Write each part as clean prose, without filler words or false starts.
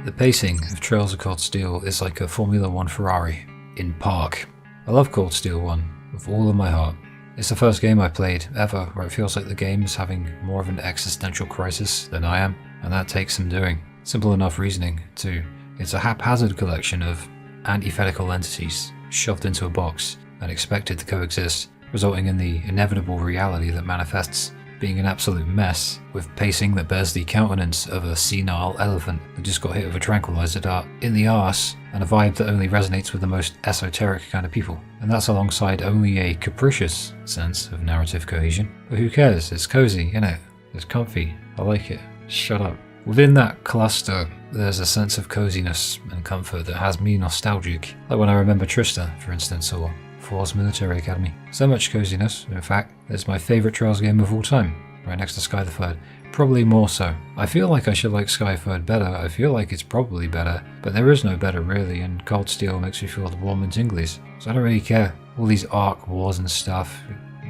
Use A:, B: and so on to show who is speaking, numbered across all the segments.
A: The pacing of Trails of Cold Steel is like a Formula 1 Ferrari in park. I love Cold Steel 1 with all of my heart. It's the first game I played ever where it feels like the game is having more of an existential crisis than I am, and that takes some doing. Simple enough reasoning, too. It's a haphazard collection of antithetical entities shoved into a box and expected to coexist, resulting in the inevitable reality that manifests being an absolute mess, with pacing that bears the countenance of a senile elephant that just got hit with a tranquilizer dart in the arse, and a vibe that only resonates with the most esoteric kind of people. And that's alongside only a capricious sense of narrative cohesion. But who cares? It's cozy, innit? It's comfy. I like it. Shut up. Within that cluster, there's a sense of coziness and comfort that has me nostalgic, like when I remember Trista, for instance, or Thors Military Academy. So much coziness, in fact, it's my favourite Trails game of all time, right next to Sky the Third. Probably more so. I feel like I should like Sky Third better, I feel like it's probably better, but there is no better really, and Cold Steel makes me feel the warm and tinglies. So I don't really care. All these arc wars and stuff,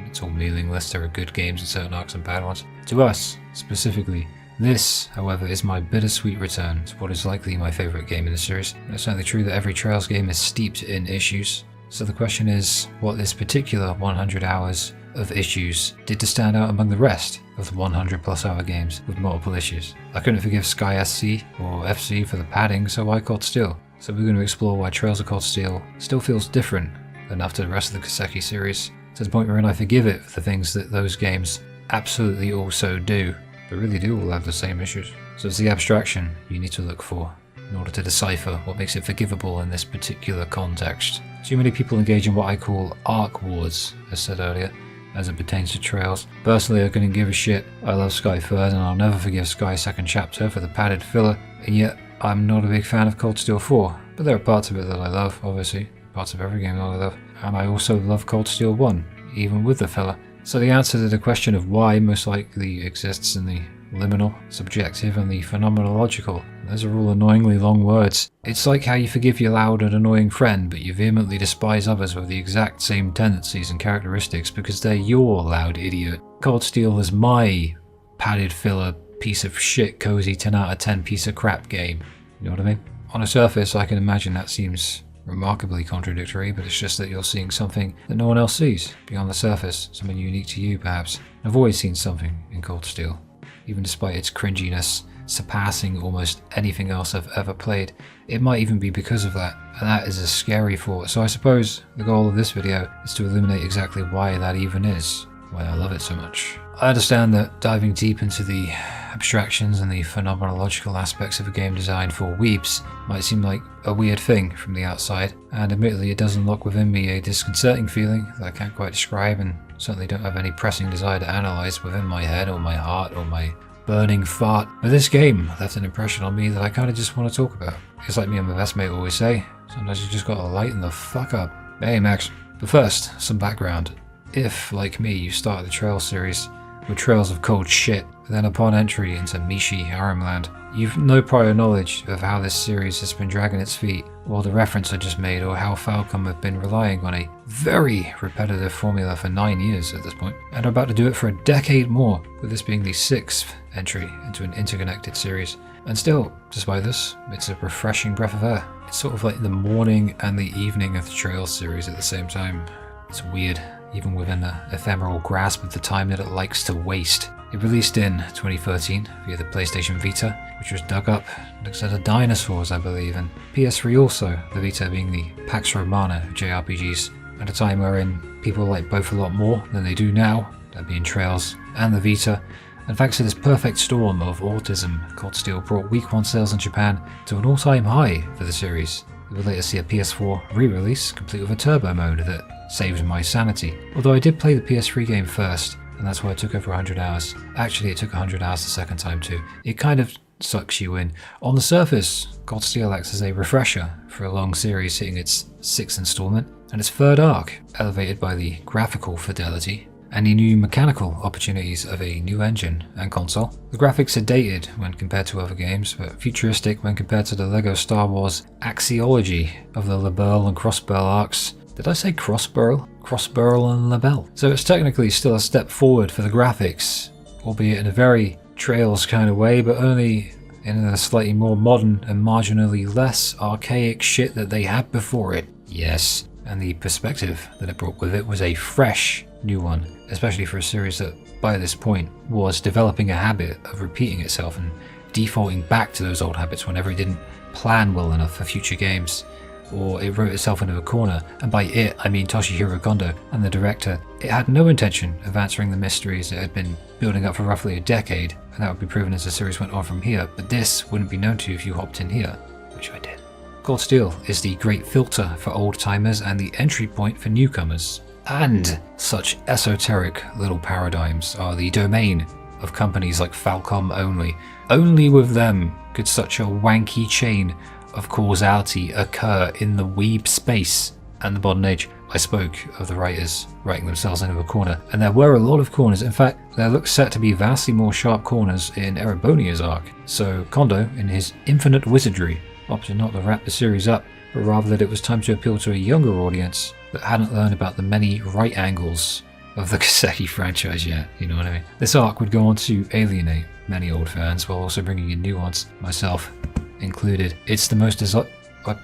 A: it's all meaningless. There are good games in certain arcs and bad ones. To us, specifically, this, however, is my bittersweet return to what is likely my favourite game in the series. It's certainly true that every Trails game is steeped in issues. So the question is, what this particular 100 hours of issues did to stand out among the rest of the 100 plus hour games with multiple issues. I couldn't forgive Sky SC or FC for the padding, so why Cold Steel? So we're going to explore why Trails of Cold Steel still feels different than after the rest of the Kaseki series, to the point wherein I forgive it for the things that those games absolutely also do, but really do all have the same issues. So it's the abstraction you need to look for in order to decipher what makes it forgivable in this particular context. Too many people engage in what I call arc wars, as said earlier, as it pertains to Trails. Personally, I couldn't give a shit. I love Sky Third, and I'll never forgive Sky's second chapter for the padded filler, and yet I'm not a big fan of Cold Steel 4. But there are parts of it that I love, obviously, parts of every game that I love, and I also love Cold Steel 1, even with the filler. So the answer to the question of why most likely exists in the liminal, subjective, and the phenomenological. Those are all annoyingly long words. It's like how you forgive your loud and annoying friend, but you vehemently despise others with the exact same tendencies and characteristics because they're your loud idiot. Cold Steel is my padded filler, piece of shit, cozy 10 out of 10 piece of crap game. You know what I mean? On a surface, I can imagine that seems remarkably contradictory, but it's just that you're seeing something that no one else sees beyond the surface, something unique to you perhaps. I've always seen something in Cold Steel, even despite its cringiness surpassing almost anything else I've ever played. It might even be because of that, and that is a scary thought. So I suppose the goal of this video is to illuminate exactly why that even is, why I love it so much. I understand that diving deep into the abstractions and the phenomenological aspects of a game designed for weebs might seem like a weird thing from the outside, and admittedly it does unlock within me a disconcerting feeling that I can't quite describe, and certainly don't have any pressing desire to analyse within my head or my heart or my burning fart. But this game left an impression on me that I kind of just want to talk about. It's like me and my best mate always say, sometimes you just gotta lighten the fuck up. Hey Max. But first, some background. If, like me, you started the Trails series with Trails of Cold Shit, then upon entry into Mishi Haremland, you've no prior knowledge of how this series has been dragging its feet, or the reference I just made, or how Falcom have been relying on a very repetitive formula for 9 years at this point, and are about to do it for a decade more, with this being the 6th entry into an interconnected series. And still, despite this, it's a refreshing breath of air. It's sort of like the morning and the evening of the Trails series at the same time. It's weird, even within the ephemeral grasp of the time that it likes to waste. It released in 2013 via the PlayStation Vita, which was dug up next to the dinosaurs, I believe, and PS3 also, the Vita being the Pax Romana of JRPGs, at a time wherein people like both a lot more than they do now, that being Trails and the Vita. And thanks to this perfect storm of autism, Cold Steel brought week 1 sales in Japan to an all-time high for the series. We will later see a PS4 re-release, complete with a turbo mode that saved my sanity. Although I did play the PS3 game first, and that's why it took over 100 hours. Actually, it took 100 hours the second time too. It kind of sucks you in. On the surface, Cold Steel acts as a refresher for a long series hitting its 6th installment, and its 3rd arc, elevated by the graphical fidelity and the new mechanical opportunities of a new engine and console. The graphics are dated when compared to other games, but futuristic when compared to the LEGO Star Wars axiology of the LaBelle and Crossbell arcs. Did I say Crossbell? Crossbell and LaBelle. So it's technically still a step forward for the graphics, albeit in a very Trails kind of way, but only in the slightly more modern and marginally less archaic shit that they had before it. Yes, and the perspective that it brought with it was a fresh new one, especially for a series that by this point was developing a habit of repeating itself and defaulting back to those old habits whenever it didn't plan well enough for future games, or it wrote itself into a corner. And by it, I mean Toshihiro Kondo and the director. It had no intention of answering the mysteries it had been building up for roughly a decade, and that would be proven as the series went on from here, but this wouldn't be known to you if you hopped in here, which I did. Cold Steel is the great filter for old-timers and the entry point for newcomers. And such esoteric little paradigms are the domain of companies like Falcom only. Only with them could such a wanky chain of causality occur in the weeb space and the modern age. I spoke of the writers writing themselves into a corner, and there were a lot of corners. In fact, there looked set to be vastly more sharp corners in Erebonia's arc. So Kondo, in his infinite wizardry, opted not to wrap the series up, but rather that it was time to appeal to a younger audience that hadn't learned about the many right angles of the Kaseki franchise yet, you know what I mean? This arc would go on to alienate many old fans while also bringing in new ones, myself included. It's the most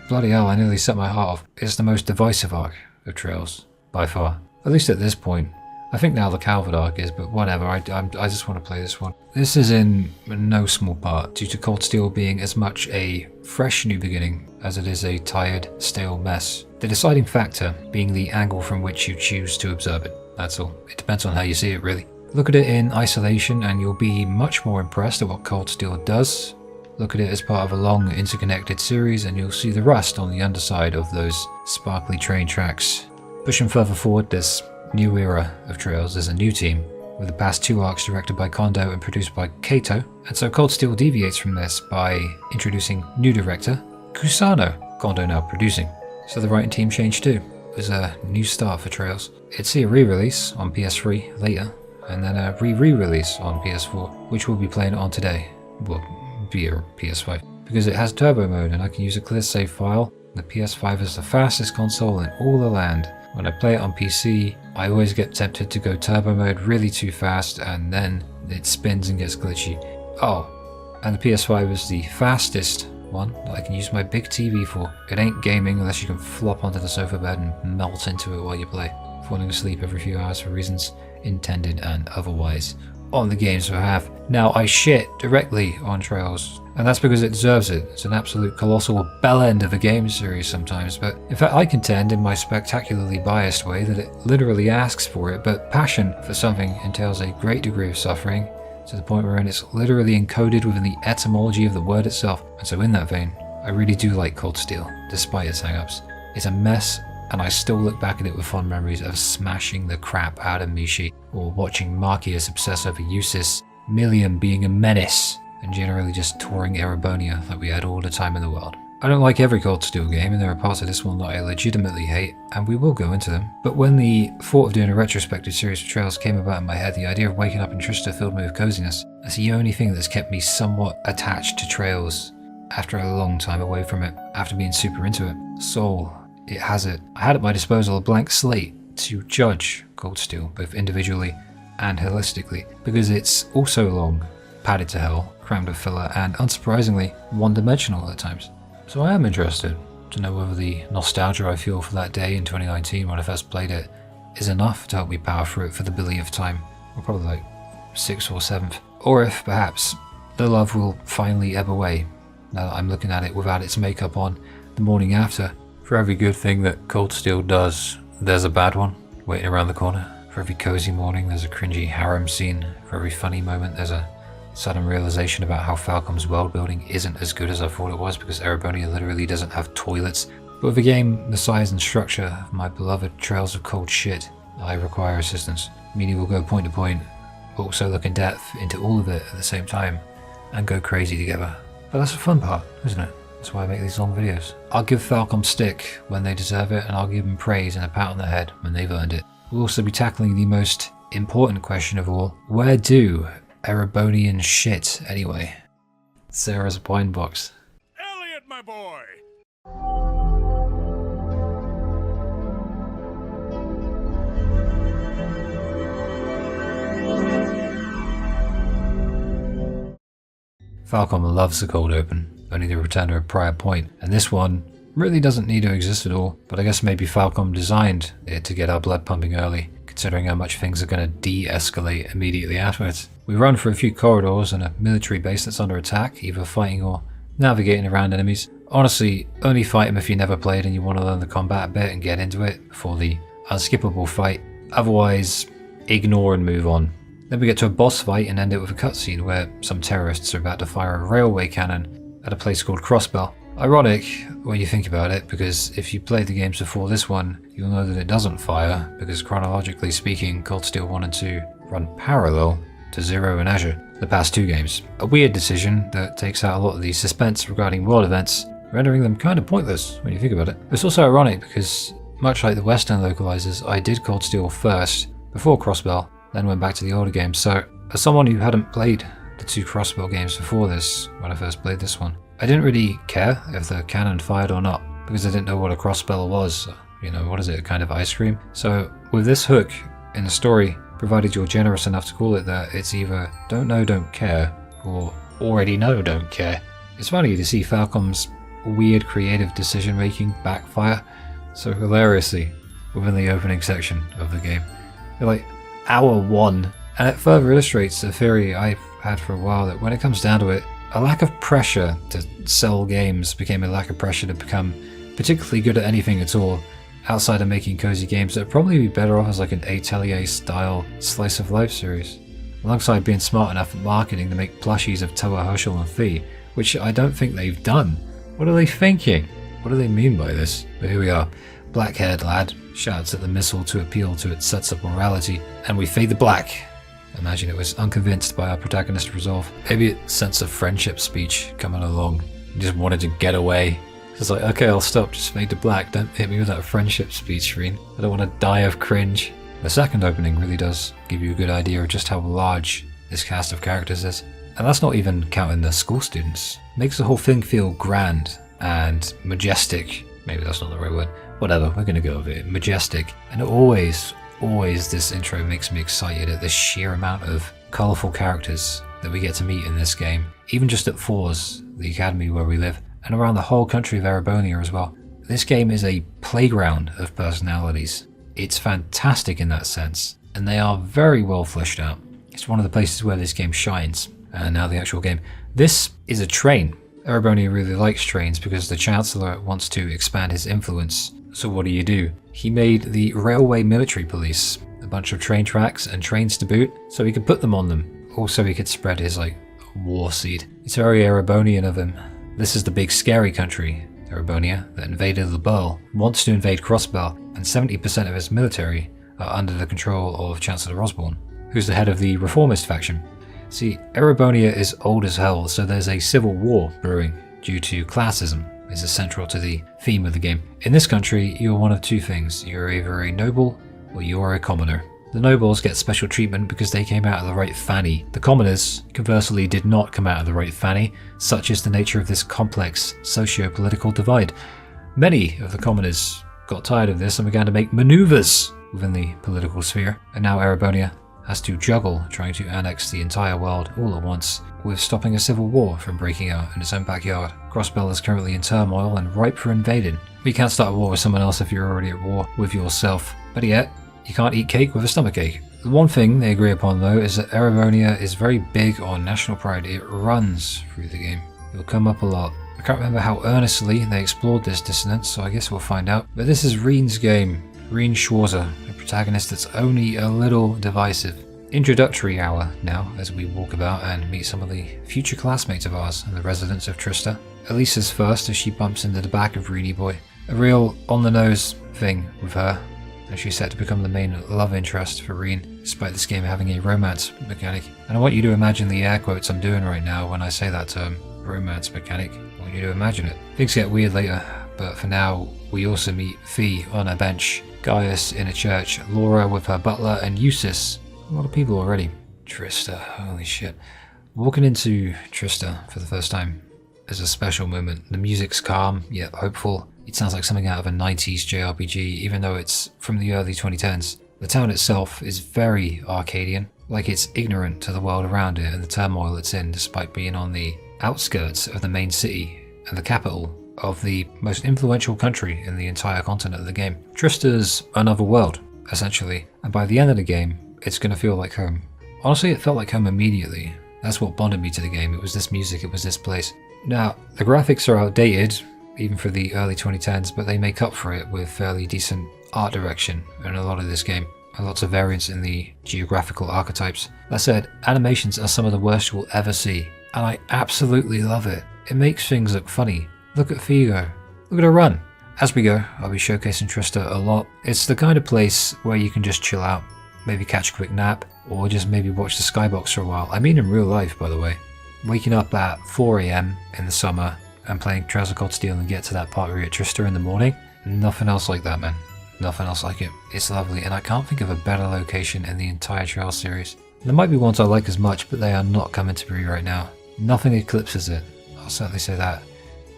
A: bloody hell, I nearly set my heart off. It's the most divisive arc of Trails, by far. At least at this point. I think now the Calvert arc is, but whatever, I just want to play this one. This is in no small part due to Cold Steel being as much a fresh new beginning as it is a tired, stale mess. The deciding factor being the angle from which you choose to observe it. That's all. It depends on how you see it, really. Look at it in isolation and you'll be much more impressed at what Cold Steel does. Look at it as part of a long, interconnected series and you'll see the rust on the underside of those sparkly train tracks. Pushing further forward, this new era of Trails, there's a new team, with the past two arcs directed by Kondo and produced by Kato, and so Cold Steel deviates from this by introducing new director, Kusano, Kondo now producing. So the writing team changed too. It was a new start for Trails. It'd see a re-release on PS3 later, and then a re-release on PS4, which we'll be playing it on today. Well, via PS5. Because it has turbo mode and I can use a clear save file. The PS5 is the fastest console in all the land. When I play it on PC, I always get tempted to go turbo mode really too fast and then it spins and gets glitchy. Oh, and the PS5 is the fastest one that I can use my big TV for. It ain't gaming unless you can flop onto the sofa bed and melt into it while you play, falling asleep every few hours for reasons intended and otherwise on the games I have. Now I shit directly on Trails, and that's because it deserves it. It's an absolute colossal bellend of a game series sometimes, but in fact I contend in my spectacularly biased way that it literally asks for it, but passion for something entails a great degree of suffering, to the point wherein it's literally encoded within the etymology of the word itself. And so in that vein, I really do like Cold Steel, despite its hang-ups. It's a mess, and I still look back at it with fond memories of smashing the crap out of Mishi, or watching Marcius obsess over Eusis, Milliam being a menace, and generally just touring Erebonia like we had all the time in the world. I don't like every Cold Steel game, and there are parts of this one that I legitimately hate, and we will go into them. But when the thought of doing a retrospective series of Trails came about in my head, the idea of waking up in Trista filled me with coziness. That's the only thing that's kept me somewhat attached to Trails after a long time away from it, after being super into it. Soul, it has it. I had at my disposal a blank slate to judge Cold Steel, both individually and holistically, because it's also long, padded to hell, crammed with filler, and unsurprisingly, one-dimensional at times. So I am interested to know whether the nostalgia I feel for that day in 2019 when I first played it is enough to help me power through it for the billionth time, or probably like 6th or 7th, or if perhaps the love will finally ebb away now that I'm looking at it without its makeup on the morning after. For every good thing that Cold Steel does, there's a bad one waiting around the corner. For every cozy morning, there's a cringy harem scene. For every funny moment, there's a sudden realization about how Falcom's world building isn't as good as I thought it was, because Erebonia literally doesn't have toilets. But with a game the size and structure of my beloved Trails of Cold Shit, I require assistance. Meaning we'll go point to point, but also look in depth into all of it at the same time, and go crazy together. But that's the fun part, isn't it? That's why I make these long videos. I'll give Falcom stick when they deserve it, and I'll give them praise and a pat on the head when they've earned it. We'll also be tackling the most important question of all. Where do Erebonian shit anyway? Sarah's wine box.
B: Elliot, my boy!
A: Falcom loves the cold open, only to return to a prior point, and this one really doesn't need to exist at all, but I guess maybe Falcom designed it to get our blood pumping early, considering how much things are going to de-escalate immediately afterwards. We run for a few corridors and a military base that's under attack, either fighting or navigating around enemies. Honestly, only fight them if you never played and you want to learn the combat a bit and get into it before the unskippable fight. Otherwise, ignore and move on. Then we get to a boss fight and end it with a cutscene where some terrorists are about to fire a railway cannon at a place called Crossbell. Ironic when you think about it, because if you played the games before this one, you'll know that it doesn't fire, because chronologically speaking, Cold Steel 1 and 2 run parallel to Zero and Azure, the past two games. A weird decision that takes out a lot of the suspense regarding world events, rendering them kind of pointless when you think about it. It's also ironic because, much like the Western localizers, I did Cold Steel first, before Crossbell, then went back to the older games, so as someone who hadn't played the two Crossbell games before this, when I first played this one, I didn't really care if the cannon fired or not, because I didn't know what a crossbell was. You know, what is it, a kind of ice cream? So with this hook in the story, provided you're generous enough to call it that, it's either don't know, don't care, or already know, don't care. It's funny to see Falcom's weird creative decision making backfire so hilariously within the opening section of the game. You're like, hour one, and it further illustrates a theory I've had for a while that when it comes down to it, a lack of pressure to sell games became a lack of pressure to become particularly good at anything at all outside of making cozy games that would probably be better off as like an Atelier style slice of life series, alongside being smart enough at marketing to make plushies of Toa, Herschel and Fee, which I don't think they've done. What are they thinking? What do they mean by this? But here we are. Black-haired lad shouts at the missile to appeal to its sense of morality, and we fade to black. Imagine it was unconvinced by our protagonist's resolve. Maybe a sense of friendship speech coming along. He just wanted to get away. It's like, okay, I'll stop, just fade to black. Don't hit me with that friendship speech, Rean. I don't want to die of cringe. The second opening really does give you a good idea of just how large this cast of characters is. And that's not even counting the school students. Makes the whole thing feel grand and majestic. Maybe that's not the right word. Whatever, we're gonna go with it. Majestic. And always this intro makes me excited at the sheer amount of colourful characters that we get to meet in this game. Even just at Thors, the academy where we live, and around the whole country of Erebonia as well. This game is a playground of personalities. It's fantastic in that sense, and they are very well fleshed out. It's one of the places where this game shines. And now the actual game. This is a train. Erebonia really likes trains because the Chancellor wants to expand his influence. So what do? He made the Railway Military Police, a bunch of train tracks and trains to boot, so he could put them on them. Also he could spread his war seed. It's very Erebonian of him. This is the big scary country, Erebonia, that invaded the Burl, wants to invade Crossbell, and 70% of its military are under the control of Chancellor Osborne, who's the head of the Reformist faction. See, Erebonia is old as hell, so there's a civil war brewing due to classism. Is central to the theme of the game. In this country, you're one of two things. You're either a noble or you're a commoner. The nobles get special treatment because they came out of the right fanny. The commoners, conversely, did not come out of the right fanny. Such is the nature of this complex socio-political divide. Many of the commoners got tired of this and began to make maneuvers within the political sphere, and now Erebonia has to juggle trying to annex the entire world all at once, with stopping a civil war from breaking out in its own backyard. Crossbell is currently in turmoil and ripe for invading. You can't start a war with someone else if you're already at war with yourself. Better yet, you can't eat cake with a stomachache. The one thing they agree upon though is that Erebonia is very big on national pride. It runs through the game. It'll come up a lot. I can't remember how earnestly they explored this dissonance, so I guess we'll find out. But this is Rean's game. Rean Schwarzer, a protagonist that's only a little divisive. Introductory hour now as we walk about and meet some of the future classmates of ours and the residents of Trista. Elisa's first as she bumps into the back of Reanie Boy. A real on-the-nose thing with her, and she's set to become the main love interest for Rean, despite this game having a romance mechanic. And I want you to imagine the air quotes I'm doing right now when I say that term, romance mechanic. I want you to imagine it. Things get weird later, but for now we also meet Fee on a bench, Gaius in a church, Laura with her butler, and Eustace. A lot of people already. Trista, holy shit. Walking into Trista for the first time is a special moment. The music's calm, yet hopeful. It sounds like something out of a 90s JRPG, even though it's from the early 2010s. The town itself is very Arcadian, like it's ignorant to the world around it and the turmoil it's in, despite being on the outskirts of the main city and the capital of the most influential country in the entire continent of the game. Trista's another world, essentially, and by the end of the game, it's going to feel like home. Honestly, it felt like home immediately. That's what bonded me to the game. It was this music, it was this place. Now, the graphics are outdated, even for the early 2010s, but they make up for it with fairly decent art direction in a lot of this game, and lots of variance in the geographical archetypes. That said, animations are some of the worst you will ever see, and I absolutely love it. It makes things look funny. Look at Figo. Look at her run. As we go, I'll be showcasing Trista a lot. It's the kind of place where you can just chill out, maybe catch a quick nap, or just maybe watch the skybox for a while. I mean in real life, by the way. Waking up at 4 AM in the summer and playing Trouser Cold Steel and get to that part where you're at Trista in the morning, nothing else like that, man. Nothing else like it. It's lovely, and I can't think of a better location in the entire Trails series. There might be ones I like as much, but they are not coming to me right now. Nothing eclipses it, I'll certainly say that.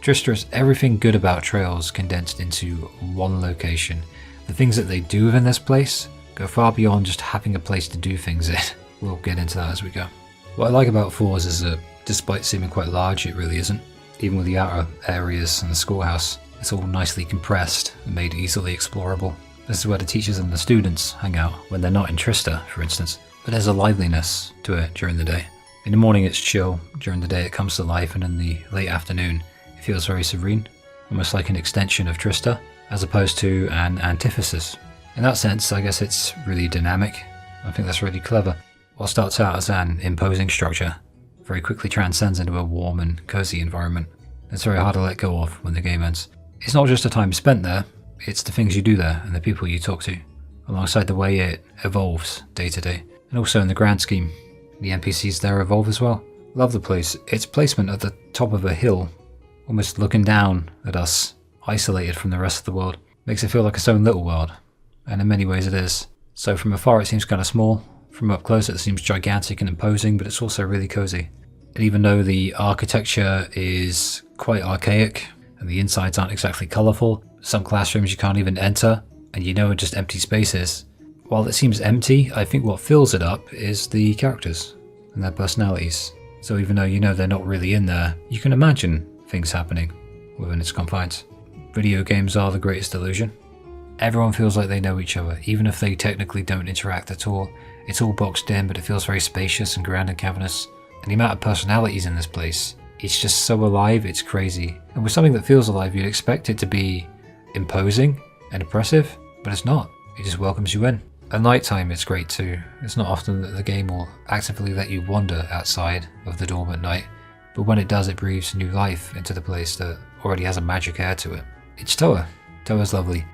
A: Trista is everything good about Trails condensed into one location. The things that they do within this place go far beyond just having a place to do things in. We'll get into that as we go. What I like about Thors is that, despite seeming quite large, it really isn't. Even with the outer areas and the schoolhouse, it's all nicely compressed and made easily explorable. This is where the teachers and the students hang out when they're not in Trista, for instance. But there's a liveliness to it during the day. In the morning it's chill, during the day it comes to life, and in the late afternoon it feels very serene, almost like an extension of Trista, as opposed to an antithesis. In that sense, I guess it's really dynamic. I think that's really clever. What starts out as an imposing structure very quickly transcends into a warm and cozy environment. It's very hard to let go of when the game ends. It's not just the time spent there, it's the things you do there and the people you talk to, alongside the way it evolves day to day. And also in the grand scheme, the NPCs there evolve as well. Love the place. Its placement at the top of a hill, almost looking down at us, isolated from the rest of the world, makes it feel like its own little world. And in many ways it is. So from afar it seems kind of small, from up close it seems gigantic and imposing, but it's also really cozy. And even though the architecture is quite archaic, and the insides aren't exactly colourful, some classrooms you can't even enter, and you know are just empty spaces. While it seems empty, I think what fills it up is the characters and their personalities. So even though you know they're not really in there, you can imagine things happening within its confines. Video games are the greatest illusion. Everyone feels like they know each other, even if they technically don't interact at all. It's all boxed in, but it feels very spacious and grand and cavernous. And the amount of personalities in this place, it's just so alive, it's crazy. And with something that feels alive, you'd expect it to be imposing and oppressive, but it's not. It just welcomes you in. At night time, it's great too. It's not often that the game will actively let you wander outside of the dorm at night, but when it does, it breathes new life into the place that already has a magic air to it. It's Toa. Toa's lovely,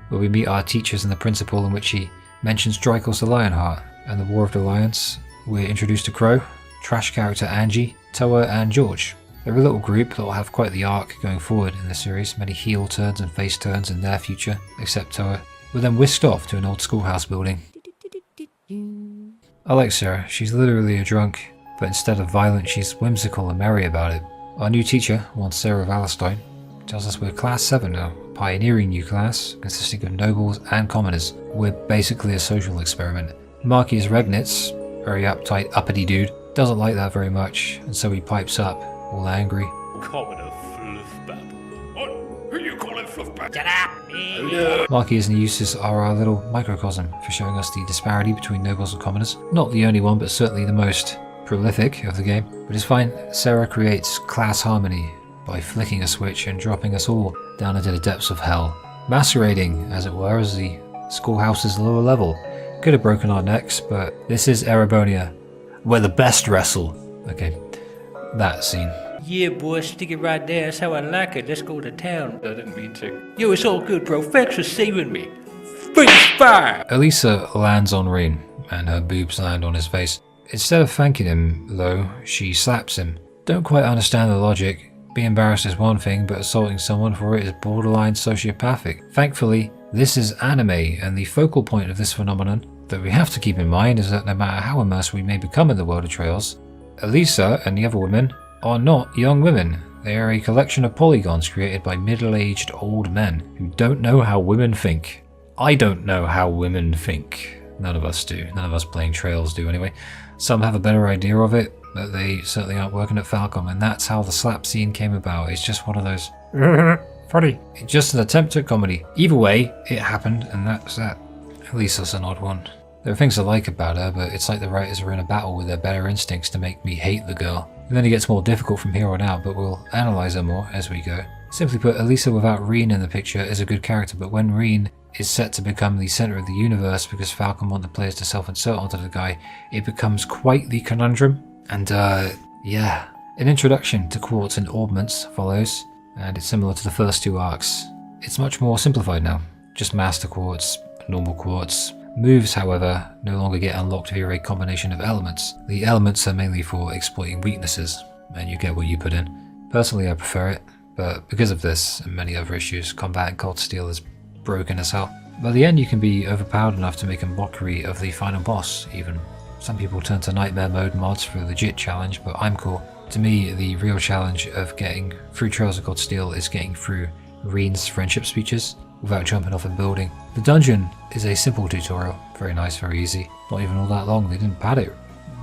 A: where we meet our teachers and the principal, in which he mentions Drykos the Lionheart and the War of the Lions. We're introduced to Crow, Trash character Angie, Toa and George. They're a little group that will have quite the arc going forward in the series, many heel turns and face turns in their future, except Toa. We're then whisked off to an old schoolhouse building. I like Sarah, she's literally a drunk, but instead of violent she's whimsical and merry about it. Our new teacher, one Sarah Valentine, tells us we're class 7 now, a pioneering new class consisting of nobles and commoners. We're basically a social experiment. Marquis Regnitz, very uptight, uppity dude, doesn't like that very much, and so he pipes up, all angry.
B: Commoner fluffbab. What? Who you calling fluffbab?
C: Shut up!
A: Marquis and Eustace are our little microcosm for showing us the disparity between nobles and commoners. Not the only one, but certainly the most prolific of the game. But it's fine, Sarah creates class harmony by flicking a switch and dropping us all down into the depths of hell. Masquerading, as it were, as the schoolhouse's lower level. Could have broken our necks, but this is Erebonia, where the best wrestle. Okay, that scene.
C: Yeah, boy, stick it right there. That's how I like it. Let's go to town.
B: I didn't mean to.
C: Yo, it's all good, bro. Thanks for saving me. Freeze fire!
A: Elisa lands on Rean, and her boobs land on his face. Instead of thanking him, though, she slaps him. Don't quite understand the logic. Being embarrassed is one thing, but assaulting someone for it is borderline sociopathic. Thankfully, this is anime, and the focal point of this phenomenon that we have to keep in mind is that no matter how immersed we may become in the world of Trails, Elisa and the other women are not young women. They are a collection of polygons created by middle-aged old men who don't know how women think. I don't know how women think. None of us do. None of us playing Trails do anyway. Some have a better idea of it, but they certainly aren't working at Falcom, and that's how the slap scene came about. It's just one of those funny. It's just an attempt at comedy. Either way, it happened, and that's that. At least that's an odd one. There are things I like about her, but it's like the writers are in a battle with their better instincts to make me hate the girl. It only gets more difficult from here on out, but we'll analyse her more as we go. Simply put, Elisa without Rean in the picture is a good character, but when Rean is set to become the centre of the universe because Falcom want the players to self-insert onto the guy, it becomes quite the conundrum. And yeah. An introduction to quartz and orbments follows, and it's similar to the first two arcs. It's much more simplified now. Just master quartz, normal quartz. Moves, however, no longer get unlocked via a combination of elements. The elements are mainly for exploiting weaknesses, and you get what you put in. Personally, I prefer it, but because of this and many other issues, combat in Cold Steel is broken as hell. By the end, you can be overpowered enough to make a mockery of the final boss, even. Some people turn to Nightmare Mode mods for a legit challenge, but I'm cool. To me, the real challenge of getting through Trails of Cold Steel is getting through Rean's friendship speeches without jumping off a building. The dungeon is a simple tutorial, very nice, very easy. Not even all that long, they didn't pad it.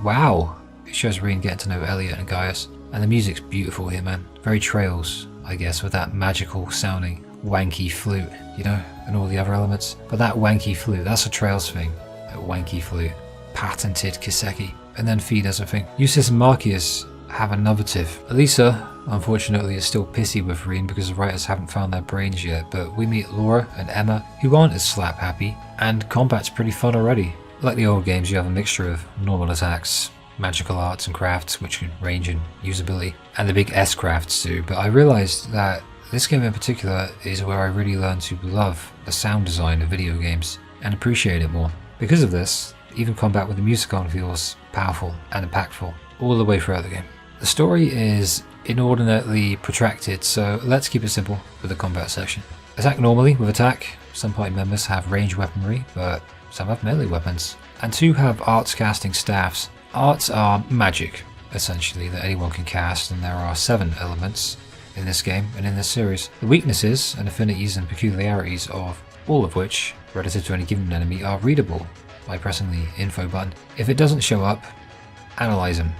A: Wow! It shows Rean getting to know Elliot and Gaius. And the music's beautiful here, man. Very Trails, I guess, with that magical sounding wanky flute, you know, and all the other elements. But that wanky flute, that's a Trails thing. That wanky flute. Patented Kiseki. And then Fee does a thing. Eustace and Marcius have another tiff. Elisa, unfortunately, is still pissy with Rean because the writers haven't found their brains yet, but we meet Laura and Emma, who aren't as slap happy, and combat's pretty fun already. Like the old games, you have a mixture of normal attacks, magical arts and crafts, which can range in usability, and the big S crafts too, but I realised that this game in particular is where I really learned to love the sound design of video games and appreciate it more. Because of this, even combat with the music on feels powerful and impactful all the way throughout the game. The story is inordinately protracted, so let's keep it simple with the combat section. Attack normally with attack. Some party members have ranged weaponry, but some have melee weapons. And two have arts casting staffs. Arts are magic, essentially, that anyone can cast, and there are 7 elements in this game and in this series. The weaknesses and affinities and peculiarities of all of which, relative to any given enemy, are readable by pressing the info button. If it doesn't show up, analyze them,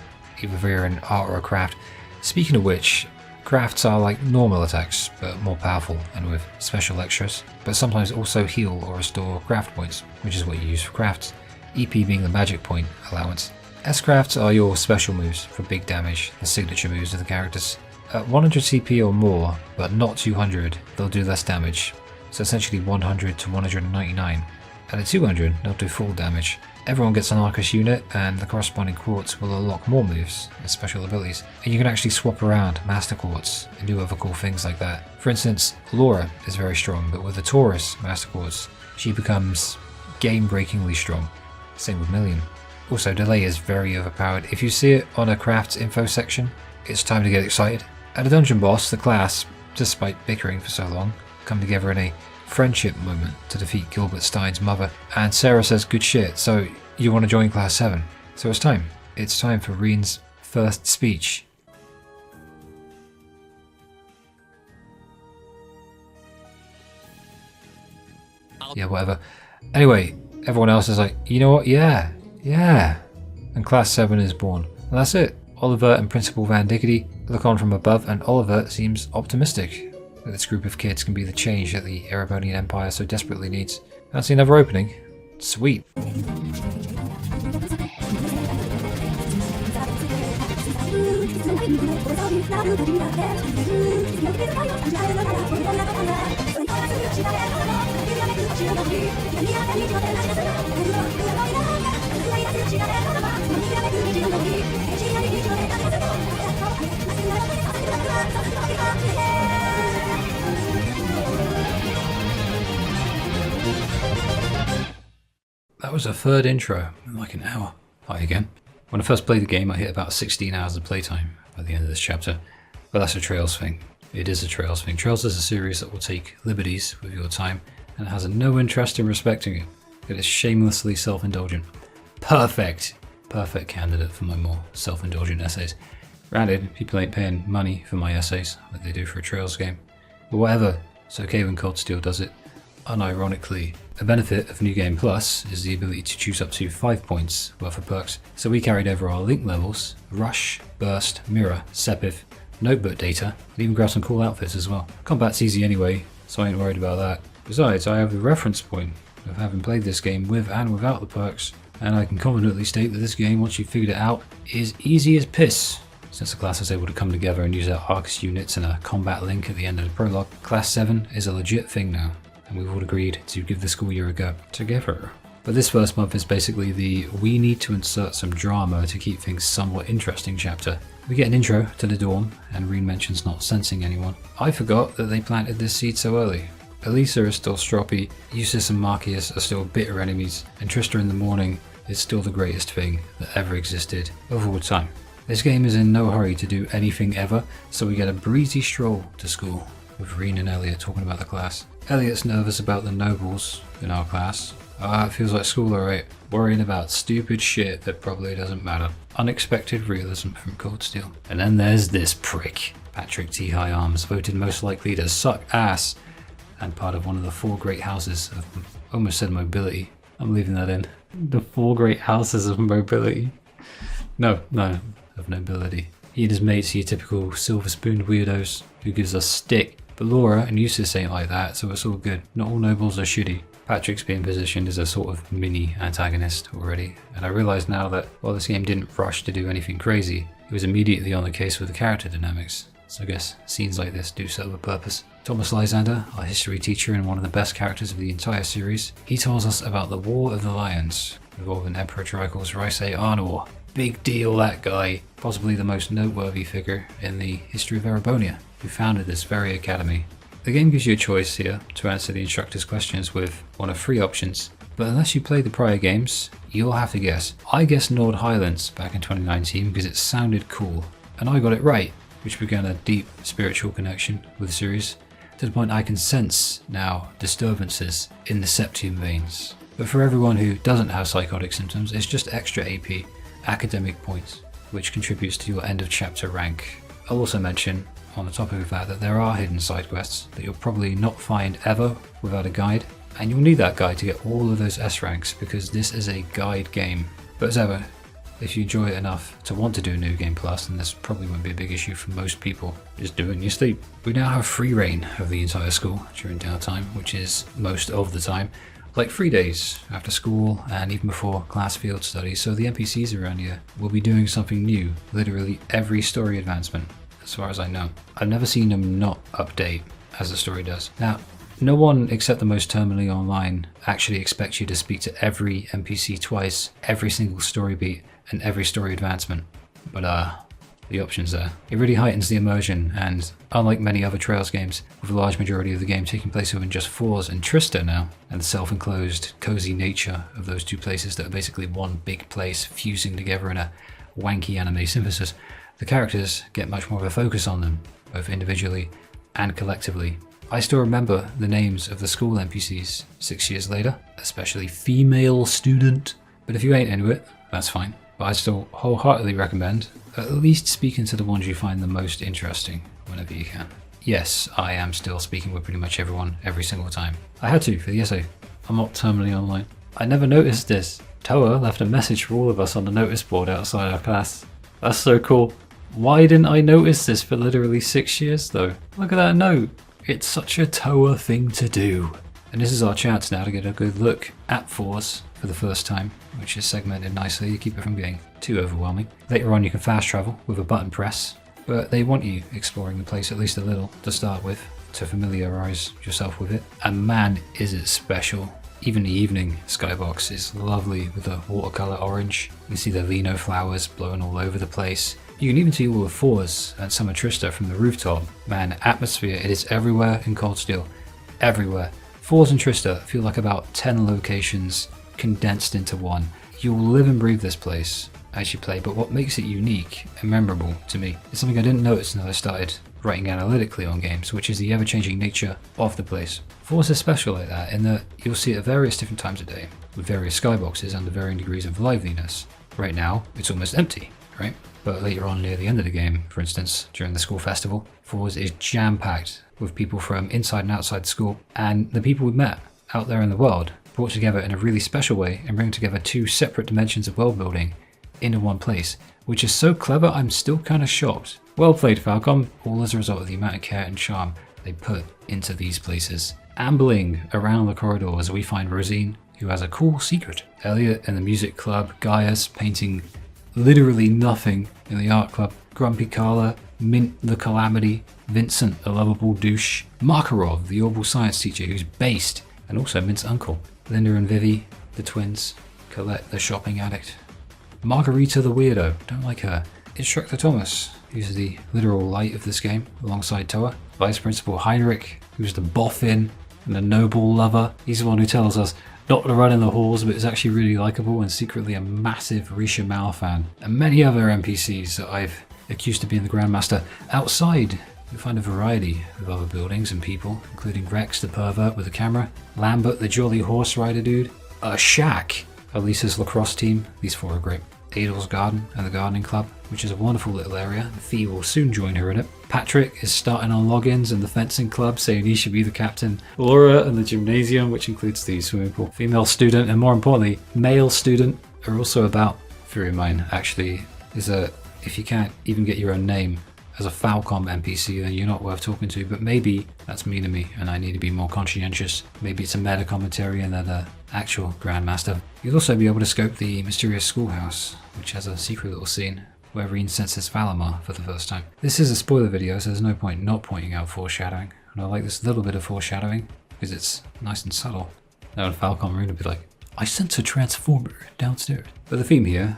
A: either via an art or a craft. Speaking of which, crafts are like normal attacks, but more powerful and with special extras, but sometimes also heal or restore craft points, which is what you use for crafts, EP being the magic point allowance. S-crafts are your special moves for big damage, the signature moves of the characters. At 100 CP or more, but not 200, they'll do less damage, so essentially 100 to 199. And at 200, they'll do full damage. Everyone gets an Arcus unit, and the corresponding quartz will unlock more moves and special abilities. And you can actually swap around Master Quartz and do other cool things like that. For instance, Laura is very strong, but with the Taurus Master Quartz, she becomes game-breakingly strong. Same with Million. Also, Delay is very overpowered. If you see it on a craft's info section, it's time to get excited. At a dungeon boss, the class, despite bickering for so long, come together in a friendship moment to defeat Gilbert Stein's mother, and Sarah says good shit, so you want to join class 7. So it's time. It's time for Rean's first speech. Yeah, whatever. Anyway, everyone else is like, you know what, yeah. And class 7 is born. And that's it. Oliver and Principal Van Diggity look on from above, and Oliver seems optimistic that this group of kids can be the change that the Erebonian Empire so desperately needs. Fancy another opening? Sweet. That was a third intro in like an hour. Hi again. When I first played the game, I hit about 16 hours of playtime by the end of this chapter, but that's a Trails thing. It is a Trails thing. Trails is a series that will take liberties with your time and has no interest in respecting it. It is shamelessly self-indulgent. Perfect candidate for my more self-indulgent essays. Granted, people ain't paying money for my essays like they do for a Trails game, but whatever, it's okay when Cold Steel does it. unironically. A benefit of New Game Plus is the ability to choose up to 5 points worth of perks, so we carried over our link levels, Rush, Burst, Mirror, Sepith, Notebook data, and even grabbed some cool outfits as well. Combat's easy anyway, so I ain't worried about that. Besides, I have the reference point of having played this game with and without the perks, and I can confidently state that this game, once you figured it out, is easy as piss. Since the class is able to come together and use our Arcus units and a combat link at the end of the prologue, Class 7 is a legit thing now, and we've all agreed to give the school year a go together. But this first month is basically the we need to insert some drama to keep things somewhat interesting chapter. We get an intro to the dorm, and Rean mentions not sensing anyone. I forgot that they planted this seed so early. Elisa is still stroppy, Eustace and Marcius are still bitter enemies, and Trista in the morning is still the greatest thing that ever existed of all time. This game is in no hurry to do anything ever, so we get a breezy stroll to school, with Rean and Elliot talking about the class. Elliot's nervous about the nobles in our class. It feels like school alright, worrying about stupid shit that probably doesn't matter. Unexpected realism from Cold Steel. And then there's this prick, Patrick T. High Arms, voted most likely to suck ass, and part of one of the 4 great houses of, almost said mobility. I'm leaving that in. The 4 great houses of mobility. No, of nobility. He and his mates are your typical silver-spooned weirdos who gives us stick. But Laura and Eustace ain't like that, so it's all good. Not all nobles are shitty. Patrick's being positioned as a sort of mini antagonist already, and I realise now that while this game didn't rush to do anything crazy, it was immediately on the case with the character dynamics. So I guess scenes like this do serve a purpose. Thomas Lysander, our history teacher and one of the best characters of the entire series, he tells us about the War of the Lions, involving Emperor Tricles Rysei Arnor. Big deal, that guy. Possibly the most noteworthy figure in the history of Erebonia, who founded this very academy. The game gives you a choice here to answer the instructor's questions with one of 3 options, but unless you played the prior games, you'll have to guess. I guessed Nord Highlands back in 2019 because it sounded cool, and I got it right, which began a deep spiritual connection with the series, to the point I can sense now disturbances in the Septium veins. But for everyone who doesn't have psychotic symptoms, it's just extra AP, academic points, which contributes to your end of chapter rank. I'll also mention, on the topic of that there are hidden side quests that you'll probably not find ever without a guide, and you'll need that guide to get all of those S ranks because this is a guide game. But as ever, if you enjoy it enough to want to do New Game Plus, then this probably won't be a big issue for most people. Just do it in your sleep. We now have free reign of the entire school during downtime, which is most of the time. Like 3 days after school and even before class field studies, so the NPCs around here will be doing something new literally every story advancement, as far as I know. I've never seen them not update as the story does. Now, no one except the most terminally online actually expects you to speak to every NPC twice, every single story beat, and every story advancement. But the options there. It really heightens the immersion, and unlike many other Trails games, with a large majority of the game taking place within just Thors and Trista now, and the self-enclosed, cozy nature of those 2 places that are basically one big place fusing together in a wanky anime synthesis, the characters get much more of a focus on them, both individually and collectively. I still remember the names of the school NPCs 6 years later, especially female student. But if you ain't into it, that's fine. But I still wholeheartedly recommend at least speaking to the ones you find the most interesting whenever you can. Yes, I am still speaking with pretty much everyone every single time. I had to for the essay. I'm not terminally online. I never noticed this. Toa left a message for all of us on the notice board outside our class. That's so cool. Why didn't I notice this for literally 6 years though? Look at that note. It's such a Toa thing to do. And this is our chance now to get a good look at Thors for the first time, which is segmented nicely to keep it from getting too overwhelming. Later on you can fast travel with a button press, but they want you exploring the place at least a little to start with, to familiarise yourself with it. And man, is it special. Even the evening skybox is lovely with a watercolour orange. You can see the lino flowers blowing all over the place. You can even see all of Thors and some of Trista from the rooftop. Man, atmosphere, it is everywhere in Cold Steel. Everywhere. Thors and Trista feel like about 10 locations condensed into one. You'll live and breathe this place as you play, but what makes it unique and memorable to me is something I didn't notice until I started writing analytically on games, which is the ever-changing nature of the place. Thors is special like that in that you'll see it at various different times of day, with various skyboxes under varying degrees of liveliness. Right now, it's almost empty, right? But later on near the end of the game, for instance, during the school festival, Thors is jam-packed with people from inside and outside school, and the people we've met out there in the world, brought together in a really special way and bring together two separate dimensions of world building into one place, which is so clever I'm still kind of shocked. Well played, Falcom, all as a result of the amount of care and charm they put into these places. Ambling around the corridors, we find Rean, who has a cool secret. Elliot in the music club, Gaius painting literally nothing in the art club, Grumpy Carla, Mint the Calamity, Vincent, a lovable douche, Makarov, the orbital science teacher who's based, and also Mint's uncle, Linda and Vivi, the twins, Colette, the shopping addict, Margarita the weirdo, don't like her, Instructor Thomas, who's the literal light of this game, alongside Toa, Vice Principal Heinrich, who's the boffin and the noble lover. He's the one who tells us not to run in the halls, but is actually really likable and secretly a massive Risha Mal fan. And many other NPCs that I've accused of being the Grandmaster. Outside, we find a variety of other buildings and people, including Rex the pervert with a camera, Lambert the jolly horse rider dude, a shack, Elisa's lacrosse team, these four are great, Adel's garden and the gardening club, which is a wonderful little area. Fee will soon join her in it. Patrick is starting on logins and the fencing club, saying he should be the captain. Laura and the gymnasium, which includes the swimming pool. Female student and more importantly, male student are also about. Theory of mine actually is if you can't even get your own name as a Falcom NPC, then you're not worth talking to, but maybe that's mean to me and I need to be more conscientious. Maybe it's a meta commentary and they're the actual Grandmaster. You'll also be able to scope the mysterious schoolhouse, which has a secret little scene where Rean senses Valamar for the first time. This is a spoiler video, so there's no point not pointing out foreshadowing, and I like this little bit of foreshadowing because it's nice and subtle. Now in Falcom, Rean would be like, I sense a transformer downstairs. But the theme here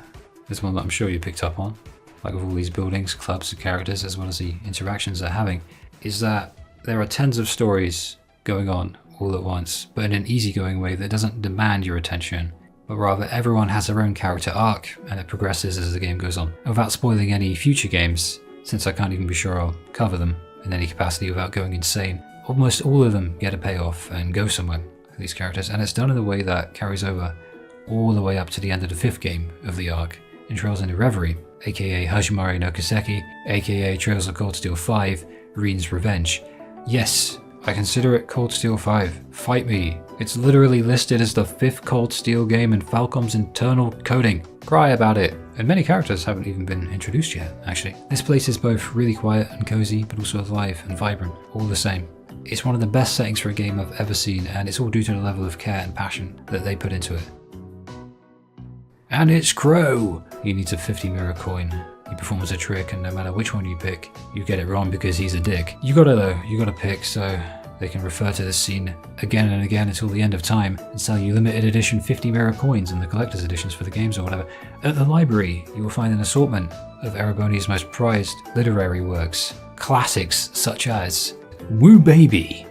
A: is one that I'm sure you picked up on, like with all these buildings, clubs, and characters, as well as the interactions they're having, is that there are tens of stories going on all at once, but in an easygoing way that doesn't demand your attention, but rather everyone has their own character arc and it progresses as the game goes on. Without spoiling any future games, since I can't even be sure I'll cover them in any capacity without going insane, almost all of them get a payoff and go somewhere for these characters, and it's done in a way that carries over all the way up to the end of the 5th game of the arc, in Trails into Reverie, aka Hajimari no Kiseki, aka Trails of Cold Steel 5, Rean's Revenge. Yes, I consider it Cold Steel 5. Fight me. It's literally listed as the 5th Cold Steel game in Falcom's internal coding. Cry about it. And many characters haven't even been introduced yet, actually. This place is both really quiet and cozy, but also alive and vibrant, all the same. It's one of the best settings for a game I've ever seen, and it's all due to the level of care and passion that they put into it. And it's Crow! He needs a 50 mirror coin. He performs a trick, and no matter which one you pick, you get it wrong because he's a dick. You gotta pick, so they can refer to this scene again and again until the end of time and sell you limited edition 50 mirror coins and the collector's editions for the games or whatever. At the library, you will find an assortment of Ereboni's most prized literary works. Classics such as Woo Baby!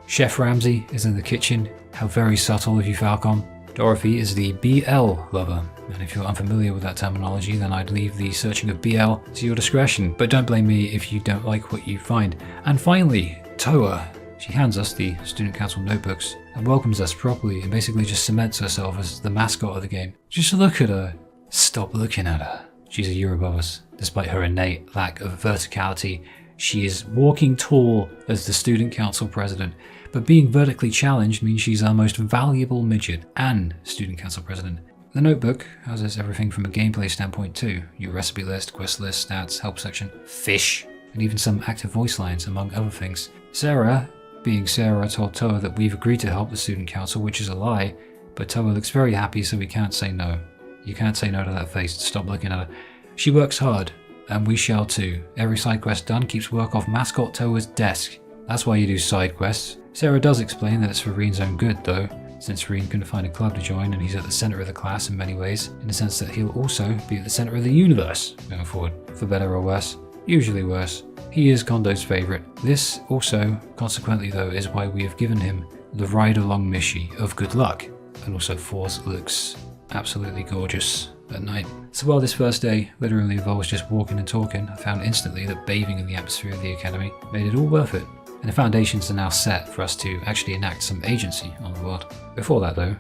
A: Chef Ramsay is in the kitchen. How very subtle of you, Falcom. Dorothy is the BL lover, and if you're unfamiliar with that terminology, then I'd leave the searching of BL to your discretion, but don't blame me if you don't like what you find. And finally, Toa. She hands us the Student Council notebooks and welcomes us properly and basically just cements herself as the mascot of the game. Just look at her. Stop looking at her. She's a year above us. Despite her innate lack of verticality, she is walking tall as the Student Council president. But being vertically challenged means she's our most valuable midget and Student Council President. The notebook houses everything from a gameplay standpoint too. Your recipe list, quest list, stats, help section, fish, and even some active voice lines among other things. Sarah, being Sarah, told Toa that we've agreed to help the Student Council, which is a lie, but Toa looks very happy so we can't say no. You can't say no to that face, stop looking at her. She works hard, and we shall too. Every side quest done keeps work off mascot Toa's desk. That's why you do side quests. Sarah does explain that it's for Rean's own good though, since Rean couldn't find a club to join and he's at the centre of the class in many ways, in the sense that he'll also be at the centre of the universe going forward, for better or worse. Usually worse. He is Kondo's favourite. This also, consequently though, is why we have given him the ride-along Mishi of good luck, and also Thors looks absolutely gorgeous at night. So while this first day literally involves just walking and talking, I found instantly that bathing in the atmosphere of the academy made it all worth it. And the foundations are now set for us to actually enact some agency on the world. Before that though,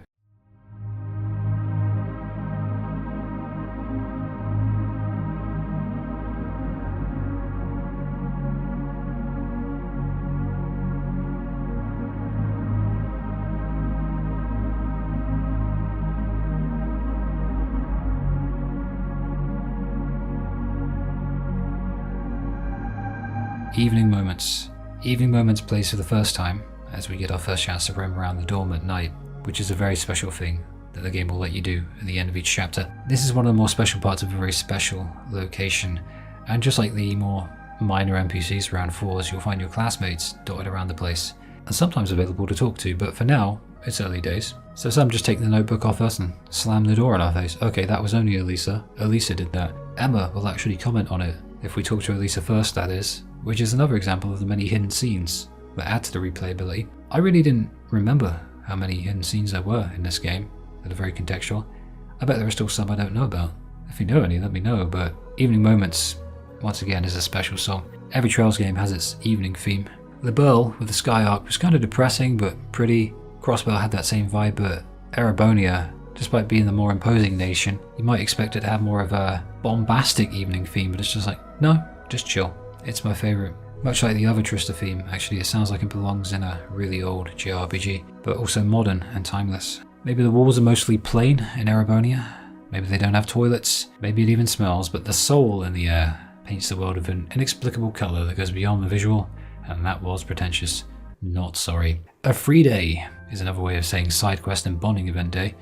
A: Evening Moments. Evening Moments plays for the first time as we get our first chance to roam around the dorm at night, which is a very special thing that the game will let you do at the end of each chapter. This is one of the more special parts of a very special location, and just like the more minor NPCs around Thors, you'll find your classmates dotted around the place, and sometimes available to talk to, but for now, it's early days. So some just take the notebook off us and slam the door in our face. Okay, that was only Elisa. Elisa did that. Emma will actually comment on it if we talk to Elisa first, that is, which is another example of the many hidden scenes that add to the replayability. I really didn't remember how many hidden scenes there were in this game that are very contextual. I bet there are still some I don't know about. If you know any, let me know, but Evening Moments, once again, is a special song. Every Trails game has its evening theme. The Burl with the Sky Arc was kind of depressing but pretty. Crossbell had that same vibe, but Erebonia, despite being the more imposing nation, you might expect it to have more of a bombastic evening theme, but it's just like, no, just chill. It's my favourite. Much like the other Trista theme, actually, it sounds like it belongs in a really old JRPG, but also modern and timeless. Maybe the walls are mostly plain in Erebonia, maybe they don't have toilets, maybe it even smells, but the soul in the air paints the world with an inexplicable colour that goes beyond the visual, and that was pretentious. Not sorry. A free day is another way of saying side quest and bonding event day,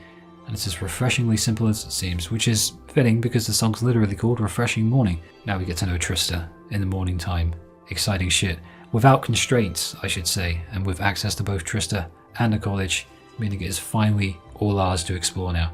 A: and it's as refreshingly simple as it seems, which is fitting because the song's literally called Refreshing Morning. Now we get to know Trista in the morning time. Exciting shit. Without constraints, I should say, and with access to both Trista and the college, meaning it is finally all ours to explore now.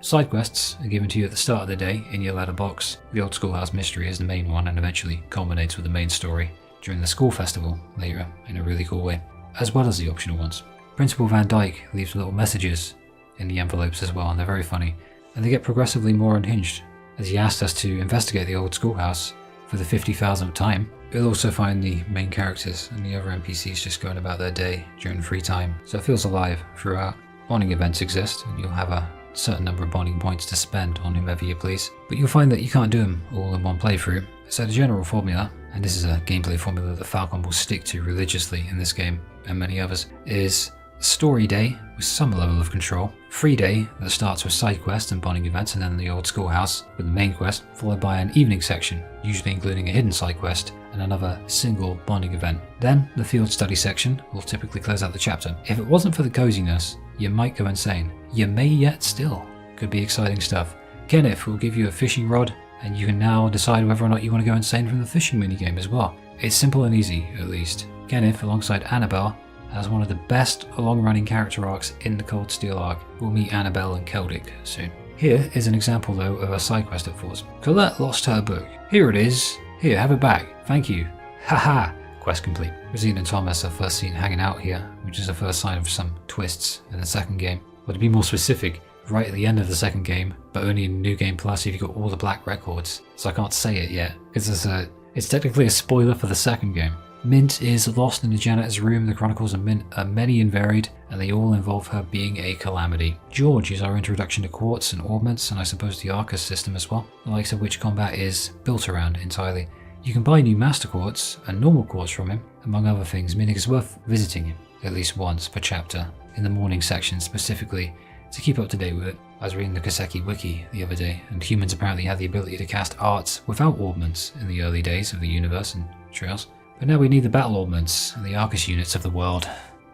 A: Side quests are given to you at the start of the day in your letterbox. The old schoolhouse mystery is the main one and eventually culminates with the main story during the school festival later in a really cool way, as well as the optional ones. Principal Van Dyke leaves little messages in the envelopes as well, and they're very funny, and they get progressively more unhinged as he asks us to investigate the old schoolhouse for the 50,000th time. You'll also find the main characters and the other NPCs just going about their day during free time, so it feels alive throughout. Bonding events exist, and you'll have a certain number of bonding points to spend on whomever you please, but you'll find that you can't do them all in one playthrough. So the general formula, and this is a gameplay formula that Falcom will stick to religiously in this game and many others, is story day with some level of control, free day that starts with side quests and bonding events, and then the old schoolhouse with the main quest, followed by an evening section, usually including a hidden side quest and another single bonding event. Then the field study section will typically close out the chapter. If it wasn't for the coziness, you might go insane. You may yet still. Could be exciting stuff. Kenneth will give you a fishing rod, and you can now decide whether or not you want to go insane from the fishing minigame as well. It's simple and easy, at least. Kenneth, alongside Annabelle, has one of the best long-running character arcs in the Cold Steel arc. We'll meet Annabelle and Celtic soon. Here is an example though of a side quest at Thors. Colette lost her book. Here it is. Here, have it back. Thank you. Haha. Quest complete. Rean and Thomas are first seen hanging out here, which is the first sign of some twists in the second game. But to be more specific, right at the end of the second game, but only in New Game Plus if you got all the black records. So I can't say it yet, because it's technically a spoiler for the second game. Mint is lost in the janitor's room. The chronicles of Mint are many and varied, and they all involve her being a calamity. George is our introduction to quartz and orbments, and I suppose the Arcus system as well, the likes of which combat is built around entirely. You can buy new Master Quartz and normal quartz from him, among other things, meaning it's worth visiting him at least once per chapter, in the morning section specifically, to keep up to date with it. I was reading the Kaseki wiki the other day, and humans apparently had the ability to cast arts without orbments in the early days of the universe and Trails. But now we need the battle augments and the Arcus units of the world.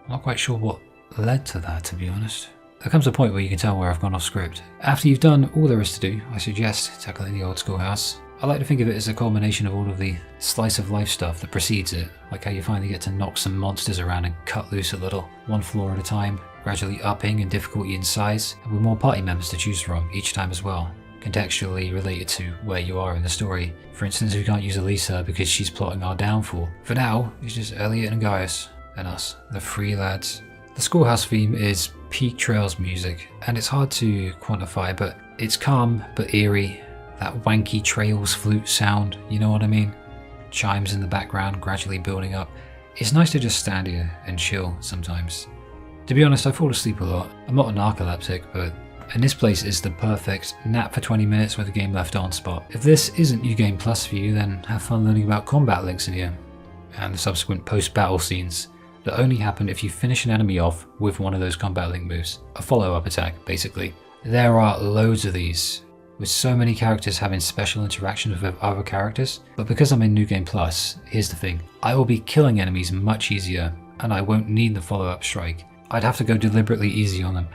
A: I'm not quite sure what led to that, to be honest. There comes a point where you can tell where I've gone off script. After you've done all there is to do, I suggest tackling the old schoolhouse. I like to think of it as a culmination of all of the slice of life stuff that precedes it, like how you finally get to knock some monsters around and cut loose a little, one floor at a time, gradually upping in difficulty and size, and with more party members to choose from each time as well, contextually related to where you are in the story. For instance, we can't use Elisa because she's plotting our downfall. For now, it's just Elliot and Gaius, and us, the three lads. The schoolhouse theme is peak Trails music, and it's hard to quantify, but it's calm but eerie. That wanky Trails flute sound, you know what I mean? Chimes in the background gradually building up. It's nice to just stand here and chill sometimes. To be honest, I fall asleep a lot. I'm not a narcoleptic, but and this place is the perfect nap for 20 minutes with the game left on spot. If this isn't New Game Plus for you, then have fun learning about combat links in here, and the subsequent post-battle scenes that only happen if you finish an enemy off with one of those combat link moves. A follow-up attack, basically. There are loads of these, with so many characters having special interactions with other characters. But because I'm in New Game Plus, here's the thing. I will be killing enemies much easier, and I won't need the follow-up strike. I'd have to go deliberately easy on them.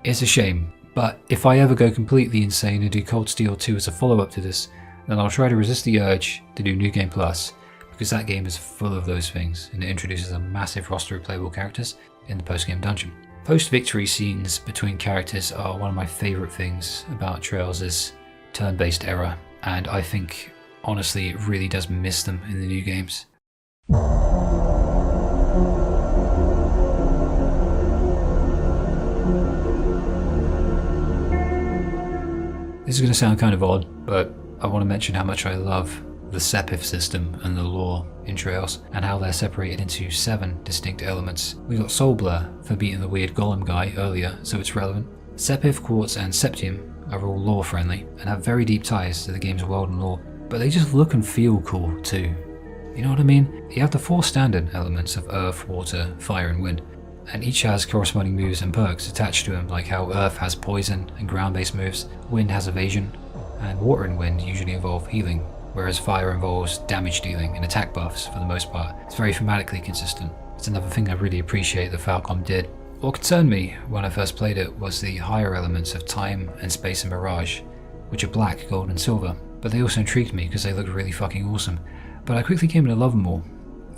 A: It's a shame, but if I ever go completely insane and do Cold Steel 2 as a follow-up to this, then I'll try to resist the urge to do New Game Plus, because that game is full of those things, and it introduces a massive roster of playable characters in the post-game dungeon. Post-victory scenes between characters are one of my favourite things about Trails' turn-based era, and I think, honestly, it really does miss them in the new games. This is going to sound kind of odd, but I want to mention how much I love the Sepith system and the lore in Trails, and how they're separated into 7 distinct elements. We got Soul Blur for beating the weird golem guy earlier, so it's relevant. Sepith, Quartz and Sept-Terrions are all lore friendly and have very deep ties to the game's world and lore, but they just look and feel cool too. You know what I mean? You have the 4 standard elements of Earth, Water, Fire and Wind, and each has corresponding moves and perks attached to them, like how Earth has poison and ground-based moves, Wind has evasion, and Water and Wind usually involve healing, whereas Fire involves damage dealing and attack buffs for the most part. It's very thematically consistent. It's another thing I really appreciate that Falcom did. What concerned me when I first played it was the higher elements of Time and Space and Mirage, which are black, gold and silver, but they also intrigued me because they looked really fucking awesome. But I quickly came to love them all.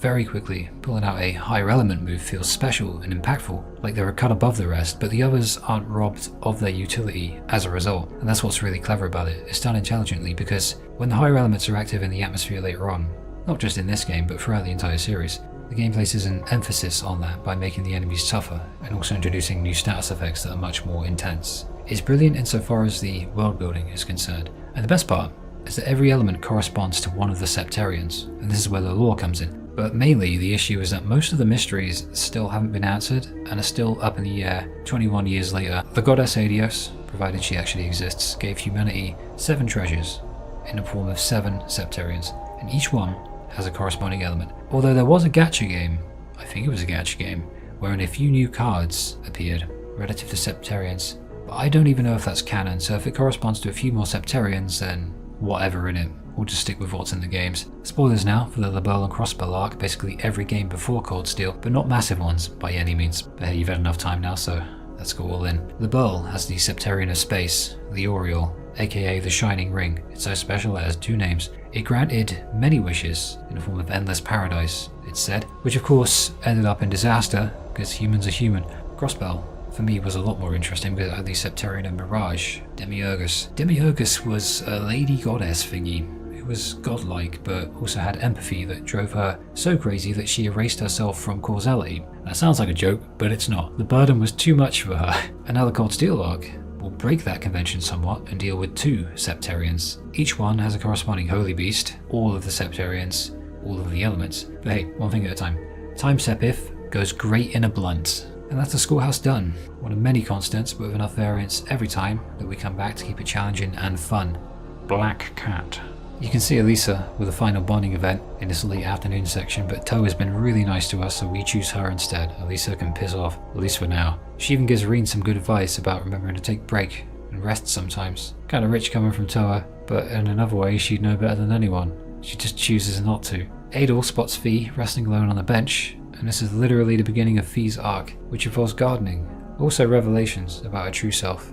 A: Very quickly, pulling out a higher element move feels special and impactful, like they're a cut above the rest, but the others aren't robbed of their utility as a result. And that's what's really clever about it. It's done intelligently, because when the higher elements are active in the atmosphere later on, not just in this game but throughout the entire series, the game places an emphasis on that by making the enemies tougher and also introducing new status effects that are much more intense. It's brilliant insofar as the world building is concerned, and the best part is that every element corresponds to one of the Sept-Terrions, and this is where the lore comes in. But mainly the issue is that most of the mysteries still haven't been answered and are still up in the air 21 years later. The goddess Adios, provided she actually exists, gave humanity 7 treasures in the form of 7 Sept-Terrions, and each one has a corresponding element. Although there was a gacha game, I think it was a gacha game, wherein a few new cards appeared relative to Sept-Terrions, but I don't even know if that's canon, so if it corresponds to a few more Sept-Terrions, then whatever in it. We'll just stick with what's in the games. Spoilers now for the Labelle and Crossbow arc, basically every game before Cold Steel, but not massive ones by any means. But hey, you've had enough time now, so let's go all in. Labelle has the Sept-Terrion of Space, the Oriole, aka the Shining Ring. It's so special it has 2 names. It granted many wishes in the form of endless paradise, it's said, which of course ended up in disaster, because humans are human. Crossbow, for me, was a lot more interesting because it had the Sept-Terrion of Mirage, Demiurgus. Demiurgus was a lady goddess thingy, was godlike, but also had empathy that drove her so crazy that she erased herself from causality. That sounds like a joke, but it's not. The burden was too much for her. And now the Cold Steel arc will break that convention somewhat and deal with 2 Sept-Terrions. Each one has a corresponding holy beast, all of the Sept-Terrions, all of the elements. But hey, one thing at a time. Time Sepith goes great in a blunt. And that's the schoolhouse done. One of many constants, but with enough variance every time that we come back to keep it challenging and fun. Black Cat. You can see Elisa with a final bonding event in this late afternoon section, but Toe has been really nice to us, so we choose her instead. Elisa can piss off, at least for now. She even gives Rean some good advice about remembering to take a break and rest sometimes. Kinda rich coming from Toa, but in another way she'd know better than anyone. She just chooses not to. Adol spots Fee resting alone on a bench, and this is literally the beginning of Fee's arc, which involves gardening, also revelations about her true self,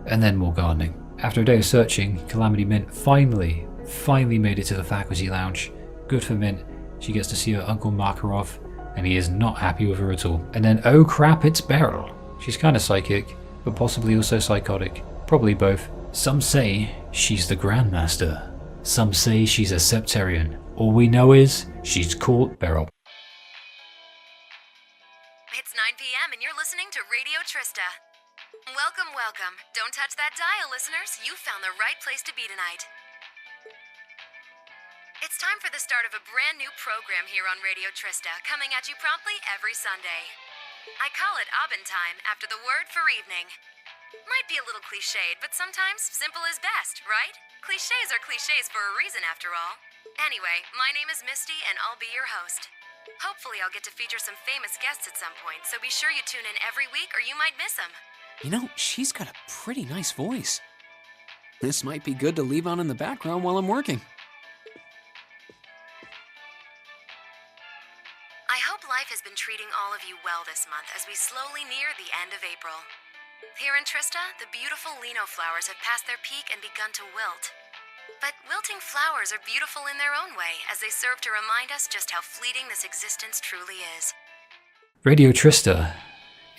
A: and then more gardening. After a day of searching, Calamity Mint finally made it to the faculty lounge. Good for Mint, she gets to see her Uncle Makarov, and he is not happy with her at all. And then oh crap, it's Beryl. She's kinda psychic, but possibly also psychotic. Probably both. Some say she's the Grandmaster. Some say she's a Sept-Terrion. All we know is she's caught Beryl.
D: It's 9 p.m. and you're listening to Radio Trista. Welcome, welcome. Don't touch that dial, listeners. You found the right place to be tonight. It's time for the start of a brand new program here on Radio Trista, coming at you promptly every Sunday. I call it Abend Time after the word for evening. Might be a little cliched, but sometimes simple is best, right? Clichés are clichés for a reason, after all. Anyway, my name is Misty, and I'll be your host. Hopefully I'll get to feature some famous guests at some point, so be sure you tune in every week or you might miss them.
E: You know, she's got a pretty nice voice. This might be good to leave on in the background while I'm working.
D: I hope life has been treating all of you well this month as we slowly near the end of April. Here in Trista, the beautiful lino flowers have passed their peak and begun to wilt. But wilting flowers are beautiful in their own way, as they serve to remind us just how fleeting this existence truly is.
A: Radio Trista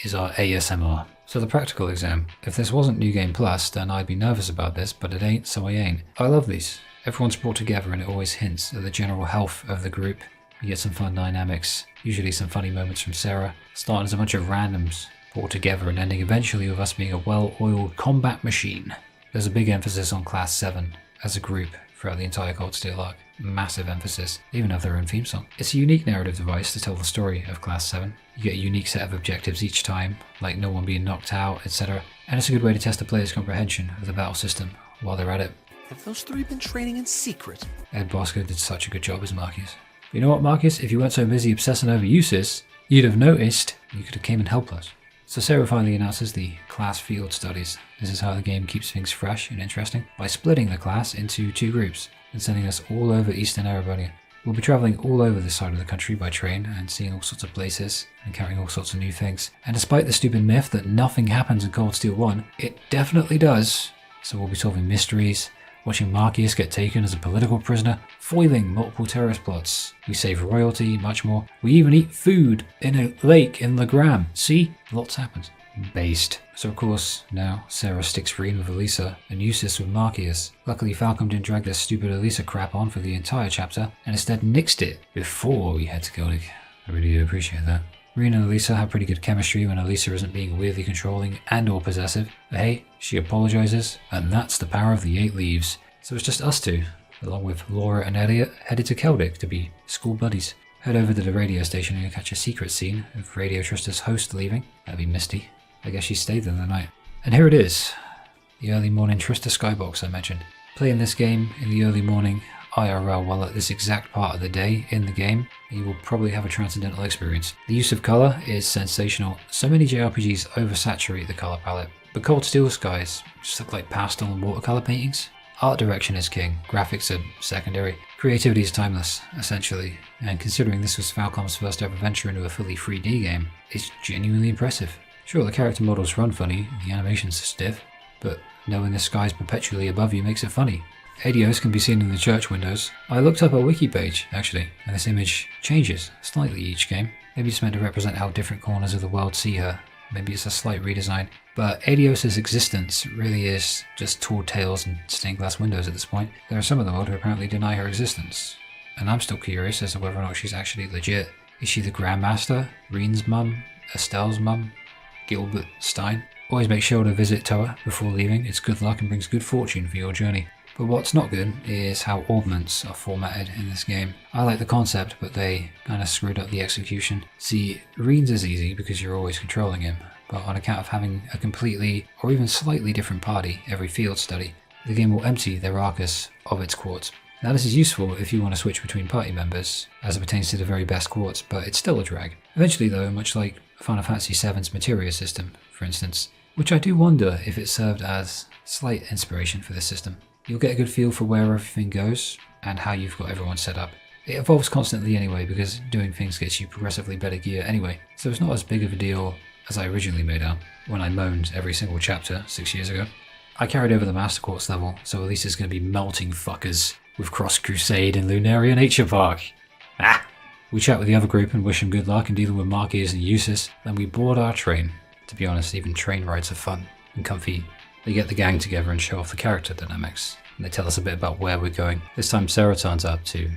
A: is our ASMR. So the practical exam. If this wasn't New Game Plus, then I'd be nervous about this, but it ain't, so I ain't. I love these. Everyone's brought together and it always hints at the general health of the group. You get some fun dynamics, usually some funny moments from Sarah, starting as a bunch of randoms brought together and ending eventually with us being a well-oiled combat machine. There's a big emphasis on Class 7 as a group throughout the entire Cold Steel arc. Massive emphasis. They even have their own theme song. It's a unique narrative device to tell the story of Class 7. You get a unique set of objectives each time, like no one being knocked out, etc. And it's a good way to test the player's comprehension of the battle system while they're at it.
E: Have those three been training in secret?
A: Ed Bosco did such a good job as Marcus. But you know what, Marcus? If you weren't so busy obsessing over uses, you'd have noticed you could have came and helped us. So Sarah finally announces the class field studies. This is how the game keeps things fresh and interesting, by splitting the class into 2 groups and sending us all over Eastern Erebania. We'll be travelling all over this side of the country by train and seeing all sorts of places and carrying all sorts of new things. And despite the stupid myth that nothing happens in Cold Steel 1, it definitely does. So we'll be solving mysteries, watching Marcus get taken as a political prisoner, foiling multiple terrorist plots. We save royalty, much more. We even eat food in a lake in Legram. See? Lots happens. Based. So of course, now Sarah sticks Rean with Elisa and Eustace with Marcus. Luckily Falcom didn't drag their stupid Elisa crap on for the entire chapter and instead nixed it before we head to Celtic. I really do appreciate that. Rean and Elisa have pretty good chemistry when Elisa isn't being weirdly controlling and or possessive. But hey, she apologizes, and that's the power of the 8 leaves. So it's just us 2, along with Laura and Elliot, headed to Celtic to be school buddies. Head over to the radio station and catch a secret scene of Radio Trista's host leaving. That'd be Misty. I guess she stayed there the night. And here it is, the early morning Trista skybox I mentioned. Playing this game in the early morning IRL while at this exact part of the day in the game, you will probably have a transcendental experience. The use of colour is sensational. So many JRPGs oversaturate the colour palette, but Cold Steel skies just look like pastel and watercolour paintings. Art direction is king, graphics are secondary. Creativity is timeless, essentially, and considering this was Falcom's first ever venture into a fully 3D game, it's genuinely impressive. Sure, the character models run funny, the animations are stiff, but knowing the skies perpetually above you makes it funny. Adios can be seen in the church windows. I looked up a wiki page, actually, and this image changes slightly each game. Maybe it's meant to represent how different corners of the world see her. Maybe it's a slight redesign. But Adios' existence really is just tall tales and stained glass windows at this point. There are some of the world who apparently deny her existence. And I'm still curious as to whether or not she's actually legit. Is she the Grandmaster? Rean's mum? Estelle's mum? Gilbert Stein? Always make sure to visit Toa before leaving. It's good luck and brings good fortune for your journey. But what's not good is how augments are formatted in this game. I like the concept, but they kind of screwed up the execution. See, Rean's is easy because you're always controlling him, but on account of having a completely or even slightly different party every field study, the game will empty their Arcus of its quartz. Now this is useful if you want to switch between party members, as it pertains to the very best quartz, but it's still a drag. Eventually though, much like Final Fantasy VII's materia system, for instance, which I do wonder if it served as slight inspiration for this system. You'll get a good feel for where everything goes and how you've got everyone set up. It evolves constantly anyway because doing things gets you progressively better gear anyway, so it's not as big of a deal as I originally made out when I moaned every single chapter 6 years ago. I carried over the Master Quartz level, so at least it's going to be melting fuckers with Cross Crusade and Lunaria Nature Park. We chat with the other group and wish them good luck in dealing with Marcus and Eustace, then we board our train. To be honest, even train rides are fun and comfy. They get the gang together and show off the character dynamics, and they tell us a bit about where we're going. This time Sarah turns up to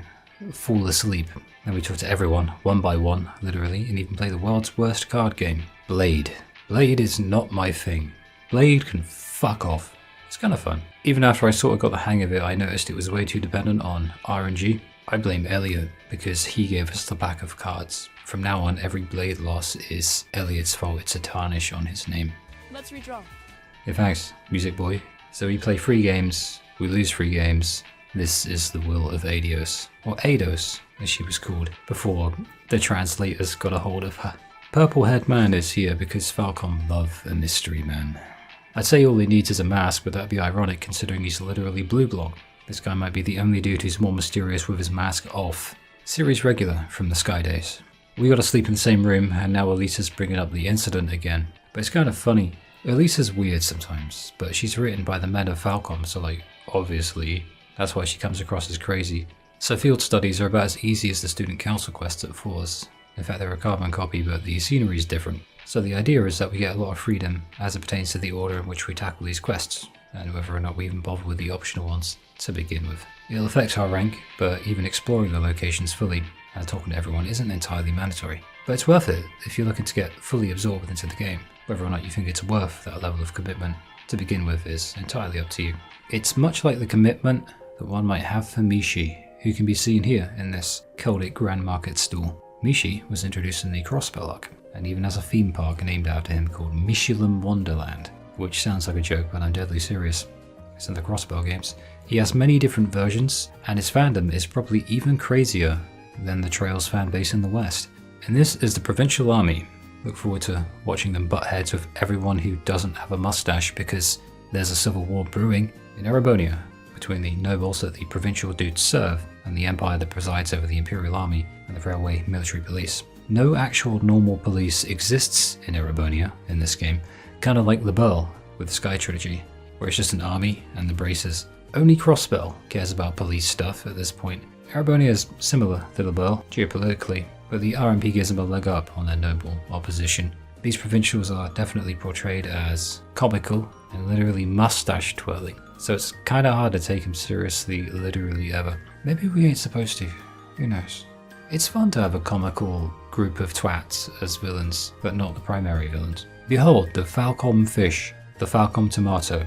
A: fall asleep. Then we talk to everyone, one by one, literally, and even play the world's worst card game, Blade. Blade is not my thing. Blade can fuck off. It's kind of fun. Even after I sort of got the hang of it, I noticed it was way too dependent on RNG. I blame Elliot because he gave us the pack of cards. From now on, every Blade loss is Elliot's fault. It's a tarnish on his name.
F: Let's redraw.
A: Yeah, thanks, Music Boy. So we play 3 games, we lose 3 games. This is the will of Adios, or Ados, as she was called, before the translators got a hold of her. Purple-haired man is here because Falcom love a mystery man. I'd say all he needs is a mask, but that'd be ironic considering he's literally blue block. This guy might be the only dude who's more mysterious with his mask off. Series regular from the Sky days. We gotta sleep in the same room, and now Elisa's bringing up the incident again. But it's kind of funny. Elisa's weird sometimes, but she's written by the men of Falcom, so like, obviously, that's why she comes across as crazy. So field studies are about as easy as the student council quests at Thors. In fact, they're a carbon copy, but the scenery is different. So the idea is that we get a lot of freedom as it pertains to the order in which we tackle these quests, and whether or not we even bother with the optional ones to begin with. It'll affect our rank, but even exploring the locations fully and talking to everyone isn't entirely mandatory. But it's worth it if you're looking to get fully absorbed into the game. Whether or not you think it's worth that level of commitment to begin with is entirely up to you. It's much like the commitment that one might have for Mishi, who can be seen here in this Celtic Grand Market stall. Mishi was introduced in the Crossbell arc, and even has a theme park named after him called Michelin Wonderland, which sounds like a joke, but I'm deadly serious. It's in the Crossbell games. He has many different versions, and his fandom is probably even crazier than the Trails fanbase in the West. And this is the Provincial Army. Look forward to watching them butt heads with everyone who doesn't have a mustache, because there's a civil war brewing in Erebonia between the nobles that the provincial dudes serve and the empire that presides over the Imperial Army and the railway military police. No actual normal police exists in Erebonia in this game, kind of like the Burl with the Sky Trilogy, where it's just an army and the braces. Only Crossbell cares about police stuff at this point. Erebonia is similar to the Burl geopolitically, but the RMP gives them a leg up on their noble opposition. These provincials are definitely portrayed as comical and literally mustache twirling, so it's kinda hard to take them seriously literally ever. Maybe we ain't supposed to, who knows. It's fun to have a comical group of twats as villains, but not the primary villains. Behold the Falcom fish, the Falcom tomato,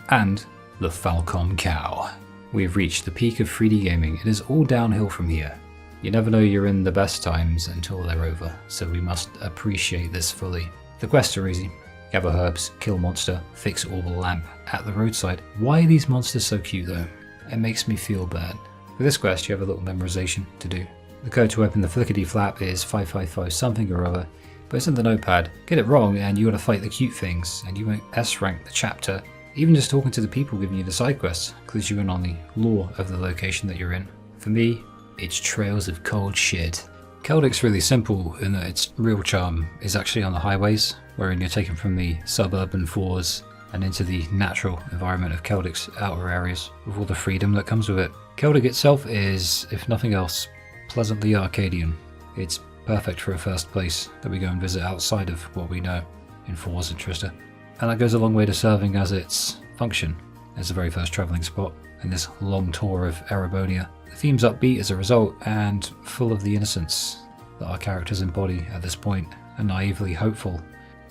A: and the Falcom cow. We've reached the peak of 3D gaming. It is all downhill from here. You never know you're in the best times until they're over, so we must appreciate this fully. The quests are easy. Gather herbs, kill monster, fix orbital lamp at the roadside. Why are these monsters so cute though? It makes me feel bad. For this quest you have a little memorization to do. The code to open the flickety flap is 555 something or other, but it's in the notepad. Get it wrong and you gotta fight the cute things, and you won't S-rank the chapter. Even just talking to the people giving you the side quests clues you in on the lore of the location that you're in. For me, it's trails of cold shit. Celtic's really simple in that its real charm is actually on the highways, wherein you're taken from the suburban Thors and into the natural environment of Celtic's outer areas, with all the freedom that comes with it. Celtic itself is, if nothing else, pleasantly Arcadian. It's perfect for a first place that we go and visit outside of what we know in Thors and Trista. And that goes a long way to serving as its function as the very first travelling spot in this long tour of Erebonia. The theme's upbeat as a result, and full of the innocence that our characters embody at this point, and naively hopeful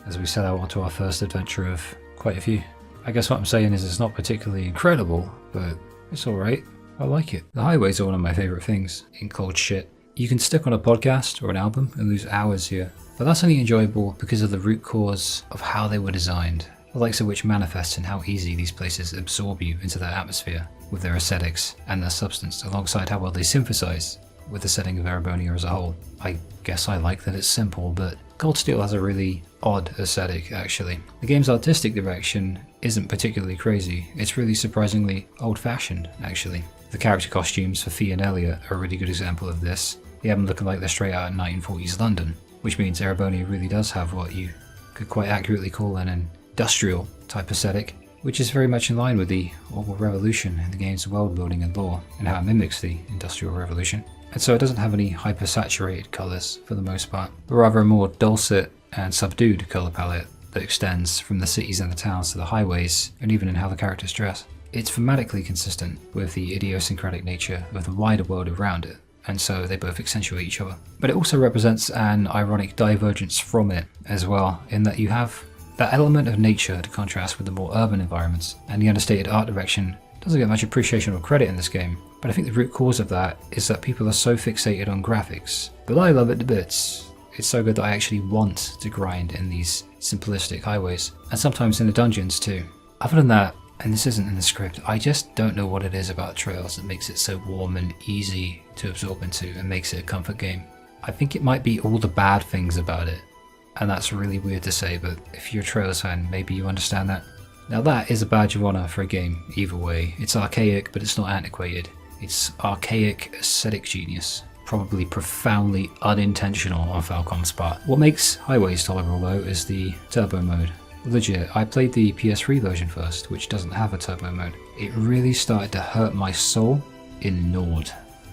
A: as we set out onto our first adventure of quite a few. I guess what I'm saying is it's not particularly incredible, but it's alright. I like it. The highways are one of my favourite things in cold shit. You can stick on a podcast or an album and lose hours here, but that's only enjoyable because of the root cause of how they were designed, the likes of which manifests in how easy these places absorb you into their atmosphere with their aesthetics and their substance, alongside how well they synthesize with the setting of Erebonia as a whole. I guess I like that it's simple, but Cold Steel has a really odd aesthetic actually. The game's artistic direction isn't particularly crazy, it's really surprisingly old-fashioned actually. The character costumes for Fee and Elliot are a really good example of this. They have them looking like they're straight out of 1940s London, which means Erebonia really does have what you could quite accurately call an industrial type aesthetic, which is very much in line with the Orbital Revolution in the game's world building and lore, and how it mimics the Industrial Revolution. And so it doesn't have any hyper-saturated colours for the most part, but rather a more dulcet and subdued colour palette that extends from the cities and the towns to the highways, and even in how the characters dress. It's thematically consistent with the idiosyncratic nature of the wider world around it, and so they both accentuate each other. But it also represents an ironic divergence from it as well, in that you have that element of nature to contrast with the more urban environments, and the understated art direction doesn't get much appreciation or credit in this game, but I think the root cause of that is that people are so fixated on graphics. But I love it to bits. It's so good that I actually want to grind in these simplistic highways, and sometimes in the dungeons too. Other than that, and this isn't in the script, I just don't know what it is about Trails that makes it so warm and easy to absorb into and makes it a comfort game. I think it might be all the bad things about it, and that's really weird to say, but if you're a Trails fan, maybe you understand that. Now that is a badge of honour for a game, either way. It's archaic, but it's not antiquated. It's archaic aesthetic genius. Probably profoundly unintentional on Falcom's part. What makes Highways tolerable though is the turbo mode. Legit, I played the PS3 version first, which doesn't have a turbo mode. It really started to hurt my soul in Nord.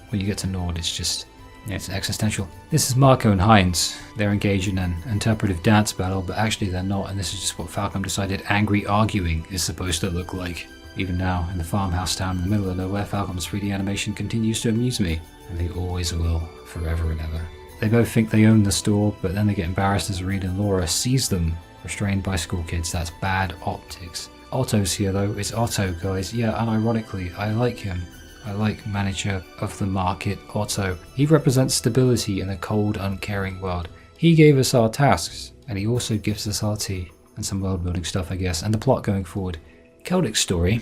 A: When you get to Nord, it's just, it's existential. This is Marco and Heinz. They're engaged in an interpretive dance battle, but actually they're not, and this is just what Falcom decided angry arguing is supposed to look like. Even now, in the farmhouse town in the middle of nowhere, Falcom's 3D animation continues to amuse me, and they always will, forever and ever. They both think they own the store, but then they get embarrassed as Rean and Laura seize them, restrained by school kids. That's bad optics. Otto's here though. It's Otto, guys. Yeah, unironically, I like him. I like manager of the market, Otto. He represents stability in a cold, uncaring world. He gave us our tasks, and he also gives us our tea, and some world building stuff, I guess, and the plot going forward. Celtic's story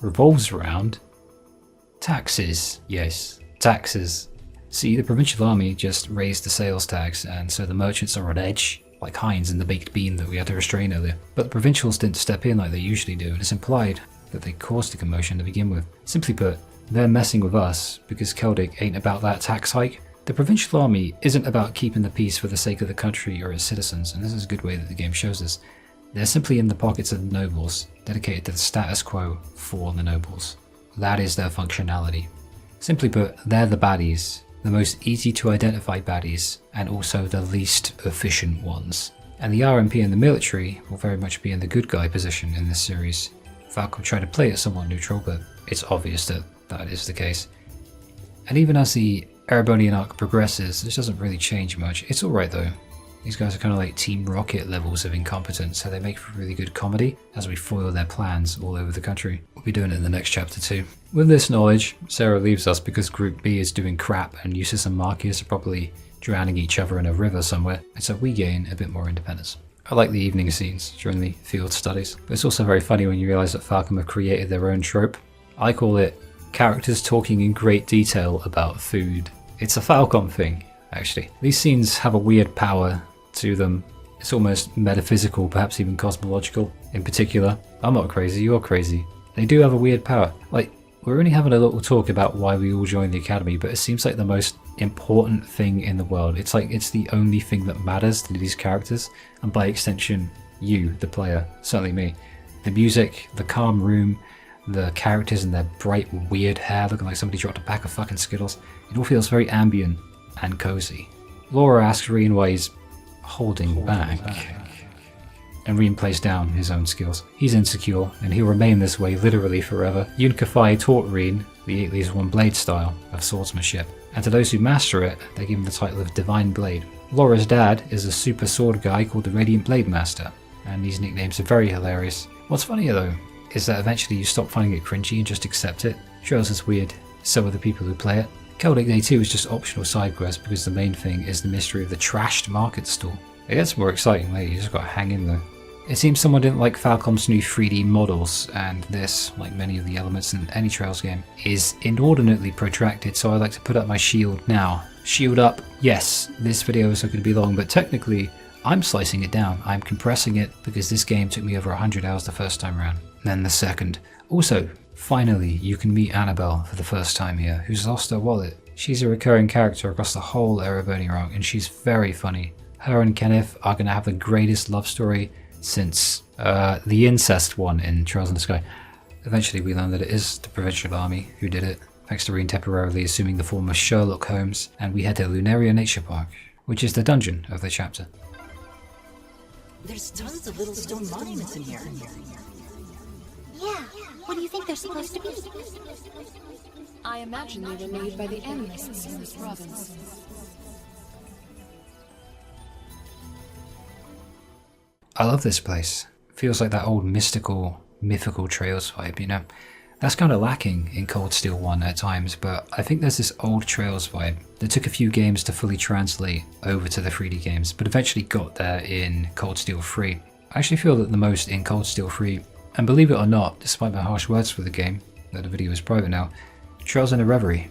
A: revolves around taxes. Yes, taxes. See, the provincial army just raised the sales tax, and so the merchants are on edge, like Heinz and the baked bean that we had to restrain earlier. But the provincials didn't step in like they usually do, and it's implied that they caused the commotion to begin with. Simply put, they're messing with us because Celtic ain't about that tax hike. The provincial army isn't about keeping the peace for the sake of the country or its citizens, and this is a good way that the game shows us. They're simply in the pockets of the nobles, dedicated to the status quo for the nobles. That is their functionality. Simply put, they're the baddies, the most easy to identify baddies, and also the least efficient ones. And the RMP and the military will very much be in the good guy position in this series. Falcom tried to play it somewhat neutral, but it's obvious that that is the case. And even as the Erebonian arc progresses, this doesn't really change much. It's alright though. These guys are kind of like Team Rocket levels of incompetence, so they make for really good comedy as we foil their plans all over the country. We'll be doing it in the next chapter too. With this knowledge, Sarah leaves us because Group B is doing crap and Eustace and Marcus are probably drowning each other in a river somewhere, and so we gain a bit more independence. I like the evening scenes during the field studies, but it's also very funny when you realise that Falcom have created their own trope. I call it characters talking in great detail about food. It's a Falcom thing, actually. These scenes have a weird power to them. It's almost metaphysical, perhaps even cosmological. In particular, I'm not crazy, you're crazy. They do have a weird power. Like, we're only having a little talk about why we all joined the academy, but it seems like the most important thing in the world. It's like it's the only thing that matters to these characters, and by extension, you, the player, certainly me. The music, the calm room, the characters and their bright, weird hair looking like somebody dropped a pack of fucking Skittles. It all feels very ambient and cozy. Laura asks Rean why he's holding back. And Rean plays down his own skills. He's insecure, and he'll remain this way literally forever. Yun Kafai taught Rean the 8 one blade style of swordsmanship, and to those who master it, they give him the title of Divine Blade. Laura's dad is a super sword guy called the Radiant Blade Master, and these nicknames are very hilarious. What's funnier though, is that eventually you stop finding it cringy and just accept it. Trails is weird, so are the people who play it. Celtic Day 2 is just optional side quest because the main thing is the mystery of the trashed market stall. It gets more exciting later, you just gotta hang in there. It seems someone didn't like Falcom's new 3D models, and this, like many of the elements in any Trails game, is inordinately protracted, so I like to put up my shield now. Shield up. Yes, this video is going to be long, but technically I'm slicing it down. I'm compressing it because this game took me over 100 hours the first time around, then the second. Also, finally, you can meet Annabelle for the first time here, who's lost her wallet. She's a recurring character across the whole Erebonian arc, and she's very funny. Her and Kenneth are going to have the greatest love story since the incest one in Trails in the Sky. Eventually we learn that it is the Provincial Army who did it, thanks to Rean temporarily assuming the form of Sherlock Holmes, and we head to Lunaria Nature Park, which is the dungeon of the chapter.
F: There's tons of little stone monuments in here.
G: Yeah, what do you think they're supposed to be?
H: I imagine they were made by the animists in this province.
A: I love this place. Feels like that old mystical, mythical Trails vibe, you know? That's kind of lacking in Cold Steel 1 at times, but I think there's this old Trails vibe that took a few games to fully translate over to the 3D games, but eventually got there in Cold Steel 3. I actually feel that the most in Cold Steel 3, and believe it or not, despite my harsh words for the game, though the video is private now, Trails in a Reverie.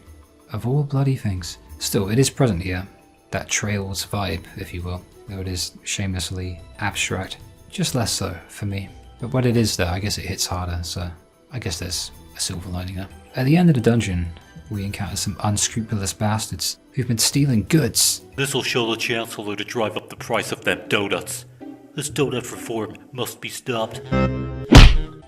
A: Of all bloody things. Still, it is present here. That Trails vibe, if you will, though it is shamelessly abstract. Just less so, for me. But when it is there, I guess it hits harder, so I guess there's a silver lining there. At the end of the dungeon, we encounter some unscrupulous bastards who've been stealing goods.
C: This'll show the Chancellor to drive up the price of them donuts. This donut reform must be stopped.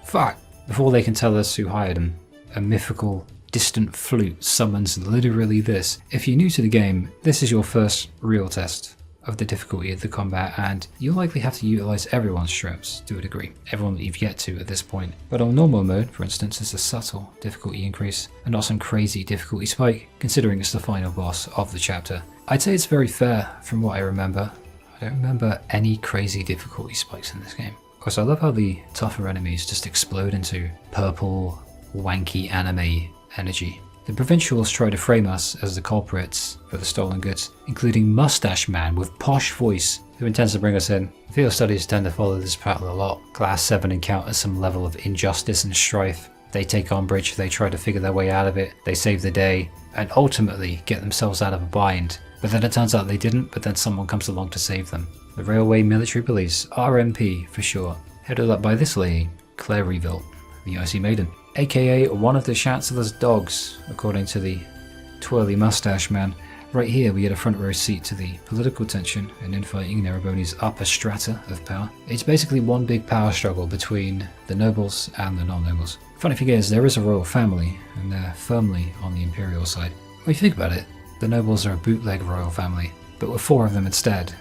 A: Fuck! Before they can tell us who hired them, a mythical, distant flute summons literally this. If you're new to the game, this is your first real test of the difficulty of the combat, and you'll likely have to utilize everyone's strengths to a degree, everyone that you've yet to at this point. But on normal mode, for instance, it's a subtle difficulty increase and not some crazy difficulty spike, considering it's the final boss of the chapter. I'd say it's very fair from what I remember. I don't remember any crazy difficulty spikes in this game. Of course, I love how the tougher enemies just explode into purple, wanky anime energy. The provincials try to frame us as the culprits for the stolen goods, including Mustache Man with posh voice, who intends to bring us in. Field studies tend to follow this pattern a lot. Class 7 encounters some level of injustice and strife. They take on bridge, they try to figure their way out of it, they save the day, and ultimately get themselves out of a bind. But then it turns out they didn't, but then someone comes along to save them. The Railway Military Police, RMP for short, headed up by this lady, Claire Reville, the Icy Maiden, aka one of the Chancellor's dogs, according to the twirly mustache man. Right here we get a front row seat to the political tension and infighting in Ereboni's upper strata of power. It's basically one big power struggle between the nobles and the non-nobles. Funny thing is, there is a royal family, and they're firmly on the imperial side. When you think about it, the nobles are a bootleg royal family, but with 4 of them instead,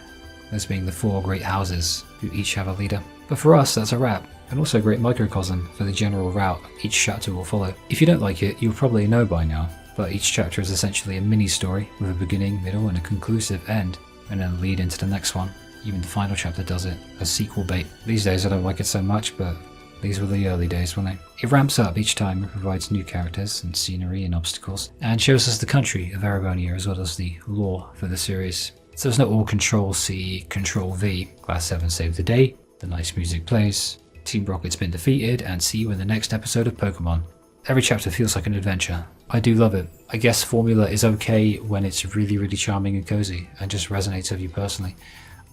A: those being the 4 great houses, who each have a leader. But for us, that's a wrap, and also a great microcosm for the general route each chapter will follow. If you don't like it, you'll probably know by now, but each chapter is essentially a mini-story with a beginning, middle, and a conclusive end, and then a lead into the next one. Even the final chapter does it, as sequel bait. These days I don't like it so much, but these were the early days, weren't they? It ramps up each time and provides new characters and scenery and obstacles, and shows us the country of Erebonia as well as the lore for the series. So it's not all Control-C, Control-V. Class 7 saved the day, the nice music plays, Team Rocket's been defeated, and see you in the next episode of Pokemon. Every chapter feels like an adventure. I do love it. I guess formula is okay when it's really, really charming and cozy, and just resonates with you personally.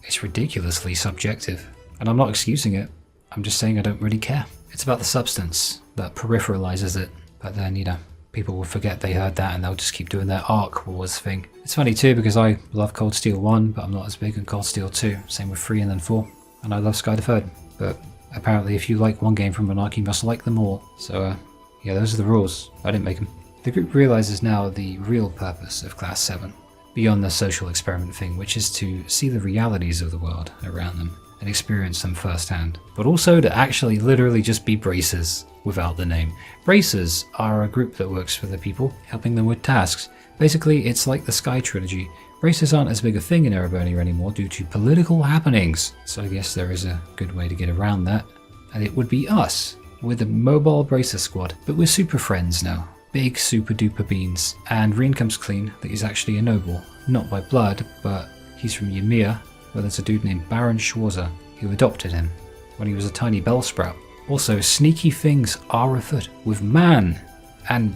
A: It's ridiculously subjective, and I'm not excusing it. I'm just saying I don't really care. It's about the substance that peripheralizes it, but then, you know, people will forget they heard that and they'll just keep doing their Arc Wars thing. It's funny too, because I love Cold Steel 1, but I'm not as big on Cold Steel 2. Same with 3 and then 4. And I love Sky the Third, but apparently if you like one game from Monarch, you must like them all. So, yeah, those are the rules. I didn't make them. The group realizes now the real purpose of Class 7, beyond the social experiment thing, which is to see the realities of the world around them and experience them firsthand, but also to actually literally just be bracers without the name. Bracers are a group that works for the people, helping them with tasks. Basically, it's like the Sky Trilogy. Bracers aren't as big a thing in Erebonia anymore due to political happenings, so I guess there is a good way to get around that, and it would be us. We're the Mobile Bracer Squad, but we're super friends now. Big super duper beans. And Rean comes clean that he's actually a noble. Not by blood, but he's from Ymir, where there's a dude named Baron Schwarzer who adopted him when he was a tiny bellsprout. Also, sneaky things are afoot with man and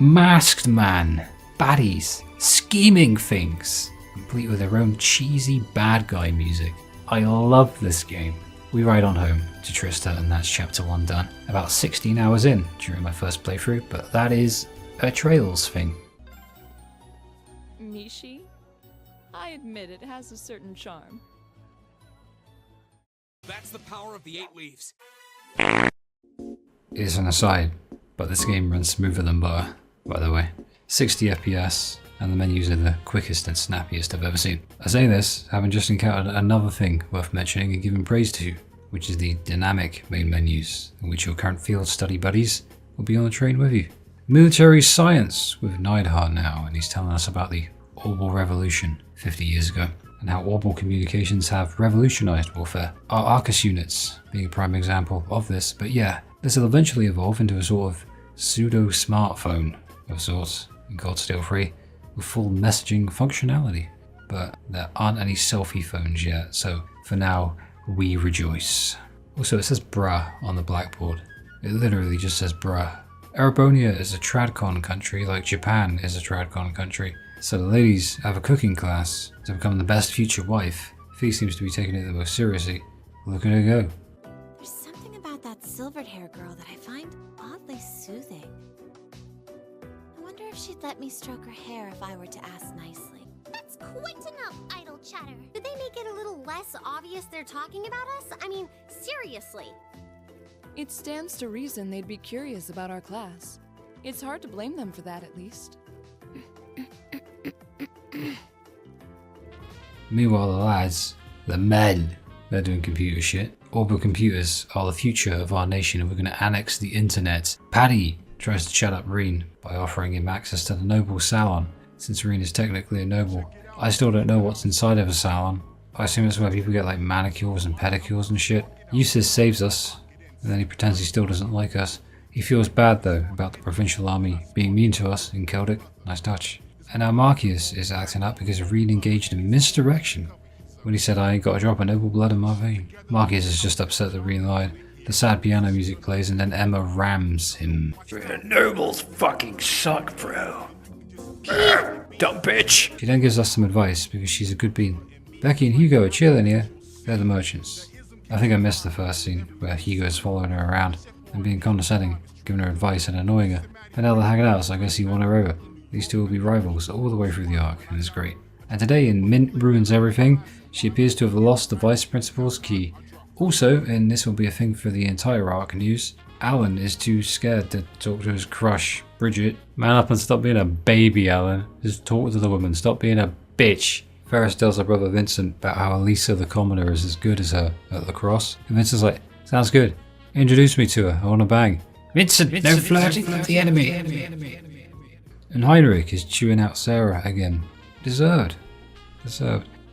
A: masked man, baddies, scheming things, complete with their own cheesy bad guy music. I love this game. We ride on home to Trista, and that's chapter 1 done. About 16 hours in during my first playthrough, but that is a Trails thing.
H: Nishi? I admit it has a certain charm.
E: That's the power of the 8 leaves.
A: It is an aside, but this game runs smoother than butter, by the way. 60 FPS, and the menus are the quickest and snappiest I've ever seen. I say this, having just encountered another thing worth mentioning and giving praise to, which is the dynamic main menus, in which your current field study buddies will be on the train with you. Military science with Neidhart now, and he's telling us about the Orbital Revolution 50 years ago, and how orbital communications have revolutionized warfare. Our Arcus units being a prime example of this, but yeah, this will eventually evolve into a sort of pseudo-smartphone of sorts in Cold Steel 3 with full messaging functionality, but there aren't any selfie phones yet, so for now, we rejoice. Also, it says bruh on the blackboard. It literally just says bruh. Erebonia is a tradcon country like Japan is a tradcon country, so the ladies have a cooking class to become the best future wife. Fee seems to be taking it the most seriously. Look at her go.
G: There's something about silvered hair girl that I find oddly soothing. I wonder if she'd let me stroke her hair if I were to ask nicely.
I: That's quite enough idle chatter. Did they make it a little less obvious they're talking about us? I mean, seriously.
H: It stands to reason they'd be curious about our class. It's hard to blame them for that, at least.
A: Meanwhile, the lads, the men, they're doing computer shit. Orbital computers are the future of our nation and we're going to annex the internet. Paddy tries to shut up Rean by offering him access to the noble salon, since Rean is technically a noble. I still don't know what's inside of a salon. I assume it's where people get like manicures and pedicures and shit. Eustace saves us, and then he pretends he still doesn't like us. He feels bad though about the provincial army being mean to us in Celtic. Nice touch. And now Marcius is acting up because Rean engaged in misdirection when he said I ain't got a drop of noble blood in my vein. Marcius is just upset that Rean lied. The sad piano music plays and then Emma rams him.
C: Nobles fucking suck, bro. Dumb bitch.
A: She then gives us some advice because she's a good bean. Becky and Hugo are chilling here. They're the merchants. I think I missed the first scene where Hugo's following her around and being condescending, giving her advice and annoying her. But now they're hanging out, so I guess he won her over. These two will be rivals all the way through the arc, and it's great. And today in Mint Ruins Everything, she appears to have lost the Vice Principal's key. Also, and this will be a thing for the entire arc news, Alan is too scared to talk to his crush, Bridget. Man up and stop being a baby, Alan. Just talk to the woman, stop being a bitch. Ferris tells her brother Vincent about how Elisa the commoner is as good as her at lacrosse. And Vincent's like, sounds good. Introduce me to her, I wanna bang. Vincent, no flirting with the enemy. And Heinrich is chewing out Sarah again. Deserved.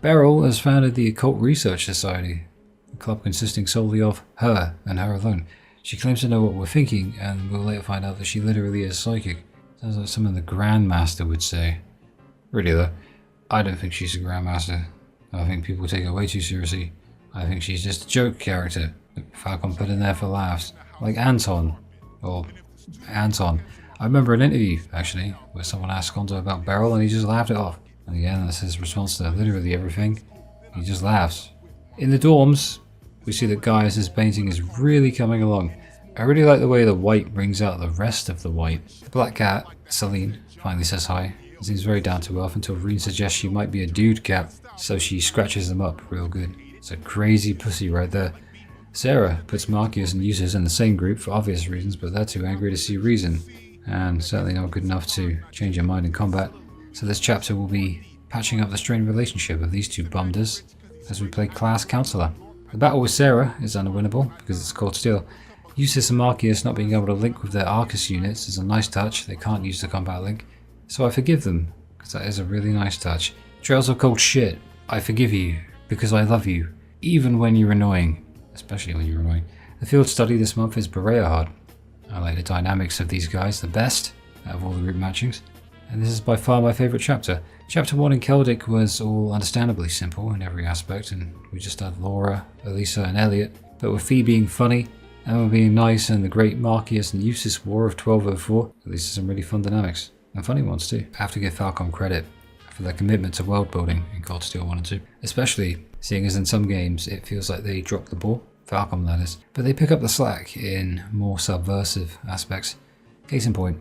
A: Beryl has founded the Occult Research Society, a club consisting solely of her and her alone. She claims to know what we're thinking, and we'll later find out that she literally is psychic. Sounds like something the Grandmaster would say. Really though, I don't think she's a Grandmaster. I think people take her way too seriously. I think she's just a joke character that Falcom put in there for laughs. Like Anton. I remember an interview, actually, where someone asked Gonzo about Beryl and he just laughed it off. And again, that's his response to literally everything. He just laughs. In the dorms, we see that Gaius' painting is really coming along. I really like the way the white brings out the rest of the white. The black cat, Celine, finally says hi. It seems very down to earth until Rean suggests she might be a dude cat, so she scratches them up real good. It's a crazy pussy right there. Sarah puts Marcius and Eustace in the same group for obvious reasons, but they're too angry to see reason, and certainly not good enough to change their mind in combat. So this chapter will be patching up the strained relationship of these two bumders as we play class counselor. The battle with Sarah is unwinnable because it's cold steel. Eustace and Marcius not being able to link with their Arcus units is a nice touch. They can't use the combat link, so I forgive them because that is a really nice touch. Trails of cold shit. I forgive you because I love you, even when you're annoying. Especially when you're annoying. The field study this month is Bereahard. I like the dynamics of these guys the best out of all the group matchings, and this is by far my favourite chapter. Chapter 1 in Celtic was all understandably simple in every aspect, and we just had Laura, Elisa and Elliot, but with Fee being funny, Emma being nice, and the great Marcius and Eustace War of 1204, at least some really fun dynamics, and funny ones too. I have to give Falcom credit for their commitment to world building in Cold Steel 1 and 2, especially seeing as in some games it feels like they drop the ball, Falcom that is, but they pick up the slack in more subversive aspects. Case in point,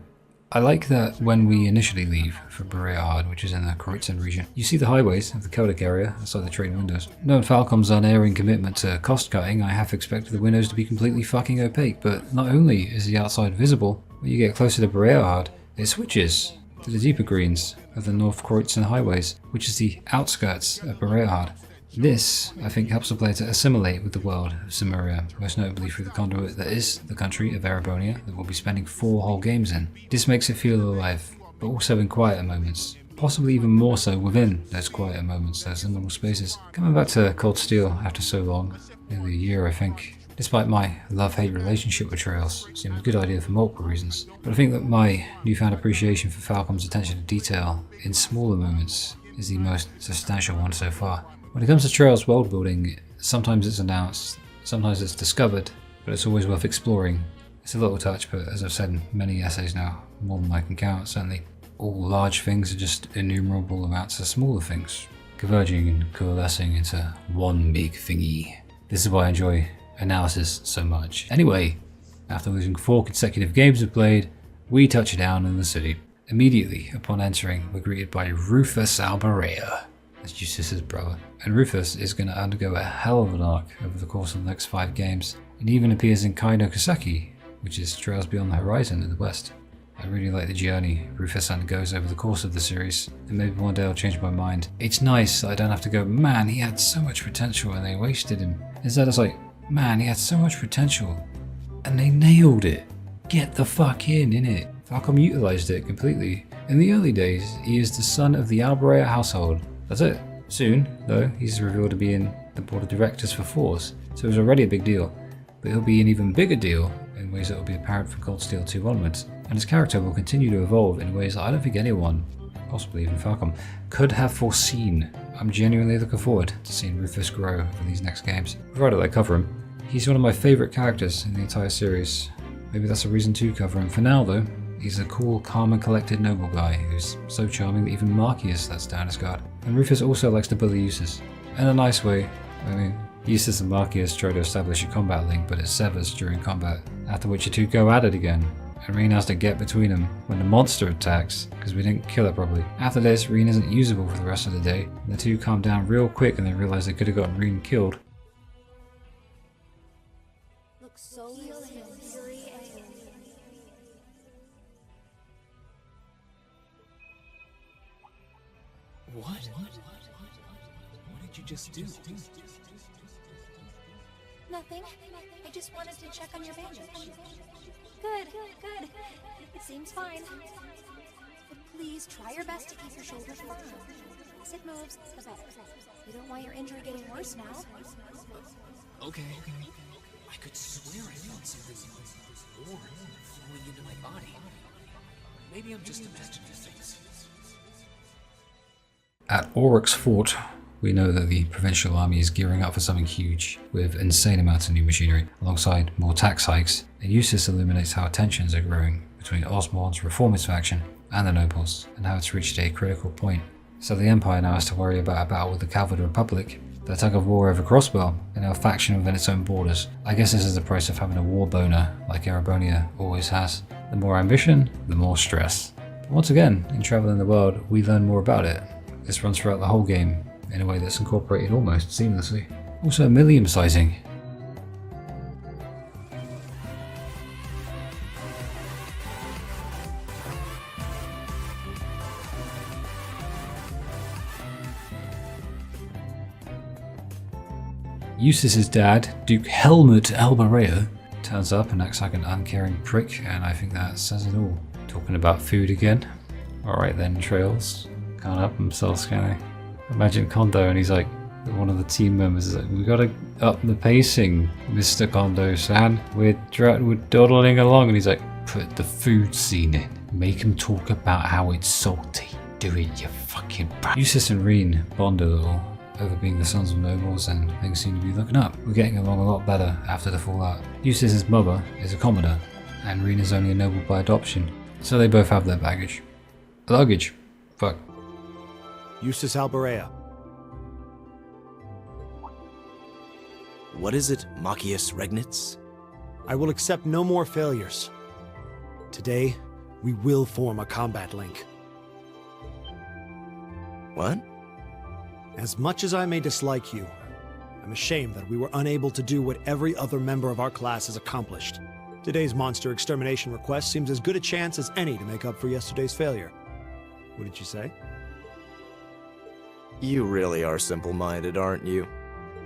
A: I like that when we initially leave for Bereahard, which is in the Kreuzern region, you see the highways of the Celtic area outside the train windows. Knowing Falcom's unerring commitment to cost cutting, I half expected the windows to be completely fucking opaque, but not only is the outside visible, when you get closer to Bereahard, it switches to the deeper greens of the North Kreuzern highways, which is the outskirts of Bereahard. This, I think, helps the player to assimilate with the world of Cimmeria, most notably through the conduit that is the country of Erebonia that we'll be spending 4 whole games in. This makes it feel alive, but also in quieter moments, possibly even more so within those quieter moments, those liminal spaces. Coming back to Cold Steel after so long, nearly a year I think, despite my love-hate relationship with Trails, seemed a good idea for multiple reasons, but I think that my newfound appreciation for Falcom's attention to detail in smaller moments is the most substantial one so far. When it comes to Trails world building, sometimes it's announced, sometimes it's discovered, but it's always worth exploring. It's a little touch, but as I've said in many essays now, more than I can count, certainly. All large things are just innumerable amounts of smaller things, converging and coalescing into one big thingy. This is why I enjoy analysis so much. Anyway, After losing 4 consecutive games of played, we touch down in the city. Immediately upon entering, we're greeted by Rufus Alberea, that's Eustace's brother. And Rufus is going to undergo a hell of an arc over the course of the next 5 games. It even appears in Kaino Kaseki, which is Trails Beyond the Horizon in the west. I really like the journey Rufus undergoes over the course of the series, and maybe one day I'll change my mind. It's nice that I don't have to go, man, he had so much potential and they wasted him. Instead it's like, man, he had so much potential and they nailed it. Get the fuck in, innit? Falcom utilized it completely. In the early days, he is the son of the Alberea household. That's it. Soon, though, he's revealed to be in the board of directors for Thors, so it was already a big deal. But he'll be an even bigger deal in ways that will be apparent from Cold Steel 2 onwards. And his character will continue to evolve in ways that I don't think anyone, possibly even Falcom, could have foreseen. I'm genuinely looking forward to seeing Rufus grow over these next games. Provided I cover him. He's one of my favourite characters in the entire series. Maybe that's a reason to cover him. For now though, he's a cool, calm and collected noble guy who's so charming that even Marcius lets down his guard. And Rufus also likes to bully Eustace. In a nice way. I mean, Eustace and Marcius try to establish a combat link, but it severs during combat, after which the two go at it again. And Rean has to get between them when the monster attacks, because we didn't kill it properly. After this, Rean isn't usable for the rest of the day, and the two calm down real quick and they realise they could have gotten Rean killed.
I: Looks so
E: What? What did you just do?
I: Nothing. I just wanted to check on your bandage. Good. It seems fine. But please try your best to keep your shoulders firm. As it moves, the better. You don't want your injury getting worse now.
E: Okay. I could swear I felt something warm flowing into my body. Maybe I'm just imagining things.
A: At Oryx Fort, we know that the provincial army is gearing up for something huge, with insane amounts of new machinery, alongside more tax hikes, and Eustace illuminates how tensions are growing between Osmond's reformist faction and the nobles, and how it's reached a critical point. So the Empire now has to worry about a battle with the Cavalry Republic, the tug of war over Crossbell, and our faction within its own borders. I guess this is the price of having a war boner, like Erebonia always has. The more ambition, the more stress. But once again, in traveling the world, we learn more about it. This runs throughout the whole game, in a way that's incorporated almost seamlessly. Also millium sizing. Eustace's dad, Duke Helmut Alberea, turns up and acts like an uncaring prick, and I think that says it all. Talking about food again. Alright then, Trails. Can't help themselves, can they? Imagine Kondo and he's like, one of the team members is like, we gotta up the pacing, Mr. Kondo-san. We're dawdling along, and he's like, put the food scene in. Make him talk about how it's salty. Do it, you fucking brat. Eustace and Rean bond a little over being the sons of nobles, and things seem to be looking up. We're getting along a lot better after the fallout. Eustace's mother is a commoner, and Rean is only a noble by adoption, so they both have their baggage. Luggage. Fuck.
J: Eustace Alberea.
K: What is it, Marcius Regnitz?
J: I will accept no more failures. Today, we will form a combat link.
K: What?
J: As much as I may dislike you, I'm ashamed that we were unable to do what every other member of our class has accomplished. Today's monster extermination request seems as good a chance as any to make up for yesterday's failure. What did you say?
K: You really are simple-minded, aren't you?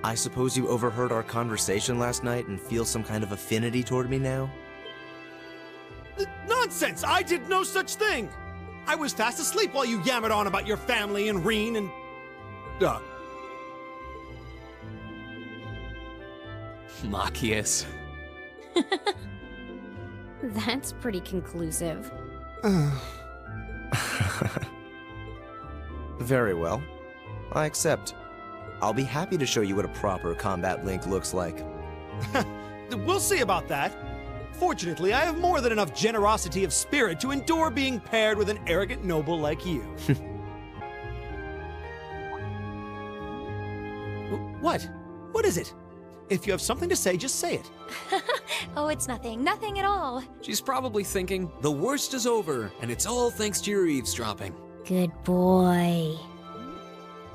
K: I suppose you overheard our conversation last night and feel some kind of affinity toward me now?
J: Nonsense! I did no such thing! I was fast asleep while you yammered on about your family and Rean and...
E: Marcius.
I: That's pretty conclusive.
K: Very well. I accept. I'll be happy to show you what a proper combat link looks like.
J: We'll see about that. Fortunately, I have more than enough generosity of spirit to endure being paired with an arrogant noble like you. What? What is it? If you have something to say, just say it.
I: Oh, it's nothing. Nothing at all.
E: She's probably thinking, the worst is over, and it's all thanks to your eavesdropping.
G: Good boy.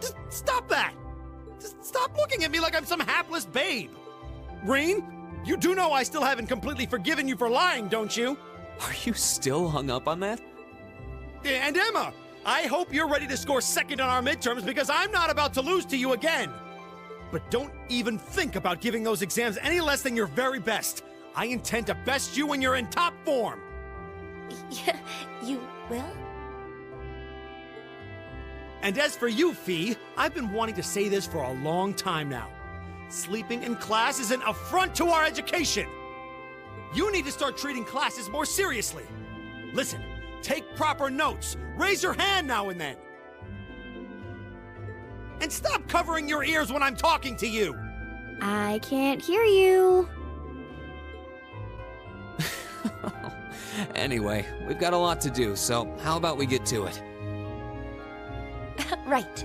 J: Just stop that! Just stop looking at me like I'm some hapless babe! Rean, you do know I still haven't completely forgiven you for lying, don't you?
E: Are you still hung up on that?
J: And Emma, I hope you're ready to score second on our midterms because I'm not about to lose to you again. But don't even think about giving those exams any less than your very best. I intend to best you when you're in top form.
I: You will?
J: And as for you, Fee, I've been wanting to say this for a long time now. Sleeping in class is an affront to our education. You need to start treating classes more seriously. Listen, take proper notes. Raise your hand now and then. And stop covering your ears when I'm talking to you.
G: I can't hear you.
E: Anyway, we've got a lot to do, so how about we get to it?
I: Right.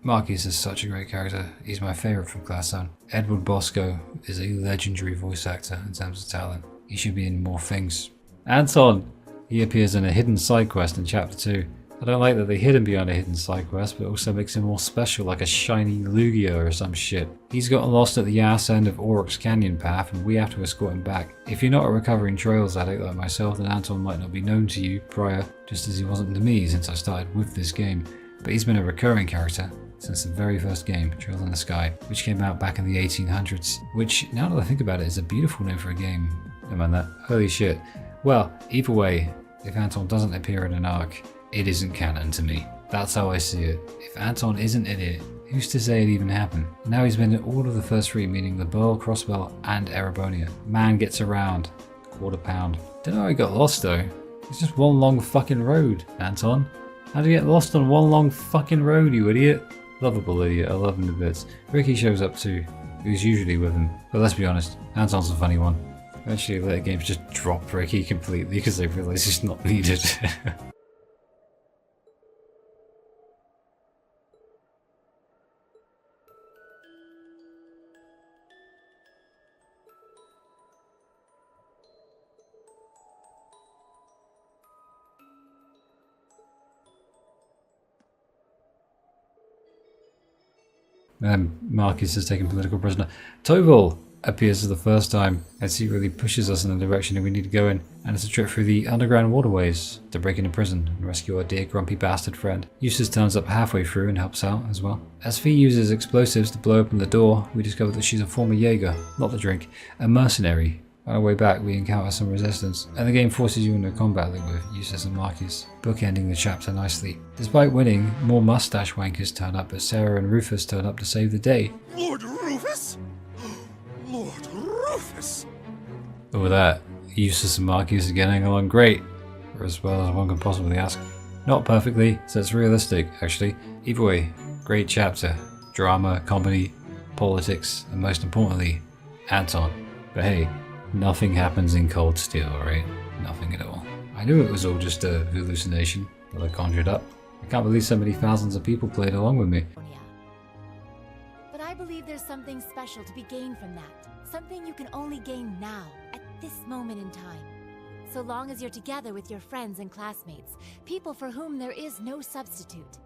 A: Marcus is such a great character. He's my favourite from Class 7. Edward Bosco is a legendary voice actor in terms of talent. He should be in more things. Anton! He appears in a hidden side quest in Chapter 2. I don't like that they hid him behind a hidden side quest, but it also makes him more special, like a shiny Lugia or some shit. He's gotten lost at the ass end of Oryx Canyon path, and we have to escort him back. If you're not a recovering Trails addict like myself, then Anton might not be known to you prior, just as he wasn't to me since I started with this game. But he's been a recurring character since the very first game, Trails in the Sky, which came out back in the 1800s, which, now that I think about it, is a beautiful name for a game. Never mind that. Holy shit. Well, either way, if Anton doesn't appear in an arc, it isn't canon to me. That's how I see it. If Anton isn't in it, who's to say it even happened? Now he's been in all of the first three, meaning the Burl, Crossbell, and Erebonia. Man gets around. Quarter pound. Don't know how he got lost though. It's just one long fucking road, Anton. How'd you get lost on one long fucking road, you idiot? Lovable idiot, I love him to bits. Ricky shows up too, who's usually with him. But let's be honest, Anton's a funny one. Eventually later games just drop Ricky completely because they realise he's not needed. Marcus has taken political prisoner. Toval appears for the first time as he really pushes us in the direction that we need to go in, and it's a trip through the underground waterways to break into prison and rescue our dear grumpy bastard friend. Eustace turns up halfway through and helps out as well. As Fee uses explosives to blow open the door, we discover that she's a former Jaeger, not the drink, a mercenary. On our way back, we encounter some resistance, and the game forces you into a combat link with Eustace and Marcus, bookending the chapter nicely. Despite winning, more mustache wankers turn up, but Sarah and Rufus turn up to save the day.
J: Lord Rufus? Lord Rufus!
A: Over that, Eustace and Marcus are getting along great, or as well as one can possibly ask. Not perfectly, so it's realistic, actually. Either way, great chapter. Drama, comedy, politics, and most importantly, Anton. But hey, nothing happens in Cold Steel, right? Nothing at all. I knew it was all just a hallucination that I conjured up. I can't believe so many thousands of people played along with me.
G: But I believe there's something special to be gained from that. Something you can only gain now, at this moment in time. So long as you're together with your friends and classmates, people for whom there is no substitute.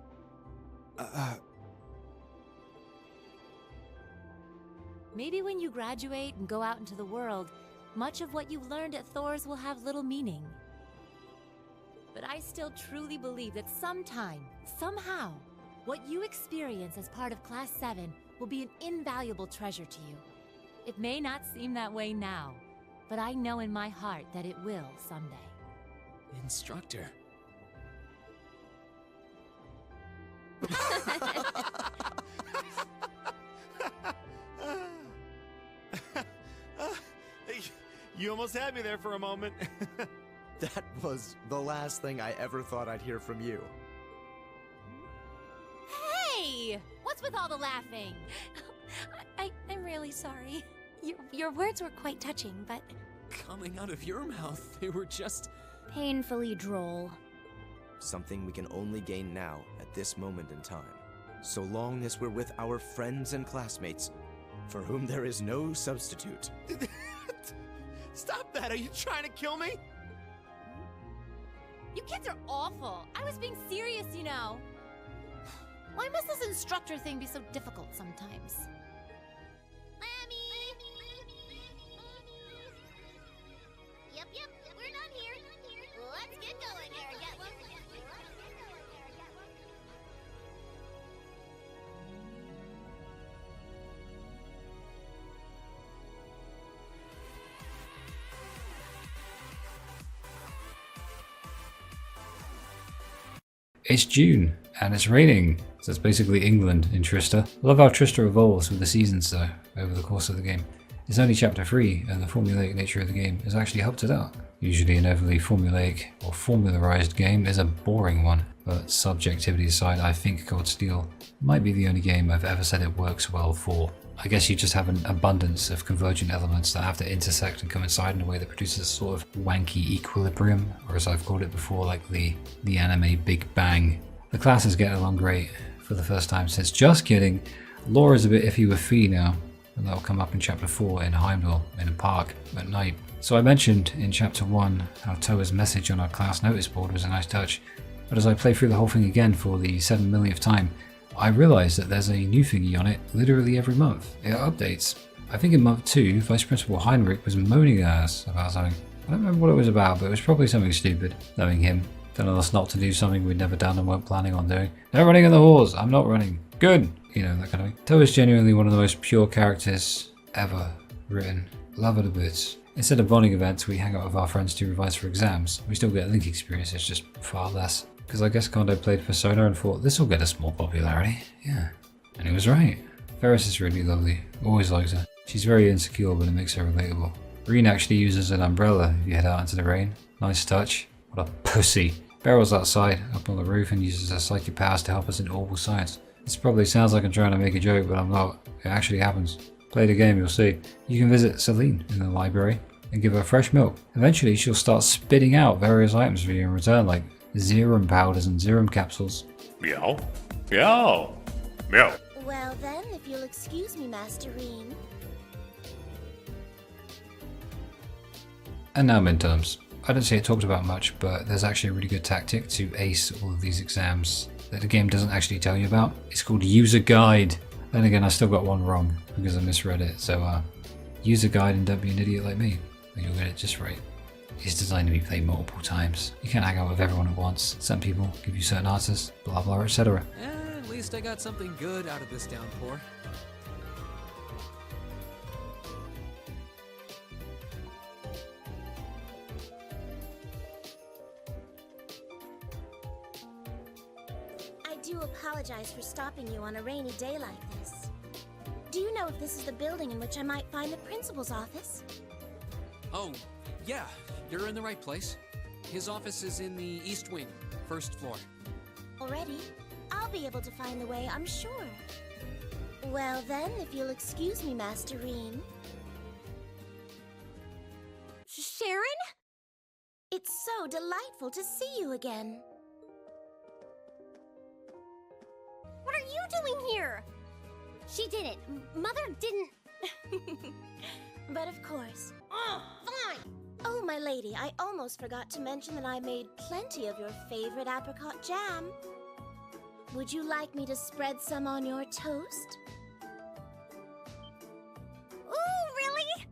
G: Maybe when you graduate and go out into the world, much of what you learned at Thors will have little meaning. But I still truly believe that sometime, somehow, what you experience as part of Class 7 will be an invaluable treasure to you. It may not seem that way now, but I know in my heart that it will someday.
E: Instructor.
J: You almost had me there for a moment.
K: That was the last thing I ever thought I'd hear from you.
G: Hey! What's with all the laughing?
I: I'm really sorry. Your words were quite touching, but...
E: Coming out of your mouth, they were just...
G: painfully droll.
K: Something we can only gain now, at this moment in time. so long as we're with our friends and classmates, for whom there is no substitute.
J: Stop that! Are you trying to kill me?
G: You kids are awful. I was being serious, you know. Why must this instructor thing be so difficult sometimes?
I: Yep, we're done here. Let's get going, Arrogant.
A: It's June, and it's raining, so it's basically England in Trista. I love how Trista evolves with the seasons though, over the course of the game. It's only chapter 3, and the formulaic nature of the game has actually helped it out. Usually an overly formulaic or formularized game is a boring one, but subjectivity aside, I think Cold Steel might be the only game I've ever said it works well for. I guess you just have an abundance of convergent elements that have to intersect and coincide in a way that produces a sort of wanky equilibrium, or as I've called it before, like the anime Big Bang. The class is getting along great for the first time since. Just kidding, lore is a bit iffy with Fee now, and that'll come up in chapter 4 in Heimdall, in a park, at night. So I mentioned in chapter 1 how Toa's message on our class notice board was a nice touch, but as I play through the whole thing again for the 7 millionth time, I realised that there's a new thingy on it literally every month. It updates. I think in month 2, Vice Principal Heinrich was moaning at us about something. I don't remember what it was about, but it was probably something stupid, knowing him, telling us not to do something we'd never done and weren't planning on doing. No running in the halls, I'm not running. Good! You know, that kind of thing. Toa is genuinely one of the most pure characters ever written. Love it a bit. Instead of bonding events, we hang out with our friends to revise for exams. We still get Link experience, it's just far less. Because I guess Kondo played Persona and thought, this will get us more popularity. Yeah. And he was right. Ferris is really lovely. Always liked her. She's very insecure, but it makes her relatable. Rean actually uses an umbrella if you head out into the rain. Nice touch. What a pussy. Beryl's outside, up on the roof, and uses her psychic powers to help us in orbal science. This probably sounds like I'm trying to make a joke, but I'm not. It actually happens. Play the game, you'll see. You can visit Celine in the library and give her fresh milk. Eventually, she'll start spitting out various items for you in return, like serum powders and serum capsules.
B: Meow. Meow. Meow.
I: Well then, if you'll excuse me, Master Rean.
A: And now midterms. I don't see it talked about much, but there's actually a really good tactic to ace all of these exams that the game doesn't actually tell you about. It's called User Guide. Then again, I still got one wrong because I misread it, so use a guide and don't be an idiot like me, and you'll get it just right. It's designed to be played multiple times. You can't hang out with everyone at once. Some people give you certain answers, blah blah, etc.
E: At least I got something good out of this downpour.
I: I do apologize for stopping you on a rainy day like this. Do you know if this is the building in which I might find the principal's office?
E: Oh, yeah, you're in the right place. His office is in the East Wing, first floor.
I: Already? I'll be able to find the way, I'm sure. Well then, if you'll excuse me, Master Rean. Sharon? It's so delightful to see you again. What are you doing here? She didn't. Mother didn't. But of course. Fine! Oh, my lady, I almost forgot to mention that I made plenty of your favorite apricot jam. Would you like me to spread some on your toast? Ooh, really?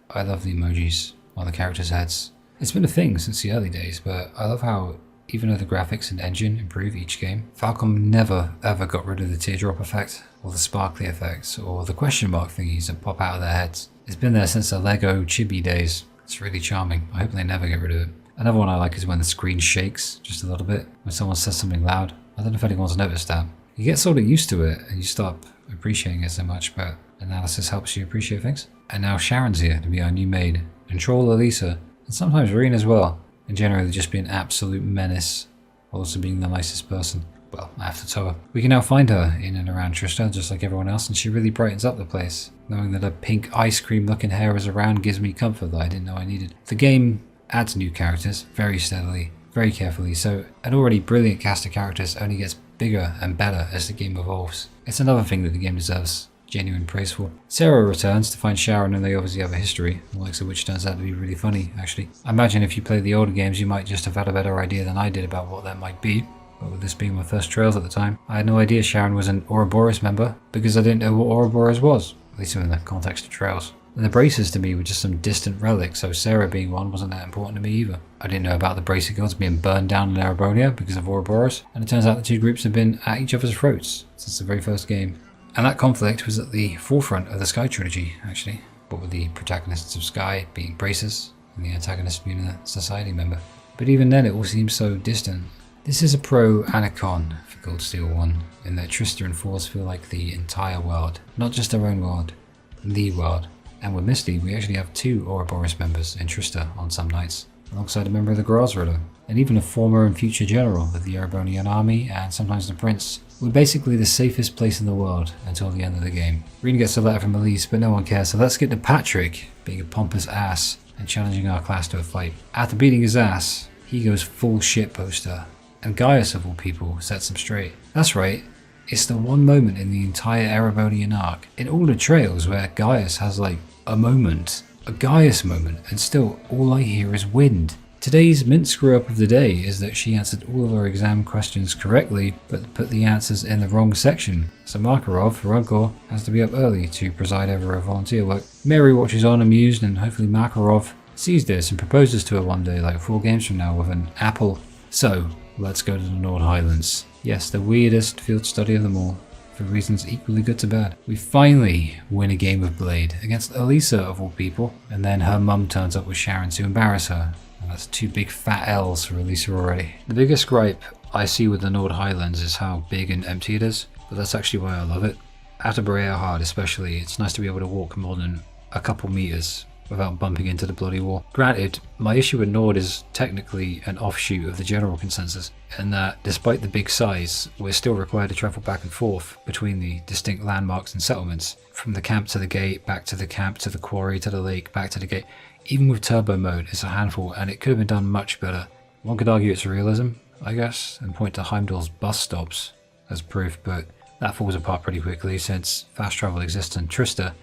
A: I love the emojis on the characters' heads. It's been a thing since the early days, but I love how even though the graphics and engine improve each game, Falcom never ever got rid of the teardrop effect, or the sparkly effects, or the question mark thingies that pop out of their heads. It's been there since the Lego Chibi days. It's really charming. I hope they never get rid of it. Another one I like is when the screen shakes just a little bit when someone says something loud. I don't know if anyone's noticed that. You get sort of used to it and you stop appreciating it so much, but analysis helps you appreciate things. And now Sharon's here to be our new maid, and Troll Elisa, and sometimes Rean as well, and generally just be an absolute menace, while also being the nicest person. Well, after Toa. We can now find her in and around Trista, just like everyone else, and she really brightens up the place. Knowing that her pink ice cream looking hair is around gives me comfort that I didn't know I needed. The game adds new characters very steadily, very carefully, so an already brilliant cast of characters only gets bigger and better as the game evolves. It's another thing that the game deserves genuine praise for. Sarah returns to find Sharon, and they obviously have a history, the likes of which turns out to be really funny, actually. I imagine if you played the older games, you might just have had a better idea than I did about what that might be. But with this being my first Trails at the time, I had no idea Sharon was an Ouroboros member because I didn't know what Ouroboros was, at least in the context of Trails. And the Braces to me were just some distant relic, so Sarah being one wasn't that important to me either. I didn't know about the Bracer Guilds being burned down in Erebonia because of Ouroboros, and it turns out the two groups have been at each other's throats since the very first game. And that conflict was at the forefront of the Sky trilogy, actually, but with the protagonists of Sky being Braces and the antagonist being a society member. But even then it all seems so distant. This is a pro and a con for Cold Steel 1, in that Trista and Thors feel like the entire world, not just their own world, the world. And with Misty, we actually have 2 Ouroboros members in Trista on some nights, alongside a member of the Grasritter, and even a former and future general of the Erebonian army, and sometimes the prince. We're basically the safest place in the world until the end of the game. Rean gets a letter from Elise, but no one cares, so let's get to Patrick being a pompous ass and challenging our class to a fight. After beating his ass, he goes full shitposter, and Gaius of all people sets him straight. That's right, it's the one moment in the entire Erebonian arc, in all the Trails, where Gaius has like a moment, a Gaius moment, and still all I hear is wind. Today's mint screw up of the day is that she answered all of her exam questions correctly, but put the answers in the wrong section. So Makarov, her uncle, has to be up early to preside over her volunteer work. Mary watches on amused, and hopefully Makarov sees this and proposes to her one day, like 4 games from now, with an apple. So, let's go to the Nord Highlands. Yes, the weirdest field study of them all, for reasons equally good to bad. We finally win a game of Blade against Elisa of all people, and then her mum turns up with Sharon to embarrass her. And that's 2 big fat L's for Elisa already. The biggest gripe I see with the Nord Highlands is how big and empty it is, but that's actually why I love it. After Hard especially, it's nice to be able to walk more than a couple meters without bumping into the bloody wall. Granted, my issue with Nord is technically an offshoot of the general consensus, in that despite the big size, we're still required to travel back and forth between the distinct landmarks and settlements, from the camp to the gate, back to the camp, to the quarry, to the lake, back to the gate. Even with turbo mode, it's a handful, and it could have been done much better. One could argue it's realism, I guess, and point to Heimdall's bus stops as proof, but that falls apart pretty quickly since fast travel exists in Trista,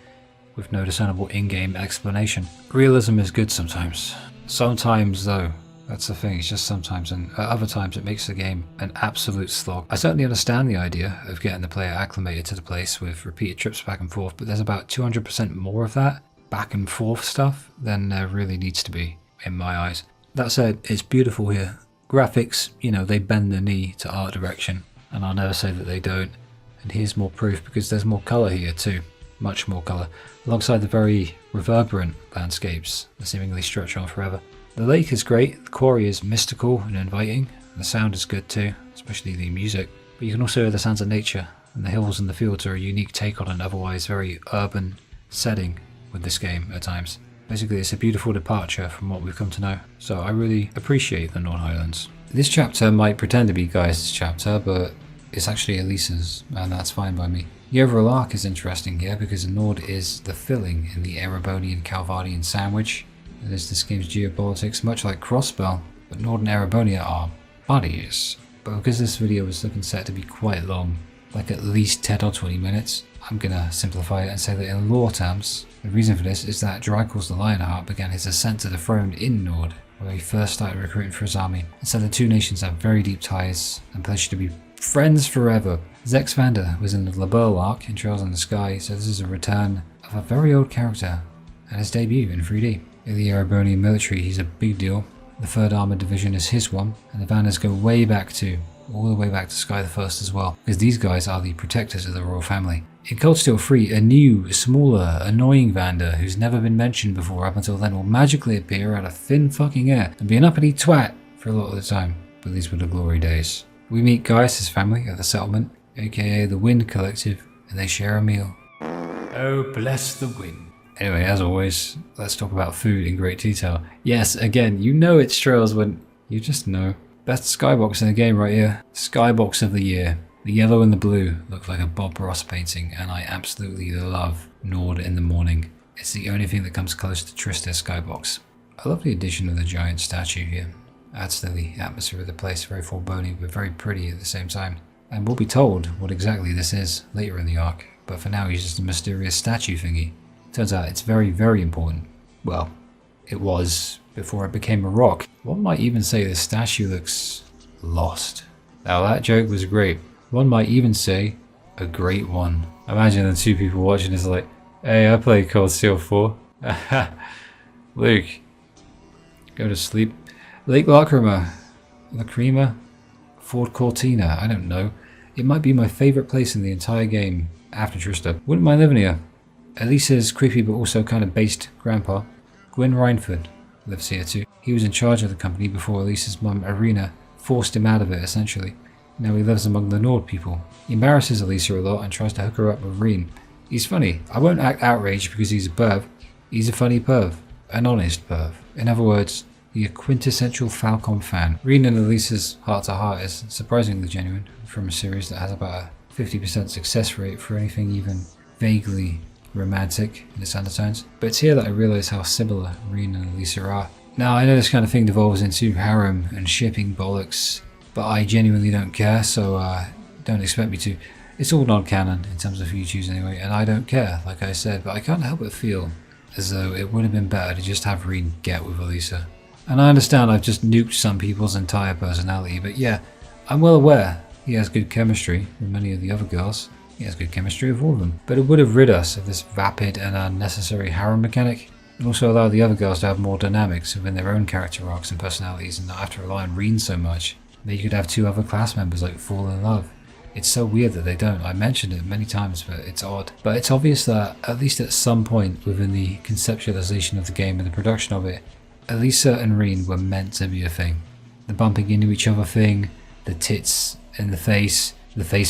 A: with no discernible in-game explanation. Realism is good sometimes. Sometimes though, that's the thing, it's just sometimes, and at other times it makes the game an absolute slog. I certainly understand the idea of getting the player acclimated to the place with repeated trips back and forth, but there's about 200% more of that back and forth stuff than there really needs to be, in my eyes. That said, it's beautiful here. Graphics, you know, they bend the knee to art direction, and I'll never say that they don't. And here's more proof because there's more colour here too. Much more colour, alongside the very reverberant landscapes that seemingly stretch on forever. The lake is great, the quarry is mystical and inviting, and the sound is good too, especially the music. But you can also hear the sounds of nature, and the hills and the fields are a unique take on an otherwise very urban setting with this game at times. Basically, it's a beautiful departure from what we've come to know, so I really appreciate the Nord Highlands. This chapter might pretend to be Gaius' chapter, but it's actually Elisa's, and that's fine by me. The overall arc is interesting here because Nord is the filling in the Erebonian Calvardian sandwich. It is this game's geopolitics, much like Crossbell, but Nord and Erebonia are buddies. But because this video was looking set to be quite long, like at least 10 or 20 minutes, I'm gonna simplify it and say that in lore terms, the reason for this is that Drycles the Lionheart began his ascent to the throne in Nord, where he first started recruiting for his army, and so the two nations have very deep ties and pledged to be friends forever. Zex Vander was in the Labelle arc in Trails in the Sky, so this is a return of a very old character and his debut in 3D. In the Erebonian military, he's a big deal. The 3rd Armoured Division is his one, and the Vanders go way back to, all the way back to Sky the First as well, because these guys are the protectors of the royal family. In Cold Steel 3, a new, smaller, annoying Vander who's never been mentioned before up until then will magically appear out of thin fucking air and be an uppity twat for a lot of the time, but these were the glory days. We meet Gaius' family at the settlement, aka the Wind Collective, and they share a meal. Oh, bless the wind. Anyway, as always, let's talk about food in great detail. Yes, again, you know it's Trails when you just know. Best skybox in the game right here. Skybox of the year. The yellow and the blue look like a Bob Ross painting, and I absolutely love Nord in the morning. It's the only thing that comes close to Trista's skybox. I love the addition of the giant statue here. Adds to the atmosphere of the place, very foreboding but very pretty at the same time. and we'll be told what exactly this is later in the arc, but for now he's just a mysterious statue thingy. Turns out it's very, very important. Well, it was before it became a rock. One might even say this statue looks lost. Now that joke was great. One might even say a great one. Imagine the two people watching this like, hey, I played Cold Steel 4. Luke, go to sleep. Lake Lacrima, Fort Cortina, I don't know. It might be my favourite place in the entire game after Trista. Wouldn't mind living here. Elisa's creepy but also kind of based grandpa, Gwyn Reinford, lives here too. He was in charge of the company before Elisa's mum, Irina, forced him out of it essentially. Now he lives among the Nord people. He embarrasses Elisa a lot and tries to hook her up with Rean. He's funny. I won't act outraged because he's a perv. He's a funny perv. An honest perv. In other words, the quintessential Falcom fan. Rean and Elisa's heart-to-heart is surprisingly genuine from a series that has about a 50% success rate for anything even vaguely romantic in its undertones. But it's here that I realise how similar Rean and Elisa are. Now I know this kind of thing devolves into harem and shipping bollocks, but I genuinely don't care, so don't expect me to. It's all non-canon in terms of who you choose anyway, and I don't care, like I said, but I can't help but feel as though it would have been better to just have Rean get with Elisa. And I understand I've just nuked some people's entire personality, but yeah, I'm well aware he has good chemistry with many of the other girls. He has good chemistry with all of them, but it would have rid us of this vapid and unnecessary harem mechanic, and also allow the other girls to have more dynamics within their own character arcs and personalities and not have to rely on Rean so much. They could have two other class members like fall in love. It's so weird that they don't. I mentioned it many times, but it's odd. But it's obvious that, at least at some point within the conceptualization of the game and the production of it, Elisa and Rean were meant to be a thing. The bumping into each other thing, the tits in the face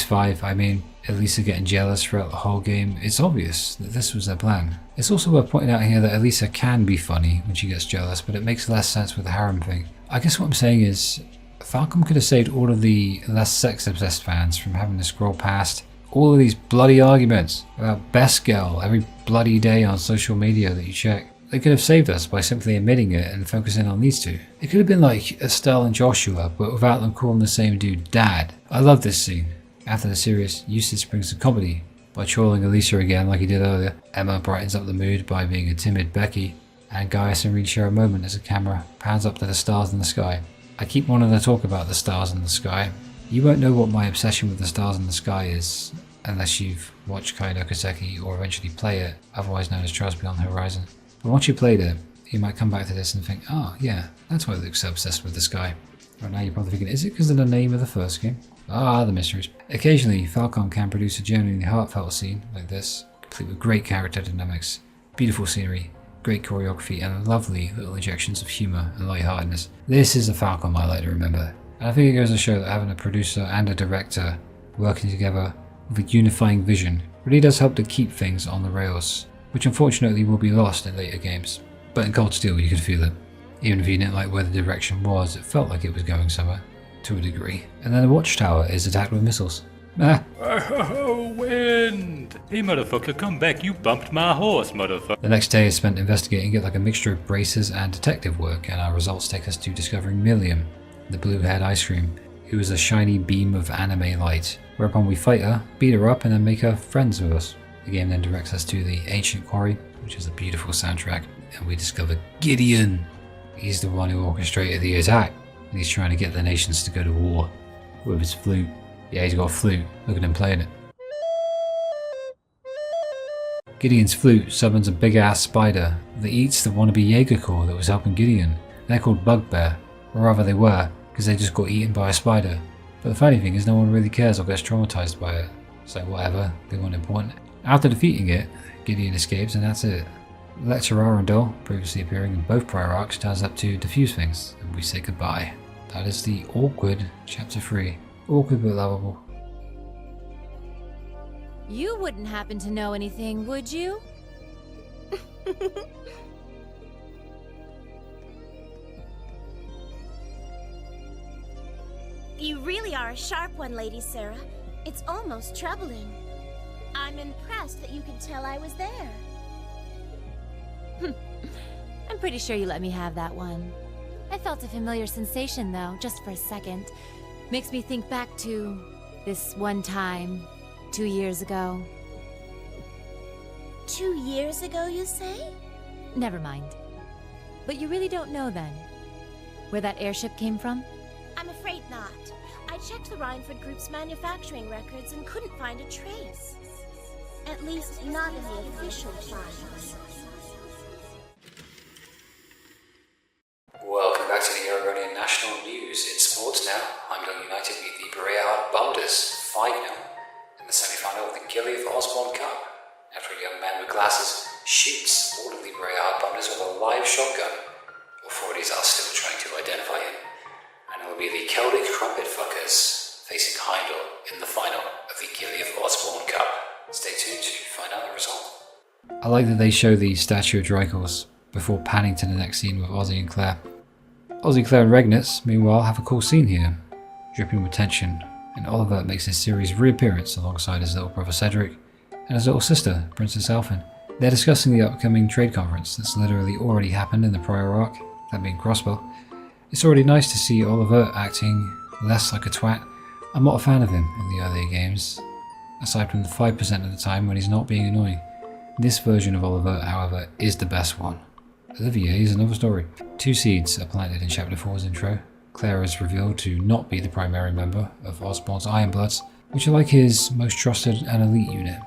A: five, I mean, Elisa getting jealous throughout the whole game. It's obvious that this was their plan. It's also worth pointing out here that Elisa can be funny when she gets jealous, but it makes less sense with the harem thing. I guess what I'm saying is, Falcom could have saved all of the less sex-obsessed fans from having to scroll past all of these bloody arguments about best girl every bloody day on social media that you check. They could have saved us by simply omitting it and focusing on these two. It could have been like Estelle and Joshua, but without them calling the same dude Dad. I love this scene. After the serious, Eustace brings the comedy by trolling Elisa again like he did earlier. Emma brightens up the mood by being a timid Becky, and Gaius and Rean share a moment as the camera pans up to the stars in the sky. I keep wanting to talk about the stars in the sky. You won't know what my obsession with the stars in the sky is unless you've watched Kai no Kiseki or eventually play it, otherwise known as Trials Beyond the Horizon. But once you played it, you might come back to this and think, oh yeah, that's why Luke's so obsessed with the sky. Right now you're probably thinking, is it because of the name of the first game? Ah, the mysteries. Occasionally, Falcom can produce a genuinely heartfelt scene like this, complete with great character dynamics, beautiful scenery, great choreography, and lovely little injections of humour and lightheartedness. This is a Falcom I like to remember. And I think it goes to show that having a producer and a director working together with a unifying vision really does help to keep things on the rails, which unfortunately will be lost in later games. But in Cold Steel you could feel it. Even if you didn't like where the direction was, it felt like it was going somewhere, to a degree. And then the watchtower is attacked with missiles.
C: Oh, wind! Hey motherfucker, come back, you bumped my horse, motherfucker.
A: The next day is spent investigating it like a mixture of braces and detective work, and our results take us to discovering Milliam, the blue-haired ice cream, who is a shiny beam of anime light, whereupon we fight her, beat her up, and then make her friends with us. The game then directs us to the ancient quarry, which is a beautiful soundtrack, and we discover Gideon. He's the one who orchestrated the attack, and he's trying to get the nations to go to war with his flute. Yeah, he's got a flute. Look at him playing it. Gideon's flute summons a big-ass spider that eats the wannabe Jaeger Corps that was helping Gideon. They're called Bugbear, or rather they were, because they just got eaten by a spider. But the funny thing is no one really cares or gets traumatized by it. So whatever, they weren't important. After defeating it, Gideon escapes and that's it. Lecturer Arundel, previously appearing in both prior arcs, turns up to defuse things, and we say goodbye. That is the Awkward Chapter 3. Awkward but lovable.
G: You wouldn't happen to know anything, would you?
I: You really are a sharp one, Lady Sarah. It's almost troubling. I'm impressed that you could tell I was there.
G: I'm pretty sure you let me have that one. I felt a familiar sensation though, just for a second. Makes me think back to This one time, 2 years ago.
I: 2 years ago, you say?
G: Never mind. But you really don't know then? Where that airship came from?
I: I'm afraid not. I checked the Rhineford Group's manufacturing records and couldn't find a trace. At least, not in the official files.
A: Welcome back to the Euronian National News. In sports now, Heimdall United beat the Boreal Bunders 5-0 in the semi-final of the Gilead Osborne Cup, after a young man with glasses shoots all of the Boreal Bunders with a live shotgun. Authorities are still trying to identify him, and it will be the Celtic Trumpet Fuckers facing Heimdall in the final of the Gilead Osborne Cup. Stay tuned to find out the result. I like that they show the statue of Drykos before panning to the next scene with Ozzy and Claire. Ozzy, Claire and Regnitz, meanwhile, have a cool scene here, dripping with tension, and Oliver makes his series reappearance alongside his little brother Cedric and his little sister, Princess Elfin. They're discussing the upcoming trade conference that's literally already happened in the prior arc, that being Crossbow. It's already nice to see Oliver acting less like a twat. I'm not a fan of him in the earlier games, aside from the 5% of the time when he's not being annoying. This version of Oliver, however, is the best one. Olivier is another story. 2 seeds are planted in Chapter 4's intro. Claire is revealed to not be the primary member of Osborne's Ironbloods, which are like his most trusted and elite unit.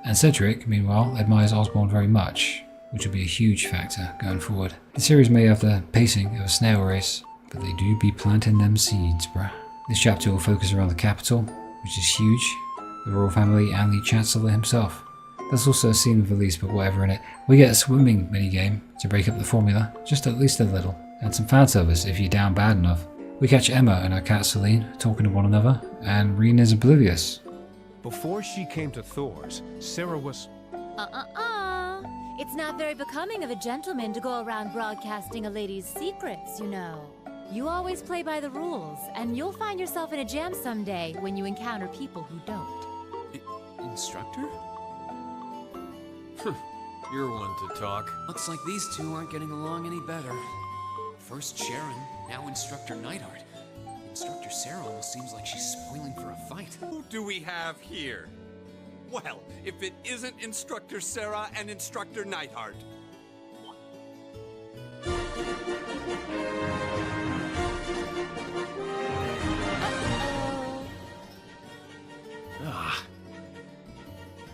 A: And Cedric, meanwhile, admires Osborne very much, which will be a huge factor going forward. The series may have the pacing of a snail race, but they do be planting them seeds, bruh. This chapter will focus around the capital, which is huge, the royal family and the Chancellor himself. There's also a scene with Elise, but whatever in it. We get a swimming minigame to break up the formula, just at least a little, and some fan service if you're down bad enough. We catch Emma and her cat Celine talking to one another, and Rean is oblivious.
L: Before she came to Thors, Sarah was...
G: It's not very becoming of a gentleman to go around broadcasting a lady's secrets, you know. You always play by the rules, and you'll find yourself in a jam someday when you encounter people who don't.
E: Instructor?
L: You're one to talk.
E: Looks like these two aren't getting along any better. First Sharon, now Instructor Neidhart. Instructor Sarah almost seems like she's spoiling for a fight.
M: Who do we have here? Well, if it isn't Instructor Sarah and Instructor Neidhart.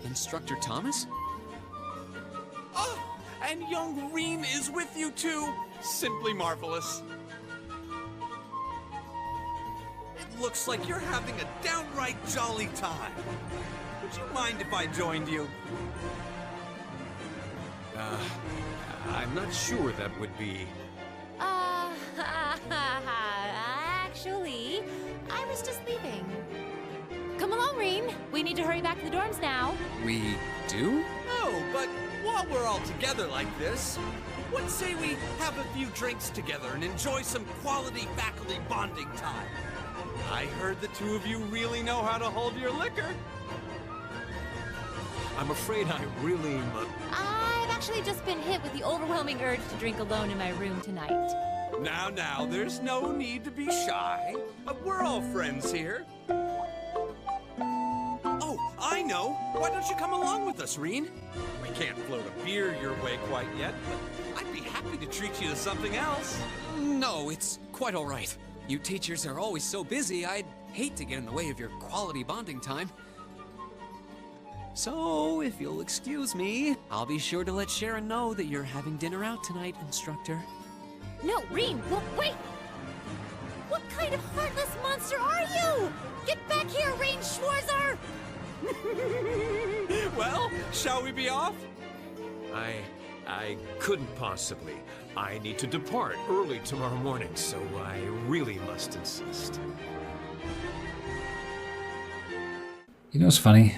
E: Instructor Thomas?
M: Oh, and young Rean is with you too. Simply marvelous. It looks like you're having a downright jolly time. Would you mind if I joined you?
L: I'm not sure that would be...
G: Actually, I was just leaving. Come along, Rean. We need to hurry back to the dorms now.
E: We do?
M: Oh, but while we're all together like this, what say we have a few drinks together and enjoy some quality faculty bonding time? I heard the two of you really know how to hold your liquor.
L: I'm afraid I really...
G: I've actually just been hit with the overwhelming urge to drink alone in my room tonight.
M: Now, there's no need to be shy. We're all friends here. Oh, I know. Why don't you come along with us, Rean? We can't float a beer your way quite yet, but I'd be happy to treat you to something else.
E: No, it's quite all right. You teachers are always so busy, I'd hate to get in the way of your quality bonding time. So, if you'll excuse me, I'll be sure to let Sharon know that you're having dinner out tonight, Instructor.
G: No, Rean, wait! What kind of heartless monster are you? Get back here, Rean Schwarzer!
M: Well, shall we be off?
L: I couldn't possibly. I need to depart early tomorrow morning, so I really must insist.
A: You know what's funny?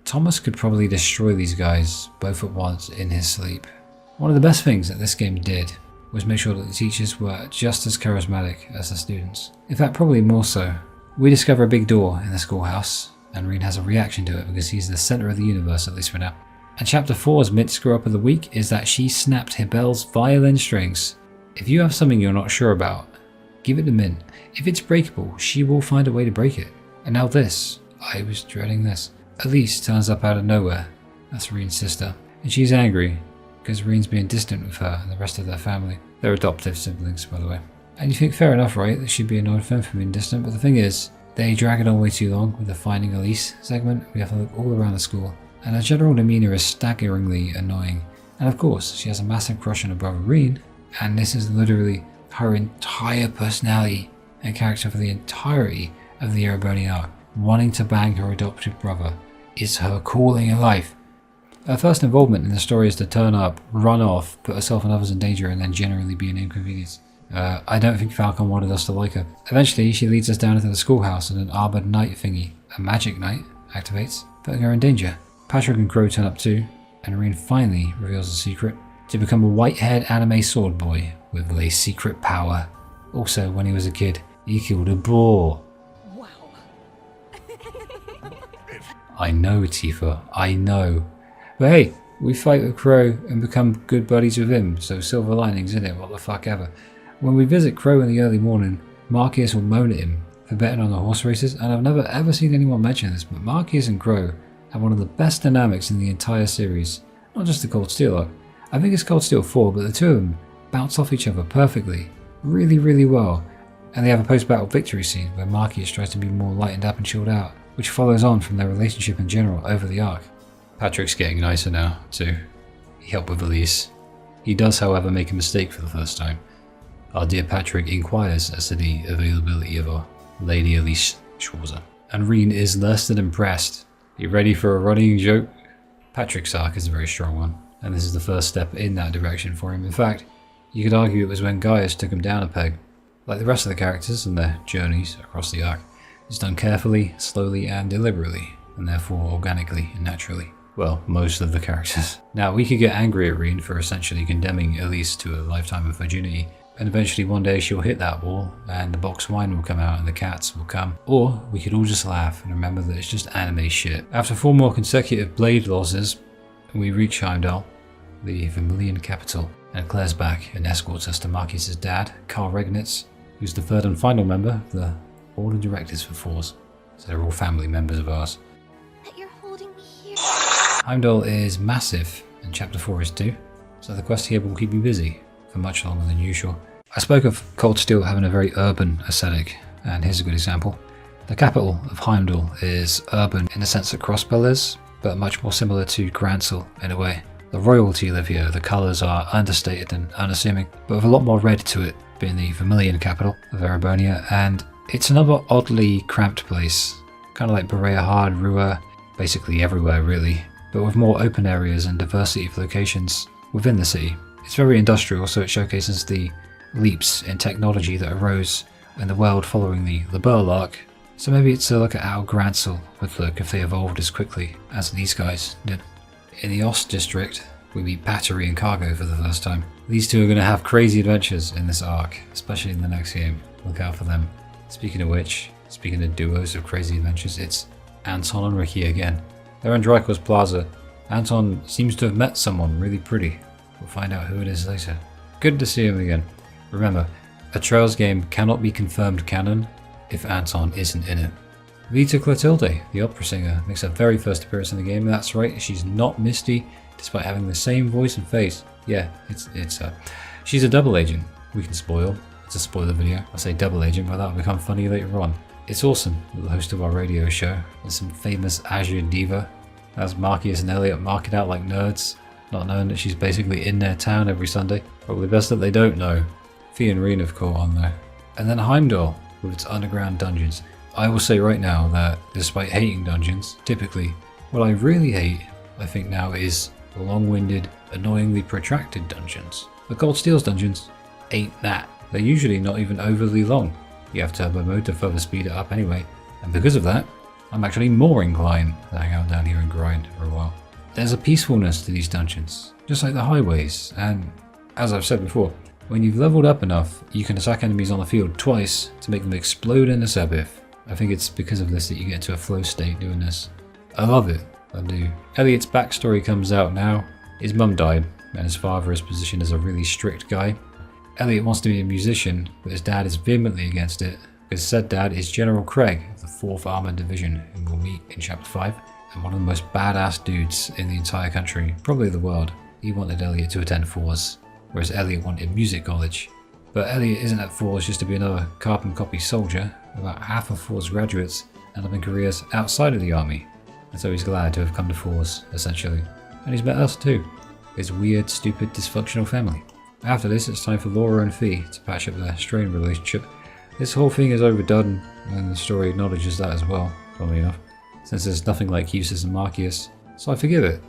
A: Thomas could probably destroy these guys both at once in his sleep. One of the best things that this game did was make sure that the teachers were just as charismatic as the students. In fact, probably more so. We discover a big door in the schoolhouse, and Rean has a reaction to it because he's the center of the universe, at least for now. And Chapter 4's Mint Screw Up of the Week is that she snapped Hibel's violin strings. If you have something you're not sure about, give it to Mint. If it's breakable, she will find a way to break it. And now this. I was dreading this. Elise turns up out of nowhere. That's Rean's sister. And she's angry because Rean's being distant with her and the rest of their family. They're adoptive siblings, by the way. And you think fair enough, right? They should be annoyed with them for being distant. But the thing is, they drag it on way too long with the Finding Elise segment. We have to look all around the school. And her general demeanour is staggeringly annoying. And of course, she has a massive crush on her brother Rean. And this is literally her entire personality and character for the entirety of the Erebonian arc. Wanting to bang her adopted brother is her calling in life. Her first involvement in the story is to turn up, run off, put herself and others in danger, and then generally be an inconvenience. I don't think Falcom wanted us to like her. Eventually, she leads us down into the schoolhouse and an armored knight thingy, a magic knight, activates, putting her in danger. Patrick and Crow turn up too, and Rean finally reveals the secret to become a white-haired anime sword boy with a secret power. Also, when he was a kid, he killed a boar.
H: Wow.
A: I know, Tifa, I know. But hey, we fight with Crow and become good buddies with him, so silver linings, innit? What the fuck ever. When we visit Crow in the early morning, Marcus will moan at him for betting on the horse races, and I've never ever seen anyone mention this, but Marcus and Crow have one of the best dynamics in the entire series. Not just the Cold Steel arc. I think it's Cold Steel 4, but the two of them bounce off each other perfectly. Really, really well. And they have a post-battle victory scene where Marcus tries to be more lightened up and chilled out, which follows on from their relationship in general over the arc. Patrick's getting nicer now, too. He helped with Elise. He does, however, make a mistake for the first time. Our dear Patrick inquires as to the availability of our Lady Elise Schwarzer. And Rean is less than impressed. You ready for a running joke? Patrick's arc is a very strong one, and this is the first step in that direction for him. In fact, you could argue it was when Gaius took him down a peg. Like the rest of the characters and their journeys across the arc, it's done carefully, slowly and deliberately, and therefore organically and naturally. Well, most of the characters. Now, we could get angry at Rean for essentially condemning Elise to a lifetime of virginity, and eventually one day she'll hit that wall, and the box wine will come out and the cats will come. Or we could all just laugh and remember that it's just anime shit. After 4 more consecutive blade losses, we reach Heimdall, the Vermilion capital, and Claire's back and escorts us to Marcus's dad, Carl Regnitz, who's the third and final member of the board of directors for Thors. So they're all family members of ours.
I: That you're holding me here.
A: Heimdall is massive, and Chapter 4 is too, so the quest here will keep you busy for much longer than usual. I spoke of Cold Steel having a very urban aesthetic, and here's a good example. The capital of Heimdall is urban in the sense that Crossbell is, but much more similar to Gransel in a way. The royalty live here, the colours are understated and unassuming, but with a lot more red to it, being the Vermilion capital of Erebonia, and it's another oddly cramped place, kind of like Berea Hard, Rua, basically everywhere really, but with more open areas and diversity of locations within the city. It's very industrial, so it showcases the leaps in technology that arose in the world following the Burl arc, so maybe it's a look at how Gransel would look if they evolved as quickly as these guys did. In the Ost district, we meet Battery and Cargo for the first time. These two are going to have crazy adventures in this arc, especially in the next game. Look out for them. Speaking of which, speaking of duos of crazy adventures, it's Anton and Ricky again. They're in Drykor's Plaza. Anton seems to have met someone really pretty. We'll find out who it is later. Good to see him again. Remember, a Trails game cannot be confirmed canon if Anton isn't in it. Vita Clotilde, the opera singer, makes her very first appearance in the game, and that's right, she's not Misty, despite having the same voice and face. Yeah, it's her. She's a double agent. We can spoil. It's a spoiler video. I'll say double agent, but that'll become funny later on. It's awesome, the host of our radio show, and some famous Azure diva. As Marcus and Elliot mark it out like nerds, not knowing that she's basically in their town every Sunday. Probably best that they don't know. Fee and Rean have caught on though. And then Heimdall, with its underground dungeons. I will say right now that, despite hating dungeons, typically, what I really hate, I think now, is long-winded, annoyingly protracted dungeons. The Cold Steel's dungeons ain't that. They're usually not even overly long. You have turbo mode to further speed it up anyway, and because of that, I'm actually more inclined to hang out down here and grind for a while. There's a peacefulness to these dungeons, just like the highways, and as I've said before, when you've leveled up enough, you can attack enemies on the field twice to make them explode in the Sepith. I think it's because of this that you get into a flow state doing this. I love it, I do. Elliot's backstory comes out now. His mum died, and his father is positioned as a really strict guy. Elliot wants to be a musician, but his dad is vehemently against it, because said dad is General Craig of the 4th Armored Division, whom we'll meet in Chapter 5, and one of the most badass dudes in the entire country, probably the world. He wanted Elliot to attend Thors, whereas Elliot wanted music college. But Elliot isn't at Thors just to be another carbon copy soldier. About half of Thors graduates end up in careers outside of the army, and so he's glad to have come to Thors, essentially. And he's met us too, his weird, stupid, dysfunctional family. After this, it's time for Laura and Fee to patch up their strained relationship. This whole thing is overdone, and the story acknowledges that as well, funnily enough, since there's nothing like Eustace and Marcius, so I forgive it.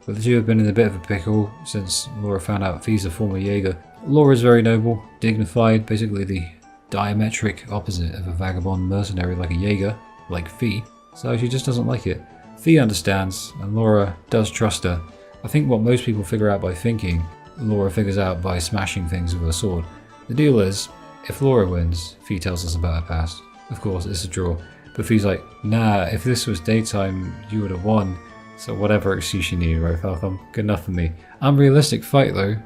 A: But the two have been in a bit of a pickle since Laura found out Fee's a former Jaeger. Laura's very noble, dignified, basically the diametric opposite of a vagabond mercenary like a Jaeger, like Fee, so she just doesn't like it. Fee understands, and Laura does trust her. I think what most people figure out by thinking, Laura figures out by smashing things with her sword. The deal is, if Laura wins, Fee tells us about her past. Of course, it's a draw, but Fee's like, nah, if this was daytime, you would have won. So whatever excuse you need, right, Falcom? Good enough for me. Unrealistic fight though.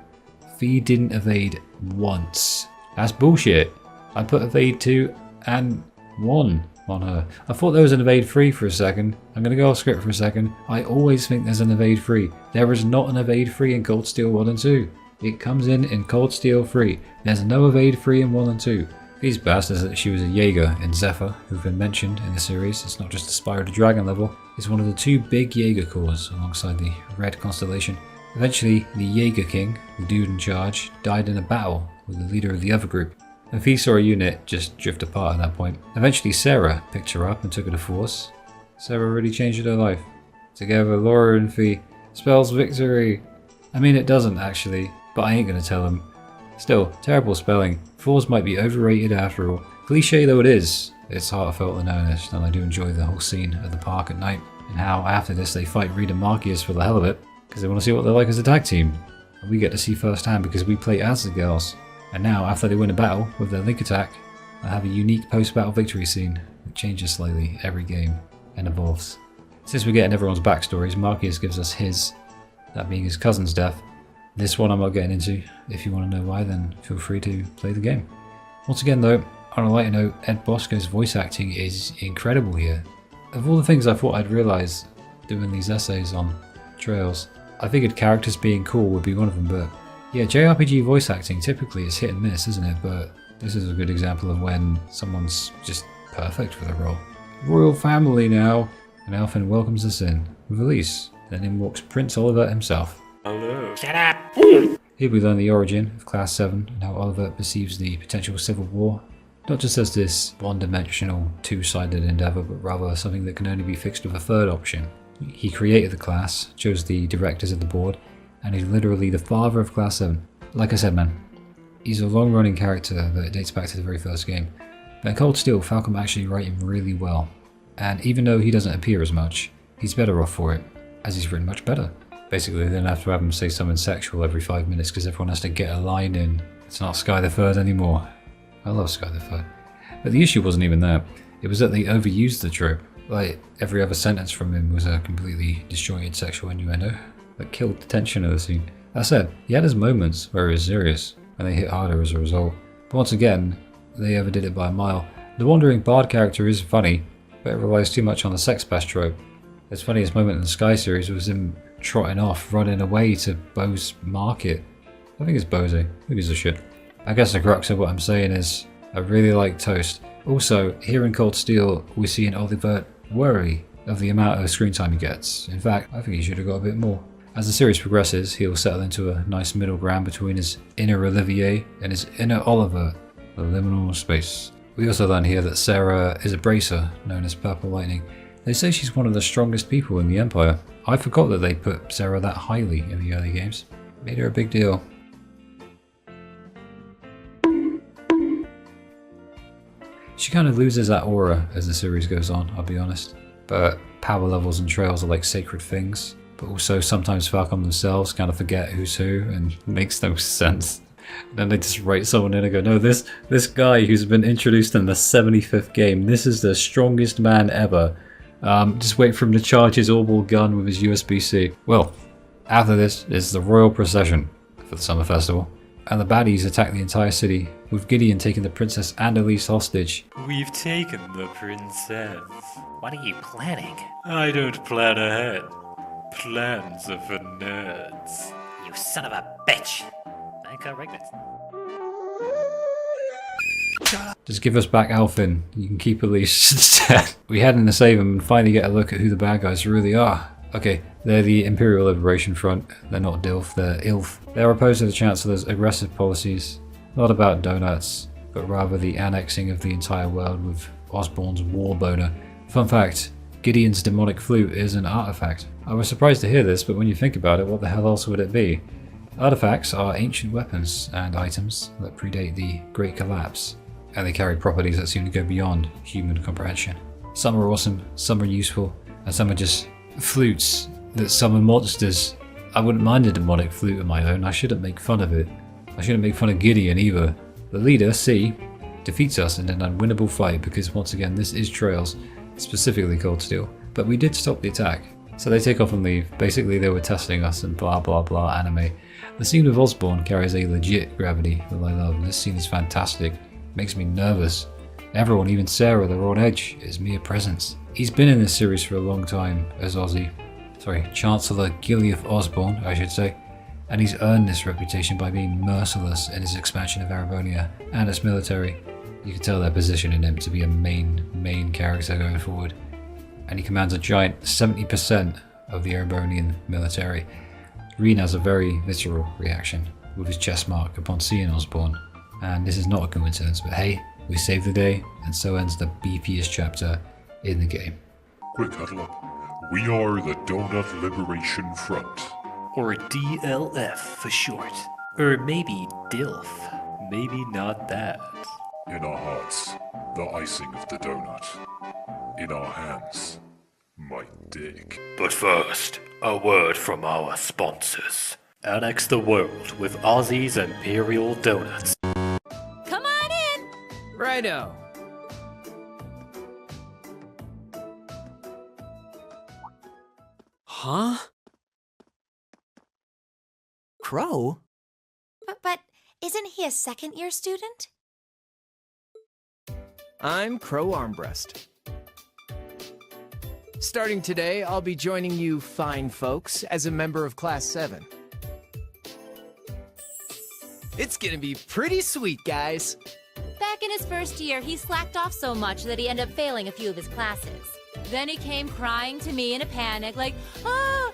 A: Fee didn't evade once. That's bullshit. I put evade 2 and 1 on her. I thought there was an evade 3 for a second. I'm going to go off script for a second. I always think there's an evade 3. There is not an evade 3 in Cold Steel 1 and 2. It comes in Cold Steel 3. There's no evade 3 in 1 and 2. Fee's best is that she was a Jaeger in Zephyr, who've been mentioned in the series. It's not just a Spire of the Dragon level. It's one of the 2 big Jaeger corps alongside the Red Constellation. Eventually, the Jaeger King, the dude in charge, died in a battle with the leader of the other group. And Fee saw a unit just drift apart at that point. Eventually Sarah picked her up and took her to Thors. Sarah really changed her life. Together, Laura and Fee spells victory. I mean, it doesn't actually, but I ain't gonna tell them. Still, terrible spelling. Thors might be overrated after all. Cliche though it is, it's heartfelt and earnest, and I do enjoy the whole scene at the park at night, and how after this they fight Rean and Marcius for the hell of it, because they want to see what they're like as a tag team. And we get to see firsthand because we play as the girls. And now, after they win a battle with their link attack, they have a unique post-battle victory scene that changes slightly every game and evolves. Since we're getting everyone's backstories, Marcius gives us his, that being his cousin's death. This one I'm not getting into. If you want to know why, then feel free to play the game. Once again though, on a lighter note, Ed Bosco's voice acting is incredible here. Of all the things I thought I'd realise doing these essays on Trails, I figured characters being cool would be one of them, but yeah, JRPG voice acting typically is hit and miss, isn't it? But this is a good example of when someone's just perfect for the role. Royal family now, and Alfin welcomes us in with Elise. Then in walks Prince Oliver himself.
C: Hello. Shut up!
A: Here we learn the origin of Class 7 and how Oliver perceives the potential civil war. Not just as this one-dimensional, two-sided endeavour, but rather something that can only be fixed with a third option. He created the class, chose the directors of the board, and he's literally the father of Class 7. Like I said, man, he's a long-running character that dates back to the very first game. But in Cold Steel, Falcom actually write him really well. And even though he doesn't appear as much, he's better off for it, as he's written much better. Basically, they don't have to have him say something sexual every 5 minutes because everyone has to get a line in. It's not Sky the Third anymore. I love Sky the Third. But the issue wasn't even that. It was that they overused the trope. Like, every other sentence from him was a completely disjointed sexual innuendo that killed the tension of the scene. That said, he had his moments where he was serious, and they hit harder as a result. But once again, they overdid it by a mile. The Wandering Bard character is funny, but it relies too much on the sex pest trope. His funniest moment in the Sky series was him trotting off, running away to Bo's market. I think it's Bose. Who gives a shit? I guess the crux of what I'm saying is, I really like Toast. Also, here in Cold Steel, we see an Oliver worry of the amount of screen time he gets. In fact, I think he should have got a bit more. As the series progresses, he'll settle into a nice middle ground between his inner Olivier and his inner Oliver, the liminal space. We also learn here that Sarah is a bracer, known as Purple Lightning. They say she's one of the strongest people in the Empire. I forgot that they put Sarah that highly in the early games. Made her a big deal. She kind of loses that aura as the series goes on, I'll be honest. But power levels and trails are like sacred things. But also sometimes Falcom themselves kind of forget who's who and makes no sense. And then they just write someone in and go, no, this guy who's been introduced in the 75th game, this is the strongest man ever. Just wait for him to charge his orbital gun with his USB-C. Well, after this is the Royal Procession for the Summer Festival. and the baddies attack the entire city, with Gideon taking the princess and Elise hostage.
C: We've taken the princess. What are you planning? I don't plan ahead. Plans are for nerds. You son of a bitch. I correct it.
A: Just give us back Alfin. You can keep Elise instead. We head in to save him and finally get a look at who the bad guys really are. Okay, they're the Imperial Liberation Front. They're not DILF, they're ILF. They're opposed to the Chancellor's aggressive policies. Not about donuts, but rather the annexing of the entire world with Osborn's war boner. Fun fact, Gideon's demonic flute is an artifact. I was surprised to hear this, but when you think about it, what the hell else would it be? Artifacts are ancient weapons and items that predate the Great Collapse, and they carry properties that seem to go beyond human comprehension. Some are awesome, some are useful, and some are just flutes that summon monsters. I wouldn't mind a demonic flute of my own, I shouldn't make fun of it. I shouldn't make fun of Gideon either. The leader, C, defeats us in an unwinnable fight because once again this is Trails, specifically Cold Steel, but we did stop the attack. So they take off and leave. Basically they were testing us and blah blah blah anime. The scene with Osborn carries a legit gravity that I love. This scene is fantastic. Makes me nervous. Everyone, even Sarah, they're on edge. It's mere presence. He's been in this series for a long time as Chancellor Gilead Osborn, I should say, and he's earned this reputation by being merciless in his expansion of Erebonia and its military. You can tell they're positioning him to be a main character going forward. And he commands a giant 70% of the Erebonian military. Rean has a very visceral reaction with his chest mark upon seeing Osborn. And this is not a coincidence, but hey, we saved the day, and so ends the beefiest chapter in the game.
B: Quick, huddle up. We are the Donut Liberation Front.
C: Or DLF for short. Or maybe DILF. Maybe not that.
B: In our hearts, the icing of the donut. In our hands, my dick.
C: But first, a word from our sponsors. Annex the world with Ozzy's Imperial Donuts.
G: Come on in!
E: Righto.
F: Huh? Crow?
I: But isn't he a second-year student?
E: I'm Crow Armbrust. Starting today, I'll be joining you fine folks as a member of Class 7. It's gonna be pretty sweet, guys.
G: Back in his first year, he slacked off so much that he ended up failing a few of his classes. Then he came crying to me in a panic like, oh,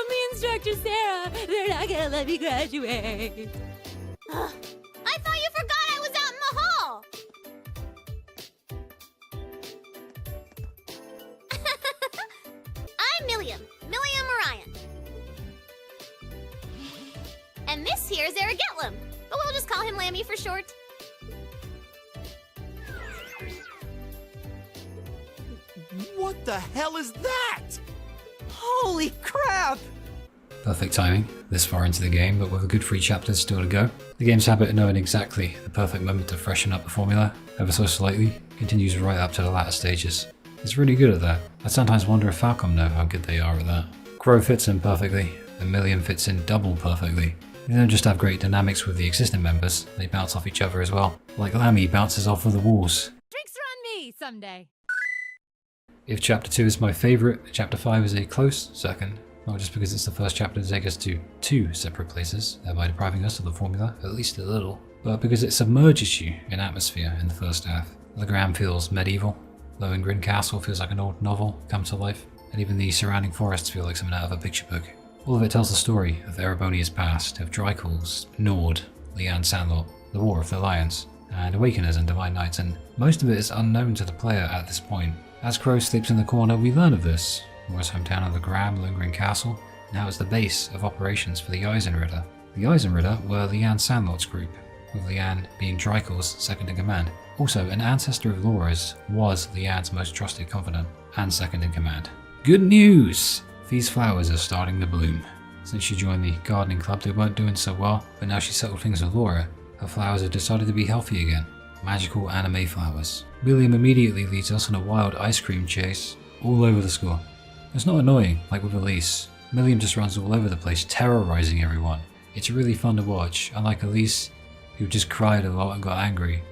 G: me Instructor Sarah, they're not gonna let me graduate.
I: I thought you forgot I was out in the hall! I'm Milliam Orion. And this here's Aragetlum, but we'll just call him Lammy for short.
M: What the hell is that? Holy crap!
A: Perfect timing, this far into the game, but with a good 3 chapters still to go. The game's habit of knowing exactly the perfect moment to freshen up the formula, ever so slightly, continues right up to the latter stages. It's really good at that. I sometimes wonder if Falcom know how good they are at that. Crow fits in perfectly, and Milliam fits in double perfectly. They don't just have great dynamics with the existing members, they bounce off each other as well. Like Lammy bounces off of the walls.
G: Drinks are on me someday.
A: If chapter 2 is my favourite, chapter 5 is a close second. Not just because it's the first chapter to take us to 2 separate places, thereby depriving us of the formula, at least a little, but because it submerges you in atmosphere in the first half. The ground feels medieval, Lohengrin Castle feels like an old novel come to life, and even the surrounding forests feel like something out of a picture book. All of it tells the story of Erebonia's past, of Drycalls, Nord, Leanne Sandlot, the War of the Lions, and Awakeners and Divine Knights, and most of it is unknown to the player at this point. As Crow sleeps in the corner, we learn of this, War's hometown of the Graham Lohengrin Castle, now it's the base of operations for the Eisenritter. The Eisenritter were Leanne Sandlot's group, with Leanne being Drycalls' second in command. Also, an ancestor of Laura's was Leanne's most trusted confidant and second in command. Good news! These flowers are starting to bloom. Since she joined the gardening club, they weren't doing so well, but now she settled things with Laura, her flowers have decided to be healthy again. Magical anime flowers. William immediately leads us on a wild ice cream chase all over the school. It's not annoying, like with Elise. Milliam just runs all over the place, terrorizing everyone. It's really fun to watch, unlike Elise, who just cried a lot and got angry.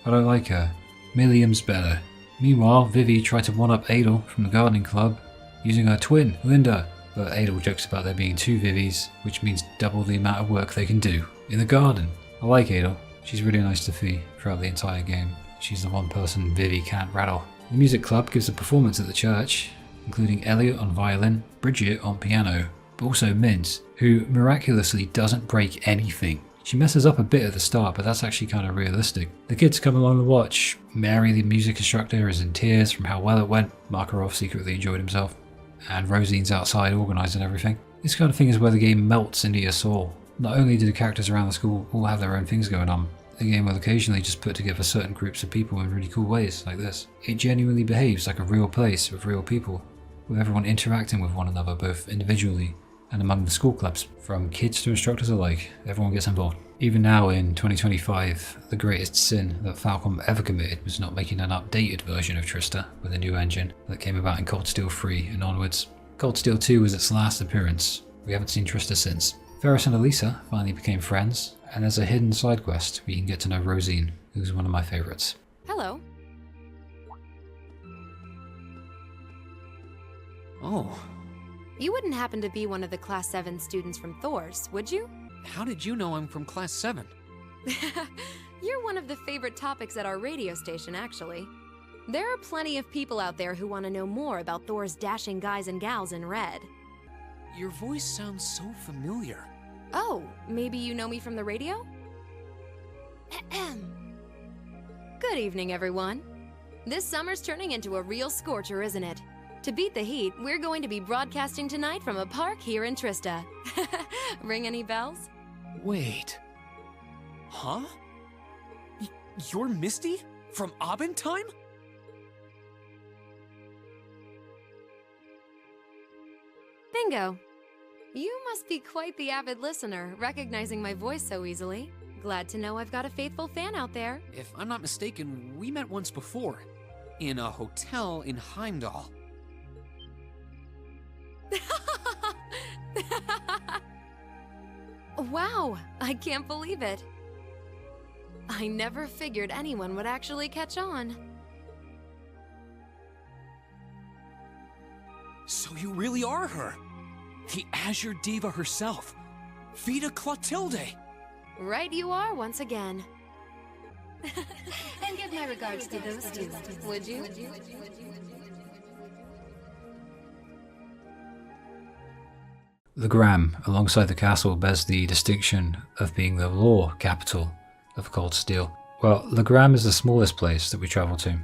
A: I don't like her. Milliam's better. Meanwhile, Vivi tried to one-up Adel from the gardening club using her twin, Linda, but Adel jokes about there being 2 Vivis, which means double the amount of work they can do in the garden. I like Adel. She's really nice to Fee throughout the entire game. She's the one person Vivi can't rattle. The music club gives a performance at the church, including Elliot on violin, Bridget on piano, but also Mint, who miraculously doesn't break anything. She messes up a bit at the start, but that's actually kind of realistic. The kids come along to watch. Mary, the music instructor, is in tears from how well it went. Makarov secretly enjoyed himself. And Rosine's outside organising everything. This kind of thing is where the game melts into your soul. Not only do the characters around the school all have their own things going on, the game will occasionally just put together certain groups of people in really cool ways, like this. It genuinely behaves like a real place with real people, with everyone interacting with one another both individually and among the school clubs. From kids to instructors alike, everyone gets involved. Even now in 2025, the greatest sin that Falcom ever committed was not making an updated version of Trista with a new engine that came about in Cold Steel 3 and onwards. Cold Steel 2 was its last appearance. We haven't seen Trista since. Ferris and Elisa finally became friends, and there's a hidden side quest where you can get to know Rosine, who's one of my favourites.
H: Hello.
E: Oh.
D: You wouldn't happen to be one of the Class 7 students from Thors, would you?
E: How did you know I'm from Class 7?
D: You're one of the favorite topics at our radio station, actually. There are plenty of people out there who want to know more about Thor's dashing guys and gals in red.
E: Your voice sounds so familiar.
D: Oh, maybe you know me from the radio? Good evening, everyone. This summer's turning into a real scorcher, isn't it? To beat the heat, we're going to be broadcasting tonight from a park here in Trista. Ring any bells?
E: Wait. Huh? You're Misty? From Abendheim?
D: Bingo. You must be quite the avid listener, recognizing my voice so easily. Glad to know I've got a faithful fan out there.
E: If I'm not mistaken, we met once before. In a hotel in Heimdall.
D: Wow, I can't believe it. I never figured anyone would actually catch on.
E: So you really are her! The Azure Diva herself! Vita Clotilde!
D: Right you are once again.
I: And give my regards to those two, would you?
A: The Gram, alongside the castle, bears the distinction of being the law capital of Cold Steel. Well, the Gram is the smallest place that we travel to,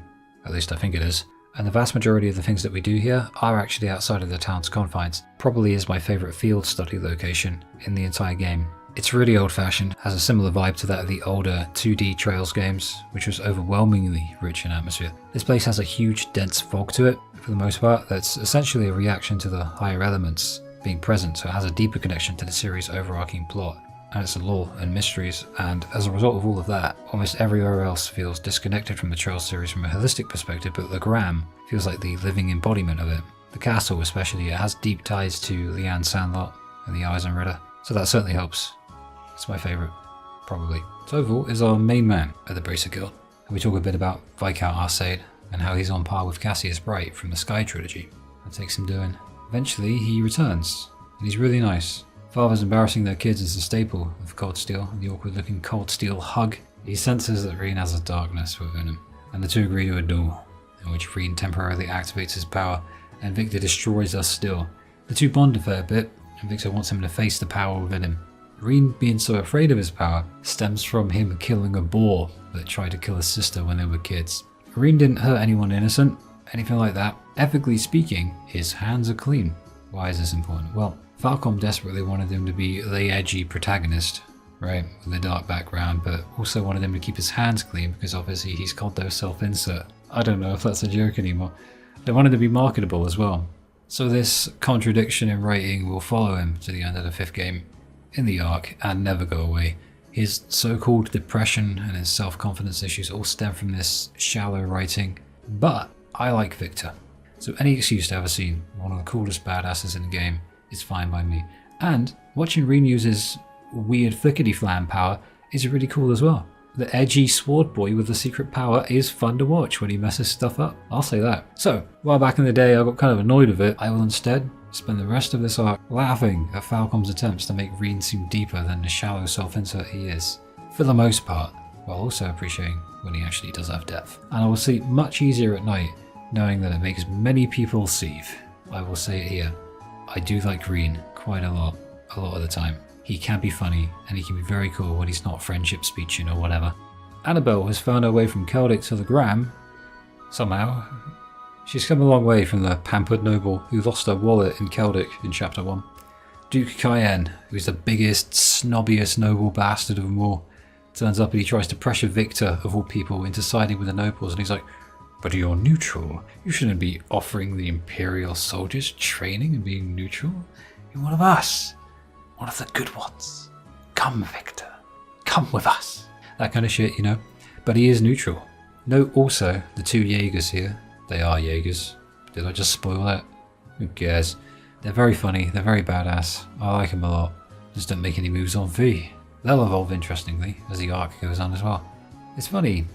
A: at least I think it is, and the vast majority of the things that we do here are actually outside of the town's confines. Probably is my favourite field study location in the entire game. It's really old-fashioned, has a similar vibe to that of the older 2D Trails games, which was overwhelmingly rich in atmosphere. This place has a huge, dense fog to it, for the most part, that's essentially a reaction to the higher elements being present, so it has a deeper connection to the series' overarching plot and its lore and mysteries, and as a result of all of that, almost everywhere else feels disconnected from the Trails series from a holistic perspective, but the Gram feels like the living embodiment of it. The castle especially, it has deep ties to Leanne Sandlot and the Eisenritter, so that certainly helps. It's my favourite, probably. Toval is our main man at the Bracer Guild, and we talk a bit about Viscount Arcade and how he's on par with Cassius Bright from the Sky trilogy. That takes some doing. Eventually he returns, and he's really nice. Fathers embarrassing their kids is a staple of Cold Steel, and the awkward looking Cold Steel hug. He senses that Rean has a darkness within him, and the two agree to a duel, in which Rean temporarily activates his power, and Victor destroys us still. The two bond a fair bit, and Victor wants him to face the power within him. Rean being so afraid of his power stems from him killing a boar that tried to kill his sister when they were kids. Rean didn't hurt anyone innocent, anything like that. Ethically speaking, his hands are clean. Why is this important? Well, Falcom desperately wanted him to be the edgy protagonist, right, with a dark background, but also wanted him to keep his hands clean because obviously he's called their self-insert. I don't know if that's a joke anymore. They wanted to be marketable as well. So this contradiction in writing will follow him to the end of the 5th game in the arc and never go away. His so-called depression and his self-confidence issues all stem from this shallow writing, but I like Victor. So any excuse to have a scene, one of the coolest badasses in the game, is fine by me. And watching Rean use his weird flickety-flam power is really cool as well. The edgy sword boy with the secret power is fun to watch when he messes stuff up. I'll say that. So, while back in the day I got kind of annoyed with it, I will instead spend the rest of this arc laughing at Falcom's attempts to make Rean seem deeper than the shallow self-insert he is, for the most part, while also appreciating when he actually does have depth. And I will sleep much easier at night, knowing that it makes many people seethe. I will say it here, I do like Rean quite a lot of the time. He can be funny, and he can be very cool when he's not friendship speeching or whatever. Annabelle has found her way from Celtic to the Gram, somehow. She's come a long way from the pampered noble who lost her wallet in Celtic in Chapter 1. Duke Cayenne, who's the biggest, snobbiest noble bastard of them all, turns up and he tries to pressure Victor, of all people, into siding with the nobles, and he's like, "But you're neutral. You shouldn't be offering the Imperial soldiers training and being neutral. You're one of us. One of the good ones. Come, Victor. Come with us." That kind of shit, you know. But he is neutral. Note also the two Jaegers here. They are Jaegers. Did I just spoil that? Who cares? They're very funny. They're very badass. I like them a lot. Just don't make any moves on V. They'll evolve interestingly as the arc goes on as well. It's funny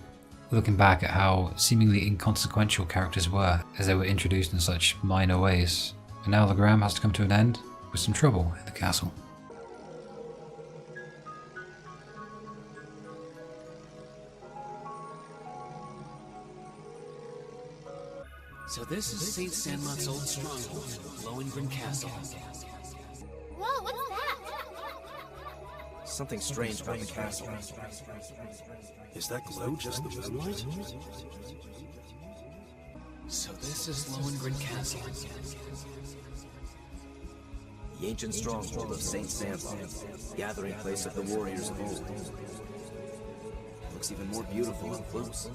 A: looking back at how seemingly inconsequential characters were as they were introduced in such minor ways. And now the Gram has to come to an end with some trouble in the castle.
E: So this is St. Sandlot's old stronghold, Lohengrin Castle.
I: Whoa, what's that?
K: Something strange about the castle.
J: Is that glow just the moonlight?
E: So this is Lohengrin Castle.
K: The ancient stronghold of St. Sandlot, gathering place of the warriors of old. Looks even more beautiful up close.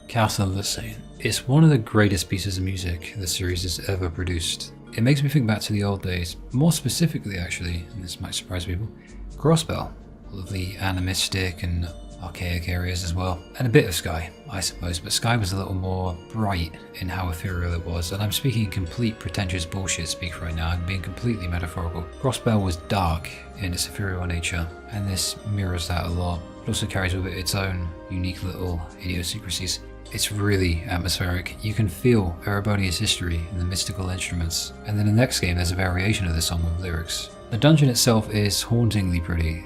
A: Castle of the Saint. It's one of the greatest pieces of music the series has ever produced. It makes me think back to the old days, more specifically actually, and this might surprise people, Crossbell. All of the animistic and archaic areas as well. And a bit of Sky, I suppose, but Sky was a little more bright in how ethereal it was, and I'm speaking complete pretentious bullshit speak right now, I'm being completely metaphorical. Crossbell was dark in its ethereal nature, and this mirrors that a lot. It also carries with it its own unique little idiosyncrasies. It's really atmospheric. You can feel Erebonia's history in the mystical instruments. And then the next game there's a variation of this song with lyrics. The dungeon itself is hauntingly pretty.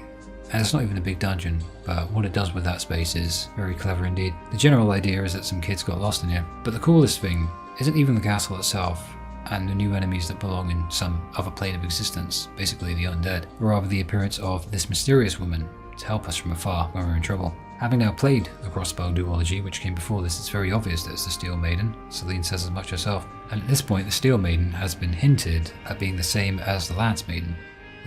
A: And it's not even a big dungeon, but what it does with that space is very clever indeed. The general idea is that some kids got lost in here. But the coolest thing isn't even the castle itself and the new enemies that belong in some other plane of existence, basically the undead, but rather the appearance of this mysterious woman to help us from afar when we're in trouble. Having now played the Crossbow duology, which came before this, it's very obvious that it's the Steel Maiden. Celine says as much herself. And at this point, the Steel Maiden has been hinted at being the same as the Lance Maiden,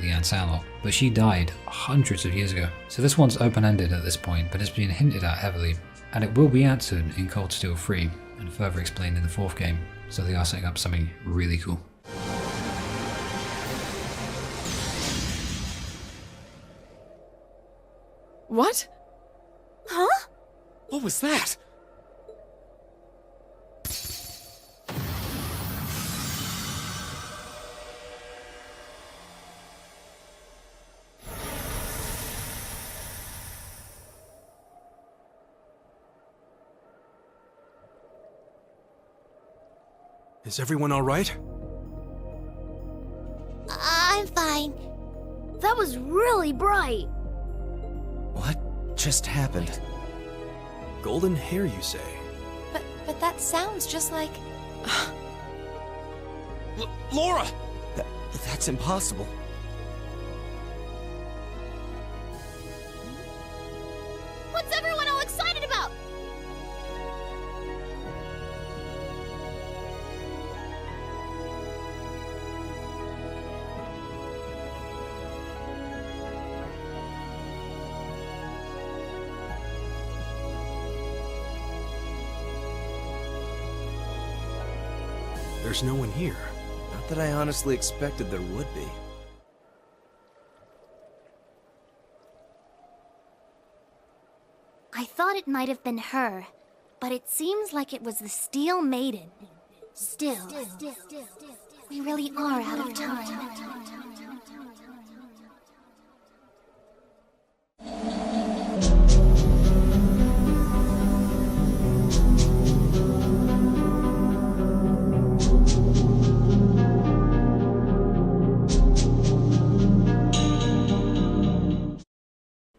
A: Leanne Sandlock, but she died hundreds of years ago. So this one's open-ended at this point, but it's been hinted at heavily. And it will be answered in Cold Steel 3, and further explained in the 4th game. So they are setting up something really cool.
H: What?
I: Huh?
M: What was that?
J: Is everyone all right?
I: I'm fine. That was really bright.
K: What just happened?
J: Golden hair, you say?
I: But that sounds just like...
M: Laura!
K: That's impossible.
I: What's everyone all excited about?
J: there's no one here.
K: Not that I honestly expected there would be.
I: I thought it might have been her, but it seems like it was the Steel Maiden. Still, we really are out of time.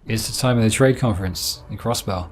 A: It's the time of the trade conference in Crossbell,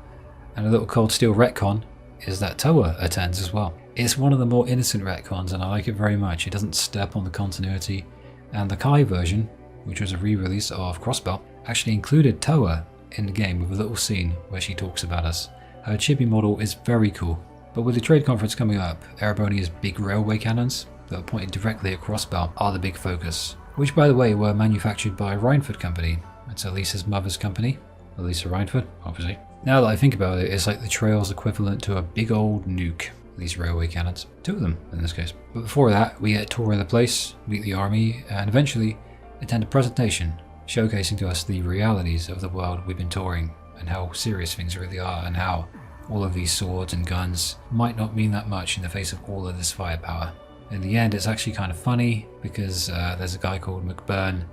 A: and a little Cold Steel retcon is that Toa attends as well. It's one of the more innocent retcons and I like it very much. It doesn't step on the continuity, and the Kai version, which was a re-release of Crossbell, actually included Toa in the game with a little scene where she talks about us. Her chibi model is very cool, but with the trade conference coming up, Erebonia's big railway cannons that are pointed directly at Crossbell are the big focus, which by the way were manufactured by Rhineford Company. It's Elisa's mother's company, Elisa Rhineford, obviously. Now that I think about it, it's like the trail's equivalent to a big old nuke, these railway cannons. 2 of them, in this case. But before that, we get a tour of the place, meet the army, and eventually attend a presentation showcasing to us the realities of the world we've been touring, and how serious things really are, and how all of these swords and guns might not mean that much in the face of all of this firepower. In the end, it's actually kind of funny, because there's a guy called McBurn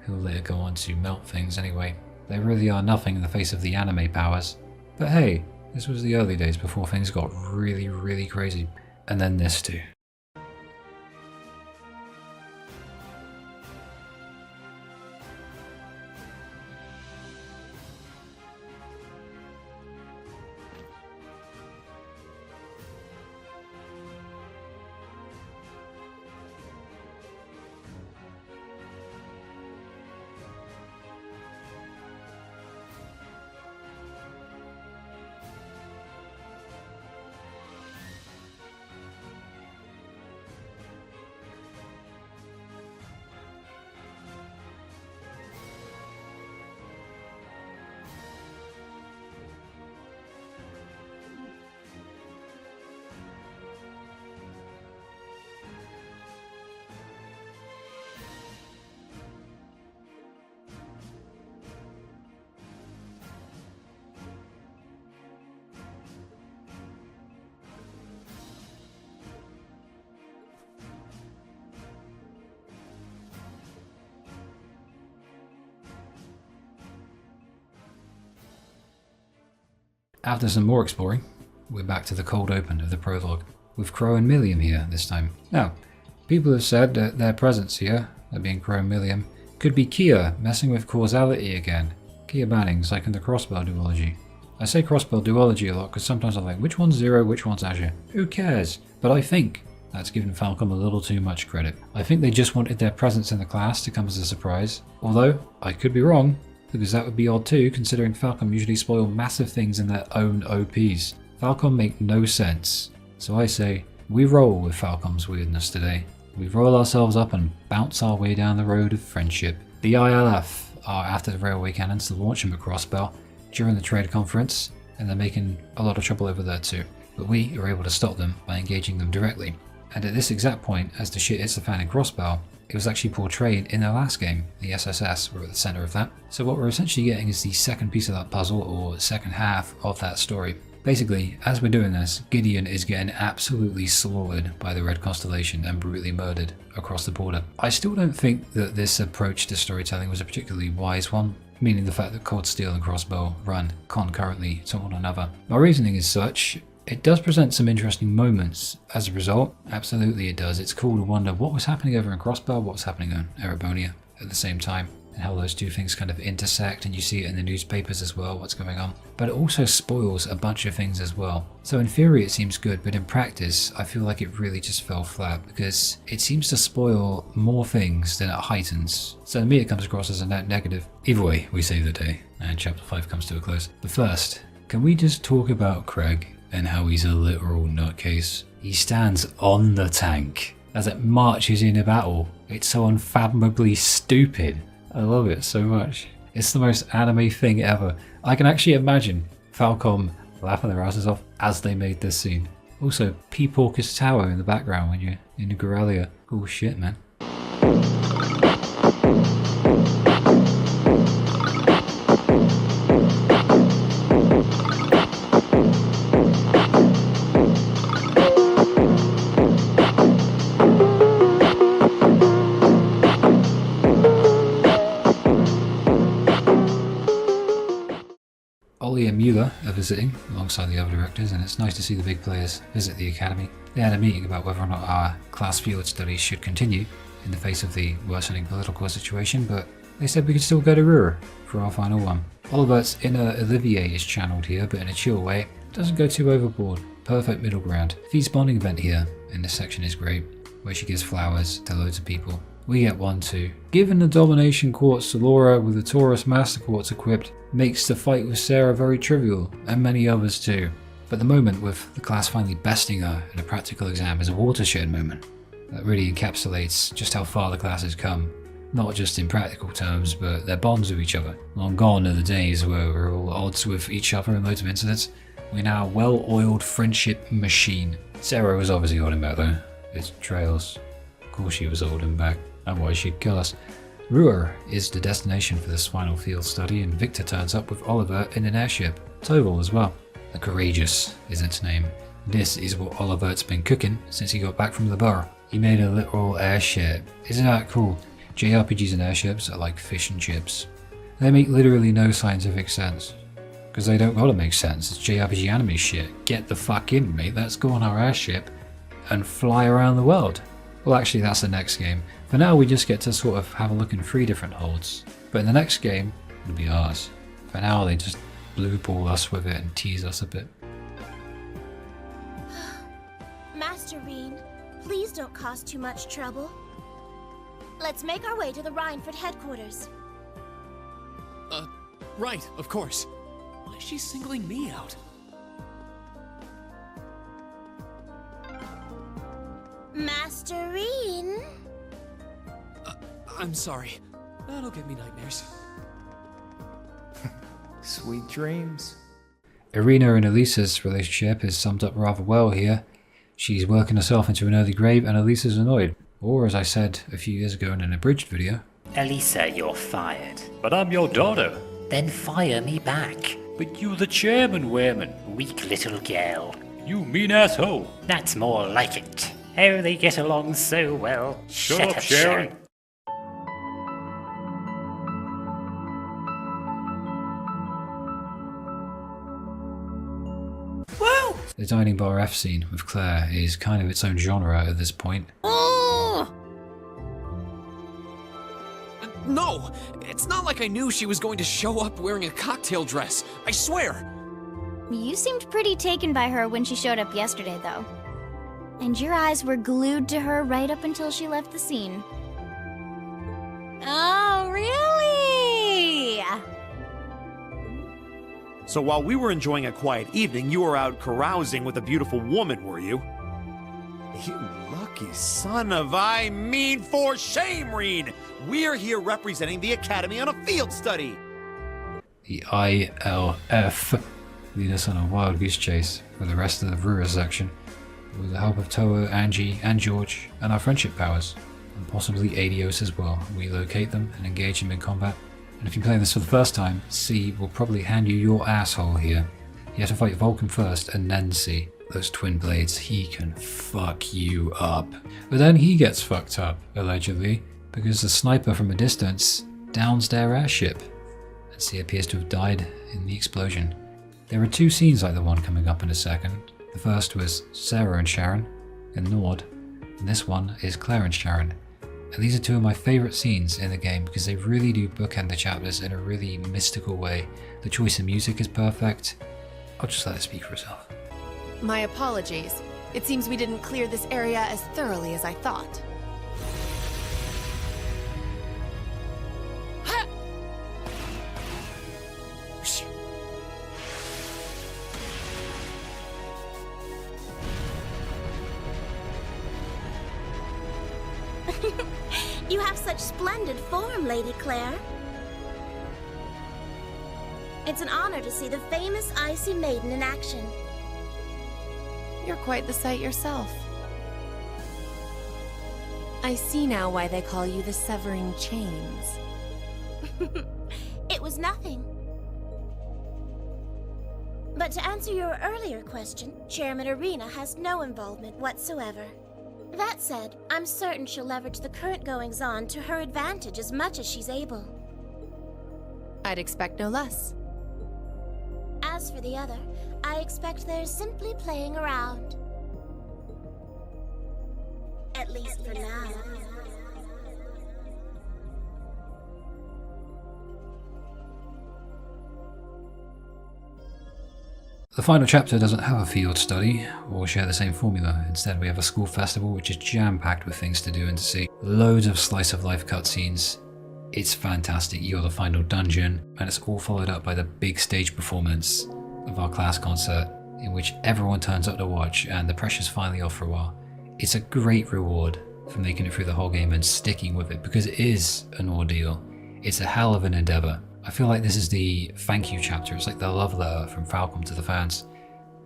A: who will later go on to melt things anyway. They really are nothing in the face of the anime powers. But hey, this was the early days before things got really, really crazy. And then this too. After some more exploring, we're back to the cold open of the prologue, with Crow and Milliam here this time. Now, people have said that their presence here, that being Crow and Milliam, could be Kia messing with causality again. Kia Bannings, like in the Crossbell duology. I say Crossbell duology a lot because sometimes I'm like, which one's Zero, which one's Azure? Who cares? But I think that's given Falcom a little too much credit. I think they just wanted their presence in the class to come as a surprise, although I could be wrong, because that would be odd too, considering Falcom usually spoil massive things in their own OPs. Falcom make no sense. So I say, we roll with Falcom's weirdness today. We roll ourselves up and bounce our way down the road of friendship. The ILF are after the railway cannons to launch them at Crossbell during the trade conference, and they're making a lot of trouble over there too. But we are able to stop them by engaging them directly. And at this exact point, as the shit hits the fan in Crossbell, it was actually portrayed in their last game, the SSS, we're at the center of that. So what we're essentially getting is the second piece of that puzzle, or second half of that story. Basically, as we're doing this, Gideon is getting absolutely slaughtered by the Red Constellation and brutally murdered across the border. I still don't think that this approach to storytelling was a particularly wise one, meaning the fact that Cold Steel and Crossbow run concurrently to one another. My reasoning is such. It does present some interesting moments as a result. Absolutely it does. It's cool to wonder what was happening over in Crossbell, what was happening on Erebonia at the same time, and how those two things kind of intersect, and you see it in the newspapers as well, what's going on. But it also spoils a bunch of things as well. So in theory it seems good, but in practice I feel like it really just fell flat, because it seems to spoil more things than it heightens. So to me it comes across as a net negative. Either way, we save the day, and chapter 5 comes to a close. But first, can we just talk about Craig and how he's a literal nutcase? He stands on the tank as it marches into battle. It's so unfathomably stupid. I love it so much. It's the most anime thing ever. I can actually imagine Falcom laughing their asses off as they made this scene. Also, Peeporkus Tower in the background when you're in the Goralia. Cool shit, man. Ollie and Mueller are visiting alongside the other directors, and it's nice to see the big players visit the academy. They had a meeting about whether or not our class field studies should continue in the face of the worsening political situation, but they said we could still go to Ruhr for our final one. Oliver's inner Olivier is channeled here, but in a chill way. Doesn't go too overboard. Perfect middle ground. V's bonding event here in this section is great, where she gives flowers to loads of people. We get one too. Given the domination quartz to Laura with the Taurus Master Quartz equipped, makes the fight with Sarah very trivial, and many others too. But the moment with the class finally besting her in a practical exam is a watershed moment. That really encapsulates just how far the class has come. Not just in practical terms, but their bonds with each other. Long gone are the days where we're all at odds with each other in loads of incidents. We're now a well-oiled friendship machine. Sarah was obviously holding back though. It's trails. Of course she was holding back. Otherwise she'd kill us. Ruhr is the destination for this final field study, and Victor turns up with Oliver in an airship. Toval as well. The Courageous is its name. This is what Oliver's been cooking since he got back from the bar. He made a literal airship. Isn't that cool? JRPGs and airships are like fish and chips. They make literally no scientific sense. Because they don't gotta make sense. It's JRPG anime shit. Get the fuck in, mate. Let's go on our airship and fly around the world. Well, actually, that's the next game. For now, we just get to sort of have a look in 3 different holds. But in the next game, it'll be ours. For now, they just blue ball us with it and tease us a bit.
N: Master Rean, please don't cause too much trouble. Let's make our way to the Rhineford headquarters.
E: Right, of course. Why is she singling me out?
N: Master Rean?
E: I'm sorry. That'll give me nightmares.
O: Sweet dreams.
A: Irina and Elisa's relationship is summed up rather well here. She's working herself into an early grave and Elisa's annoyed. Or, as I said a few years ago in an abridged video,
C: Elisa, you're fired. But I'm your daughter. Then fire me back. But you the chairman, Wehrman. Weak little girl. You mean asshole. That's more like it. Oh, they get along so well. Shut up, Sharon.
N: Whoa!
A: the dining bar F scene with Claire is kind of its own genre at this point.
N: Oh!
E: No! It's not like I knew she was going to show up wearing a cocktail dress. I swear!
I: You seemed pretty taken by her when she showed up yesterday, though. And your eyes were glued to her right up until she left the scene.
N: Oh, really?
J: So while we were enjoying a quiet evening, you were out carousing with a beautiful woman, were you? You lucky son of I mean for shame, Rean! We're here representing the Academy on a field study!
A: The ILF lead us on a wild goose chase for the rest of the Ruhr section, with the help of Toa, Angie, and George, and our friendship powers, and possibly Adios as well. We locate them and engage them in combat. And if you're playing this for the first time, C will probably hand you your asshole here. You have to fight Vulcan first and then C. Those twin blades, he can fuck you up. But then he gets fucked up, allegedly, because the sniper from a distance downs their airship, and C appears to have died in the explosion. There are two scenes like the one coming up in a second. The first was Sarah and Sharon in Nord, and this one is Claire and Sharon. And these are two of my favourite scenes in the game because they really do bookend the chapters in a really mystical way. The choice of music is perfect. I'll just let it speak for itself.
P: My apologies. It seems we didn't clear this area as thoroughly as I thought.
N: You have such splendid form, Lady Claire. It's an honor to see the famous Icy Maiden in action.
P: You're quite the sight yourself. I see now why they call you the Severing Chains.
N: It was nothing. But to answer your earlier question, Chairman Arena has no involvement whatsoever. That said, I'm certain she'll leverage the current goings-on to her advantage as much as she's able.
P: I'd expect no less.
N: As for the other, I expect they're simply playing around. At least for now.
A: The final chapter doesn't have a field study or share the same formula. Instead, we have a school festival which is jam-packed with things to do and to see. Loads of slice-of-life cutscenes. It's fantastic. You're the final dungeon, and it's all followed up by the big stage performance of our class concert, in which everyone turns up to watch, and the pressure's finally off for a while. It's a great reward for making it through the whole game and sticking with it, because it is an ordeal. It's a hell of an endeavor. I feel like this is the thank you chapter. It's like the love letter from Falcom to the fans.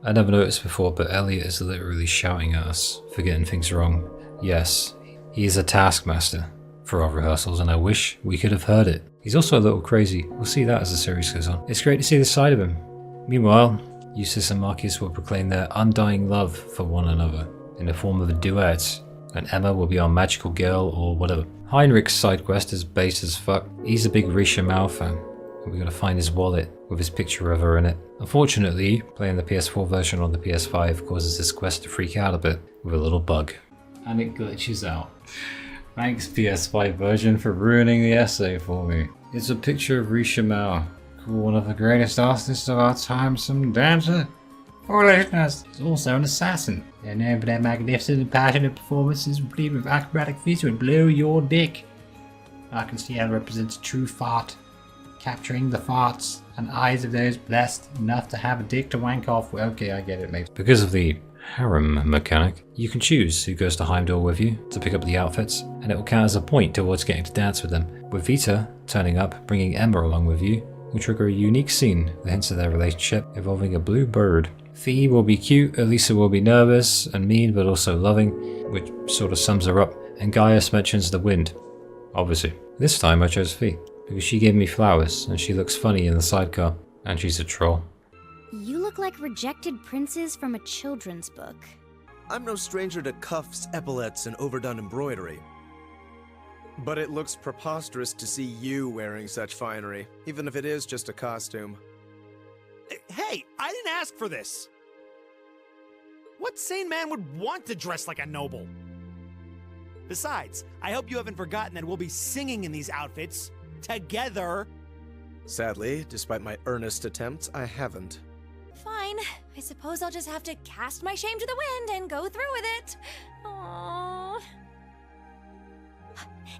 A: I never noticed before, but Elliot is literally shouting at us for getting things wrong. Yes, he is a taskmaster for our rehearsals, and I wish we could have heard it. He's also a little crazy. We'll see that as the series goes on. It's great to see this side of him. Meanwhile, Eustace and Marcus will proclaim their undying love for one another in the form of a duet, and Emma will be our magical girl or whatever. Heinrich's side quest is base as fuck. He's a big Risha Mao fan, and we gotta find his wallet with his picture of her in it. Unfortunately, playing the PS4 version on the PS5 causes this quest to freak out a bit with a little bug. And it glitches out. Thanks PS5 version for ruining the essay for me. It's a picture of Risha Mao, one of the greatest artists of our time, some dancer. For listeners, is also an assassin. They're known for their magnificent and passionate performances, complete with acrobatic feats would blow your dick. Arkansas represents a true fart, capturing the farts and eyes of those blessed enough to have a dick to wank off. Well, okay, I get it, mate. Because of the harem mechanic, you can choose who goes to Heimdall with you to pick up the outfits, and it will count as a point towards getting to dance with them. With Vita turning up, bringing Emma along with you, will trigger a unique scene that hints at their relationship involving a blue bird. Fee will be cute, Elisa will be nervous and mean but also loving, which sort of sums her up, and Gaius mentions the wind. Obviously. This time I chose Fee, because she gave me flowers and she looks funny in the sidecar, and she's a troll.
I: You look like rejected princes from a children's book.
Q: I'm no stranger to cuffs, epaulets, and overdone embroidery. But it looks preposterous to see you wearing such finery, even if it is just a costume.
J: Hey, I didn't ask for this! What sane man would want to dress like a noble? Besides, I hope you haven't forgotten that we'll be singing in these outfits, together!
Q: Sadly, despite my earnest attempts, I haven't.
I: Fine. I suppose I'll just have to cast my shame to the wind and go through with it. Aww.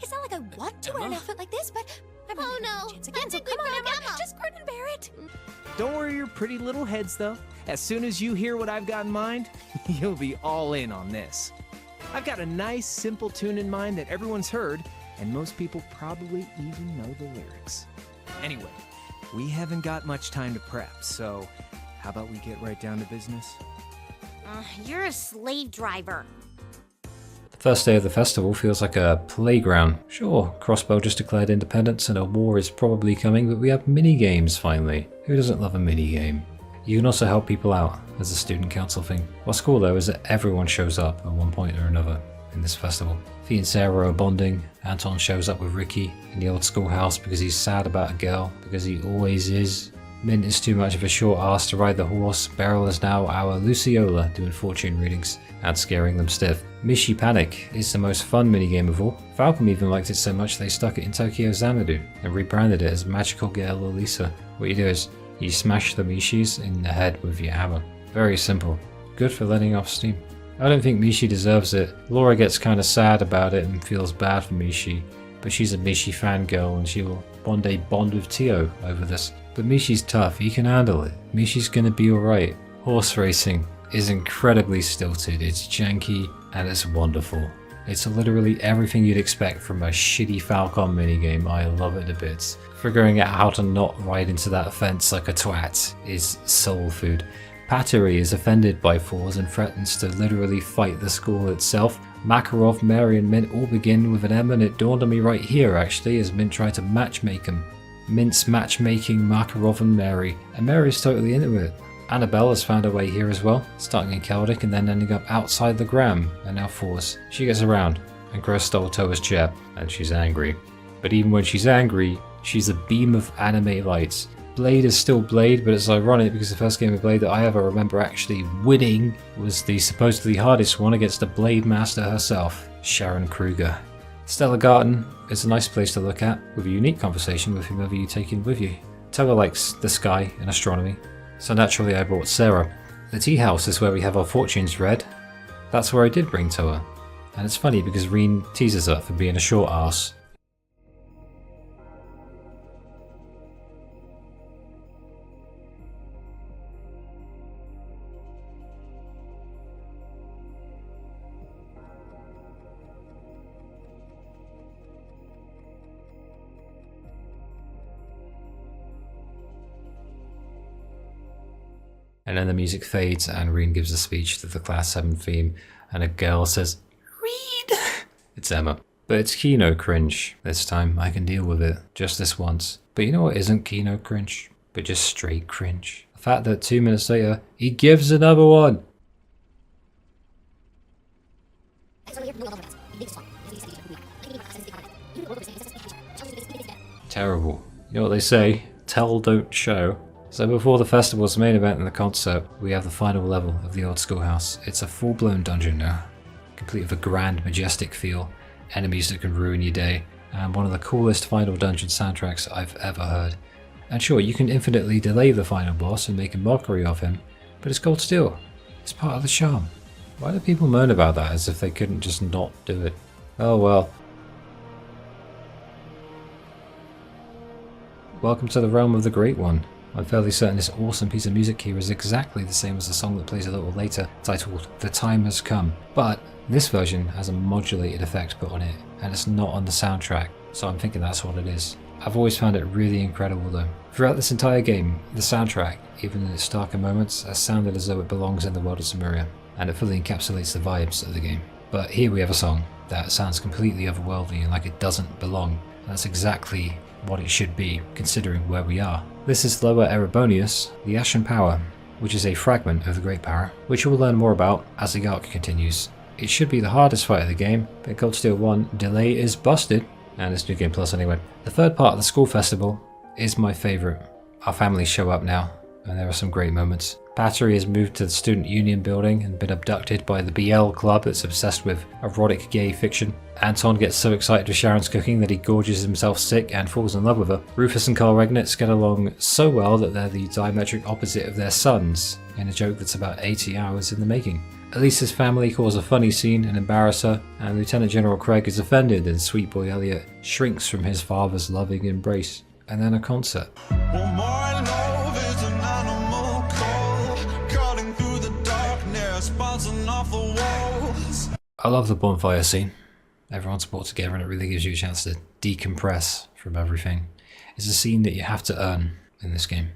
I: It's not like I want to wear an outfit like this, but I'm not
N: no.
I: chance again, so come on, Emma. Just grin and bear it.
E: Don't worry your pretty little heads, though. As soon as you hear what I've got in mind, you'll be all in on this. I've got a nice, simple tune in mind that everyone's heard, and most people probably even know the lyrics. Anyway, we haven't got much time to prep, so how about we get right down to business?
I: You're a slave driver.
A: The first day of the festival feels like a playground. Sure, Crossbow just declared independence and a war is probably coming, but we have mini-games finally. Who doesn't love a mini-game? You can also help people out as a student council thing. What's cool though is that everyone shows up at one point or another in this festival. Fee and Sarah are bonding, Anton shows up with Ricky in the old schoolhouse because he's sad about a girl, because he always is. Mint is too much of a short ass to ride the horse. Beryl is now our Luciola doing fortune readings and scaring them stiff. Mishi Panic is the most fun minigame of all. Falcom even liked it so much they stuck it in Tokyo Xanadu and rebranded it as Magical Girl Elisa. What you do is you smash the Mishis in the head with your hammer. Very simple. Good for letting off steam. I don't think Mishi deserves it. Laura gets kind of sad about it and feels bad for Mishi, but she's a Mishi fangirl and she will one day bond with Tio over this. But Mishi's tough, he can handle it. Mishi's gonna be alright. Horse racing is incredibly stilted, it's janky, and it's wonderful. It's literally everything you'd expect from a shitty Falcom minigame. I love it to bits. Figuring out how to not ride into that fence like a twat is soul food. Pateri is offended by Thors and threatens to literally fight the school itself. Makarov, Mary and Mint all begin with an M, and it dawned on me right here actually as Mint tried to matchmake them. Mint's matchmaking Makarov and Mary, and Mary's totally into it. Annabelle has found her way here as well, starting in Celtic and then ending up outside the Gram, and now Thors. She gets around, and Gross stole Toa's chair, and she's angry. But even when she's angry, she's a beam of anime lights. Blade is still Blade, but it's ironic because the first game of Blade that I ever remember actually winning was the supposedly hardest one against the Blade Master herself, Sharon Kruger. Stella Garden is a nice place to look at, with a unique conversation with whomever you take in with you. Toa likes the sky and astronomy, so naturally I brought Sarah. The tea house is where we have our fortunes read. That's where I did bring Toa. And it's funny because Rean teases her for being a short ass. And then the music fades and Rean gives a speech to the Class 7 theme and a girl says, "Read!" It's Emma. But it's Kino cringe. This time I can deal with it. Just this once. But you know what isn't Kino cringe? But just straight cringe. The fact that 2 minutes later, he gives another one! Terrible. You know what they say? Tell, don't show. So before the festival's main event and the concert, we have the final level of the old schoolhouse. It's a full-blown dungeon now, complete with a grand, majestic feel, enemies that can ruin your day, and one of the coolest final dungeon soundtracks I've ever heard. And sure, you can infinitely delay the final boss and make a mockery of him, but it's Cold Steel. It's part of the charm. Why do people moan about that as if they couldn't just not do it? Oh well. Welcome to the realm of the Great One. I'm fairly certain this awesome piece of music here is exactly the same as the song that plays a little later, titled The Time Has Come. But this version has a modulated effect put on it, and it's not on the soundtrack, so I'm thinking that's what it is. I've always found it really incredible though. Throughout this entire game, the soundtrack, even in its darker moments, has sounded as though it belongs in the world of Samaria, and it fully encapsulates the vibes of the game. But here we have a song that sounds completely otherworldly and like it doesn't belong, and that's exactly what it should be, considering where we are. This is Lower Erebonius, the Ashen Power, which is a fragment of the Great Power, which we'll learn more about as the arc continues. It should be the hardest fight of the game, but in Cold Steel 1, delay is busted, and it's New Game Plus anyway. The third part of the school festival is my favourite. Our families show up now, and there are some great moments. Pateri has moved to the Student Union building and been abducted by the BL club that's obsessed with erotic gay fiction. Anton gets so excited with Sharon's cooking that he gorges himself sick and falls in love with her. Rufus and Carl Regnitz get along so well that they're the diametric opposite of their sons, in a joke that's about 80 hours in the making. Elisa's family cause a funny scene and embarrass her, and Lieutenant General Craig is offended and Sweet Boy Elliot shrinks from his father's loving embrace. And then a concert. I love the bonfire scene. Everyone's brought together and it really gives you a chance to decompress from everything. It's a scene that you have to earn in this game.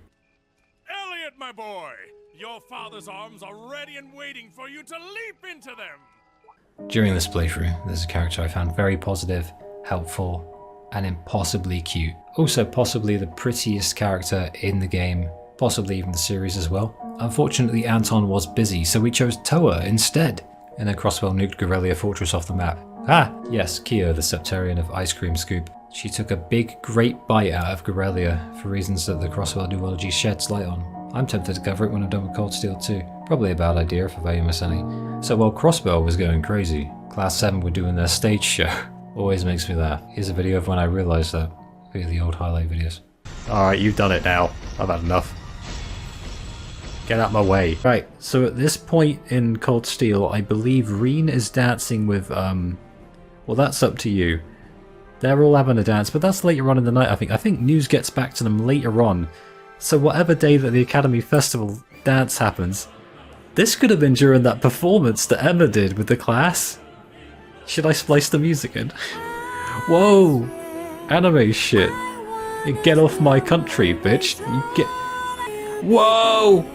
R: Elliot, my boy! Your father's arms are ready and waiting for you to leap into them!
A: During this playthrough, there's a character I found very positive, helpful, and impossibly cute. Also possibly the prettiest character in the game, possibly even the series as well. Unfortunately, Anton was busy, so we chose Toa instead. And then Crossbell nuked Gorelia Fortress off the map. Ah, yes, Kyo, the Sept-Terrion of Ice Cream Scoop. She took a big, great bite out of Gorelia for reasons that the Crossbell duology sheds light on. I'm tempted to cover it when I'm done with Cold Steel 2. Probably a bad idea if I miss any. So while Crossbell was going crazy, Class 7 were doing their stage show. Always makes me laugh. Here's a video of when I realised that via the old highlight videos. Alright, you've done it now. I've had enough. Get out my way. Right, so at this point in Cold Steel, I believe Rean is dancing with, well, that's up to you. They're all having a dance, but that's later on in the night, I think. I think news gets back to them later on. So whatever day that the Academy Festival dance happens, this could have been during that performance that Emma did with the class. Should I splice the music in? Whoa! Anime shit. Get off my country, bitch. You get... Whoa!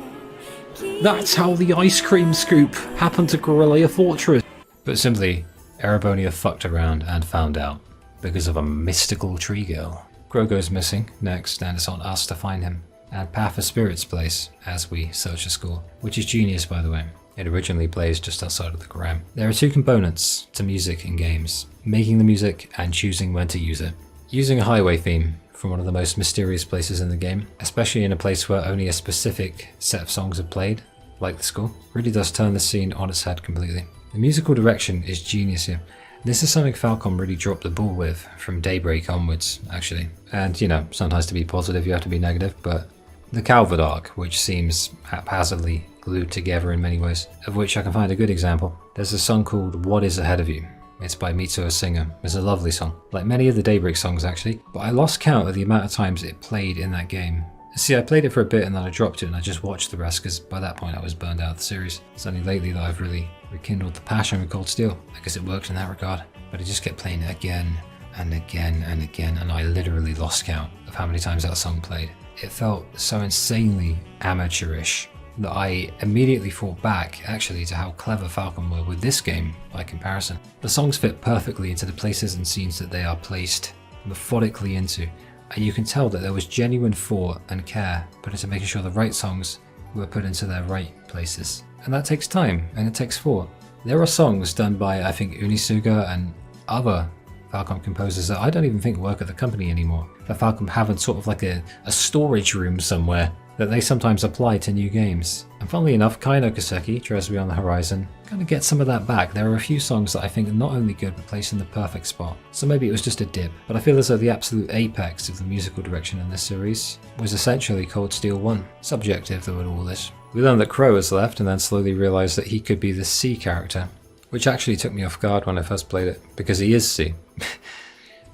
A: That's how the ice cream scoop happened to Gorilla Fortress. But simply, Erebonia fucked around and found out because of a mystical tree girl. Grow goes missing next, and it's on us to find him. And Path of Spirit's place as we search the school, which is genius by the way. It originally plays just outside of the gram. There are two components to music in games: making the music and choosing when to use it. Using a highway theme from one of the most mysterious places in the game, especially in a place where only a specific set of songs are played, like the school, really does turn the scene on its head completely. The musical direction is genius here. This is something Falcom really dropped the ball with from Daybreak onwards, actually. And, you know, sometimes to be positive you have to be negative, but the Calvert arc, which seems haphazardly glued together in many ways, of which I can find a good example. There's a song called What Is Ahead of You. It's by Mitsuo Singer. It's a lovely song, like many of the Daybreak songs actually, but I lost count of the amount of times it played in that game. See, I played it for a bit and then I dropped it and I just watched the rest because by that point I was burned out of the series. It's only lately that I've really rekindled the passion with Cold Steel. I guess it worked in that regard, but I just kept playing it again and again and again, and I literally lost count of how many times that song played. It felt so insanely amateurish that I immediately thought back actually to how clever Falcom were with this game by comparison. The songs fit perfectly into the places and scenes that they are placed methodically into, and you can tell that there was genuine thought and care put into making sure the right songs were put into their right places. And that takes time and it takes thought. There are songs done by I think Unisuga and other Falcom composers that I don't even think work at the company anymore, that Falcom have in sort of like a storage room somewhere that they sometimes apply to new games. And funnily enough, Kai no Kaseki, Treasury on the Horizon, kind of gets some of that back. There are a few songs that I think are not only good but placed in the perfect spot. So maybe it was just a dip, but I feel as though the absolute apex of the musical direction in this series was essentially Cold Steel 1. Subjective though in all this. We learned that Crow has left and then slowly realised that he could be the C character, which actually took me off guard when I first played it, because he is C.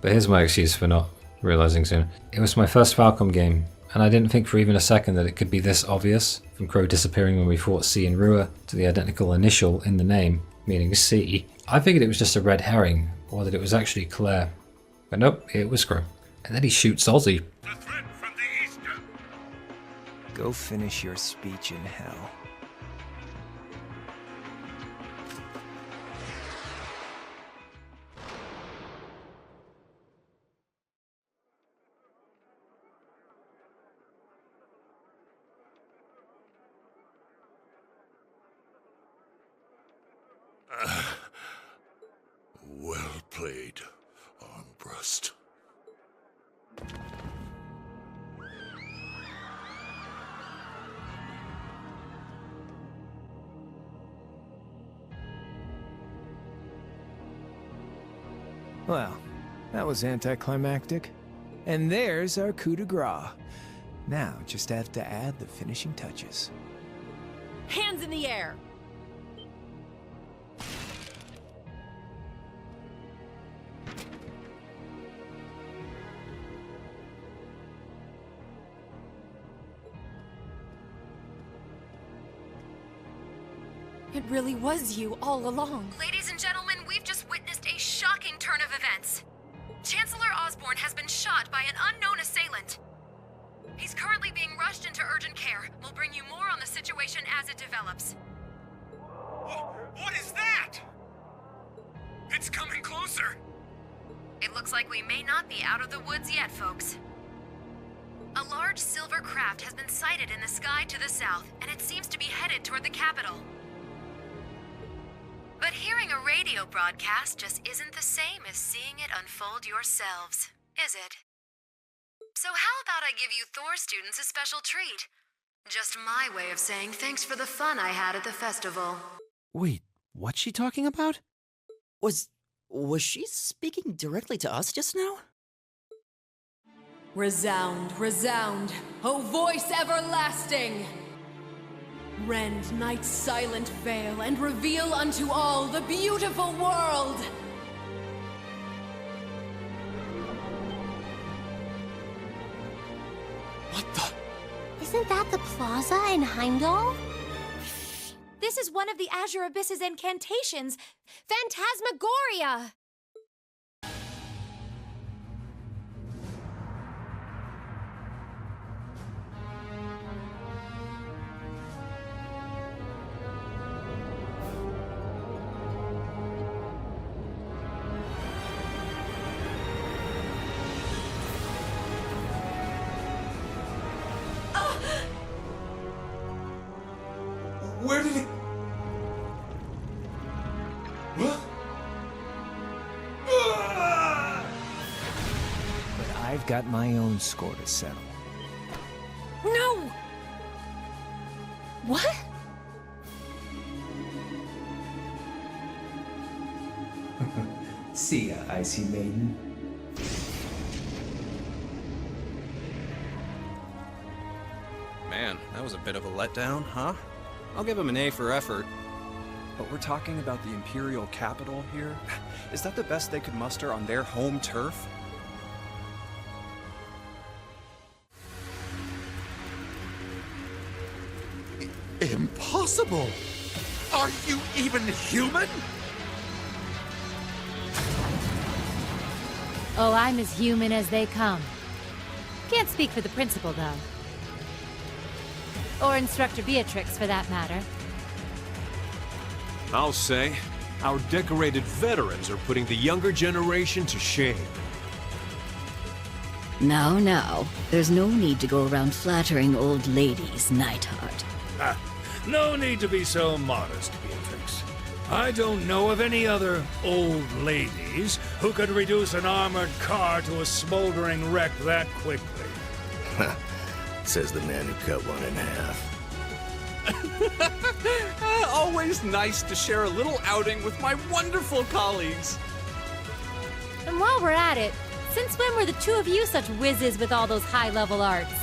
A: But here's my excuse for not realising sooner. It was my first Falcom game, and I didn't think for even a second that it could be this obvious, from Crow disappearing when we fought C in Rua, to the identical initial in the name, meaning C. I figured it was just a red herring, or that it was actually Claire. But nope, it was Crow. And then he shoots Ozzy.
O: Go finish your speech in hell.
B: Well played, Armbrust.
O: Well, that was anticlimactic. And there's our coup de grace. Now, just have to add the finishing touches.
G: Hands in the air!
P: It really was you all along.
D: Ladies and gentlemen, we've just witnessed a shocking turn of events. Chancellor Osborne has been shot by an unknown assailant. He's currently being rushed into urgent care. We'll bring you more on the situation as it develops.
R: What is that? It's coming closer.
D: It looks like we may not be out of the woods yet, folks. A large silver craft has been sighted in the sky to the south, and it seems to be headed toward the capital. But hearing a radio broadcast just isn't the same as seeing it unfold yourselves, is it? So how about I give you Thor students a special treat? Just my way of saying thanks for the fun I had at the festival.
F: Wait, what's she talking about? Was she speaking directly to us just now?
S: Resound, resound, O voice everlasting! Rend night's silent veil and reveal unto all the beautiful world!
F: What the?
N: Isn't that the plaza in Heimdall?
I: This is one of the Azure Abyss's incantations, Phantasmagoria!
T: Where did he... What?
O: But I've got my own score to settle.
P: No! What?
O: See ya, Icy Maiden.
M: Man, that was a bit of a letdown, huh? I'll give him an A for effort.
U: But we're talking about the Imperial capital here? Is that the best they could muster on their home turf?
R: Impossible! Are you even human?
G: Oh, I'm as human as they come. Can't speak for the principal, though. Or Instructor Beatrix, for that matter.
L: I'll say, our decorated veterans are putting the younger generation to shame.
V: Now, there's no need to go around flattering old ladies, Nightheart.
W: No need to be so modest, Beatrix. I don't know of any other old ladies who could reduce an armored car to a smoldering wreck that quickly.
K: Says the man who cut one in half.
M: Always nice to share a little outing with my wonderful colleagues.
G: And while we're at it, since when were the two of you such whizzes with all those high-level arts?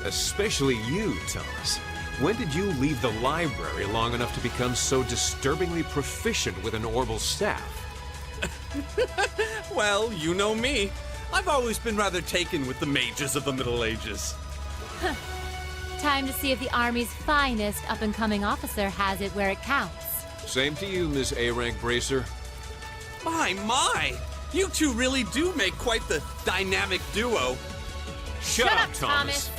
L: Especially you, Thomas. When did you leave the library long enough to become so disturbingly proficient with an orbital staff?
M: Well, you know me. I've always been rather taken with the mages of the Middle Ages.
G: Time to see if the Army's finest up-and-coming officer has it where it counts.
L: Same to you, Miss A-Rank Bracer.
M: My! You two really do make quite the dynamic duo.
L: Shut up, Thomas.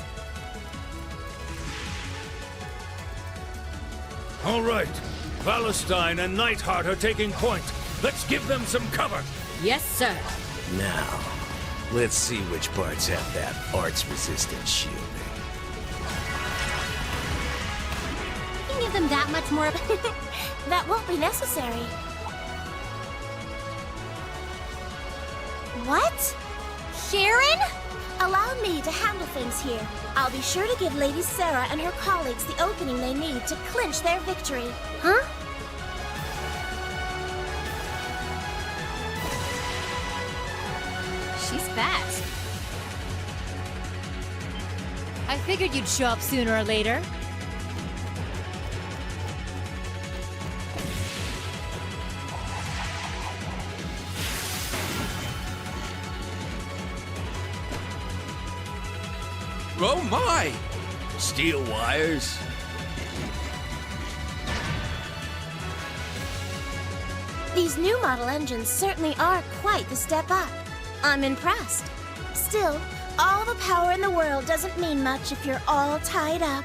W: All right, Valentine and Nightheart are taking point. Let's give them some cover.
V: Yes, sir.
K: Now, let's see which parts have that arts-resistant shielding.
N: You can give them that much more. That won't be necessary. What? Sharon? Allow me to handle things here. I'll be sure to give Lady Sarah and her colleagues the opening they need to clinch their victory. Huh?
G: She's fast. I figured you'd show up sooner or later.
M: Oh my!
W: Steel wires.
N: These new model engines certainly are quite the step up. I'm impressed. Still, all the power in the world doesn't mean much if you're all tied up.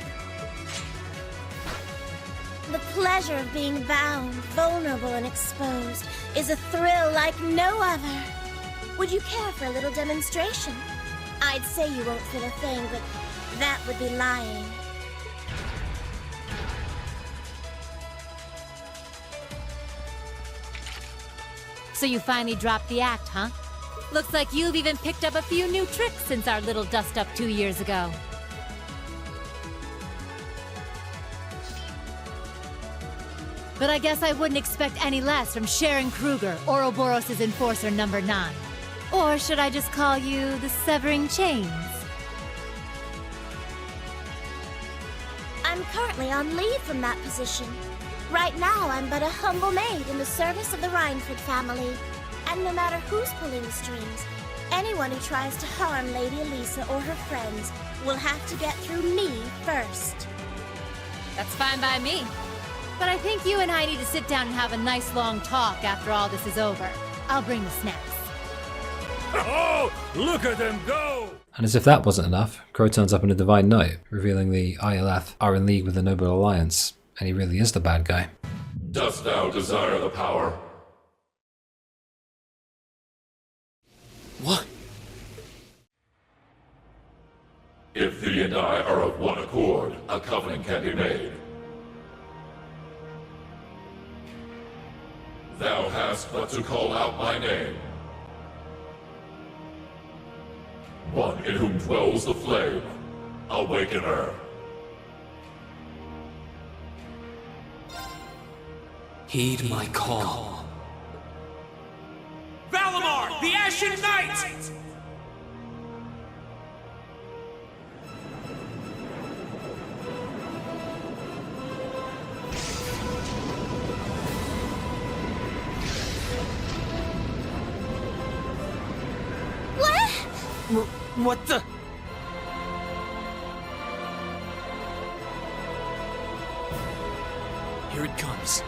N: The pleasure of being bound, vulnerable, and exposed is a thrill like no other. Would you care for a little demonstration? I'd say you won't feel a thing, but that would be lying.
G: So you finally dropped the act, huh? Looks like you've even picked up a few new tricks since our little dust-up 2 years ago. But I guess I wouldn't expect any less from Sharon Kruger, Ouroboros' Enforcer number 9. Or should I just call you the Severing Chains?
N: I'm currently on leave from that position. Right now, I'm but a humble maid in the service of the Rhineford family. And no matter who's pulling the strings, anyone who tries to harm Lady Elisa or her friends will have to get through me first.
G: That's fine by me. But I think you and I need to sit down and have a nice long talk after all this is over. I'll bring the snacks.
W: Oh, look at them go!
A: And as if that wasn't enough, Crow turns up in a Divine Knight, revealing the ILF are in league with the Noble Alliance, and he really is the bad guy.
B: Dost thou desire the power?
K: What?
B: If thee and I are of one accord, a covenant can be made. task but to call out my name. One in whom dwells the flame. Awaken her.
C: Heed my call.
M: Valimar, the Ashen Knight!
C: What the? Here it comes.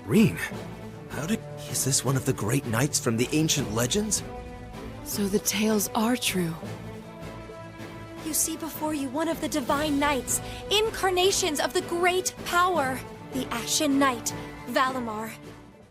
Q: Rean, is this one of the great knights from the ancient legends?
P: So the tales are true.
I: You see before you one of the divine knights, incarnations of the great power, the Ashen Knight, Valimar.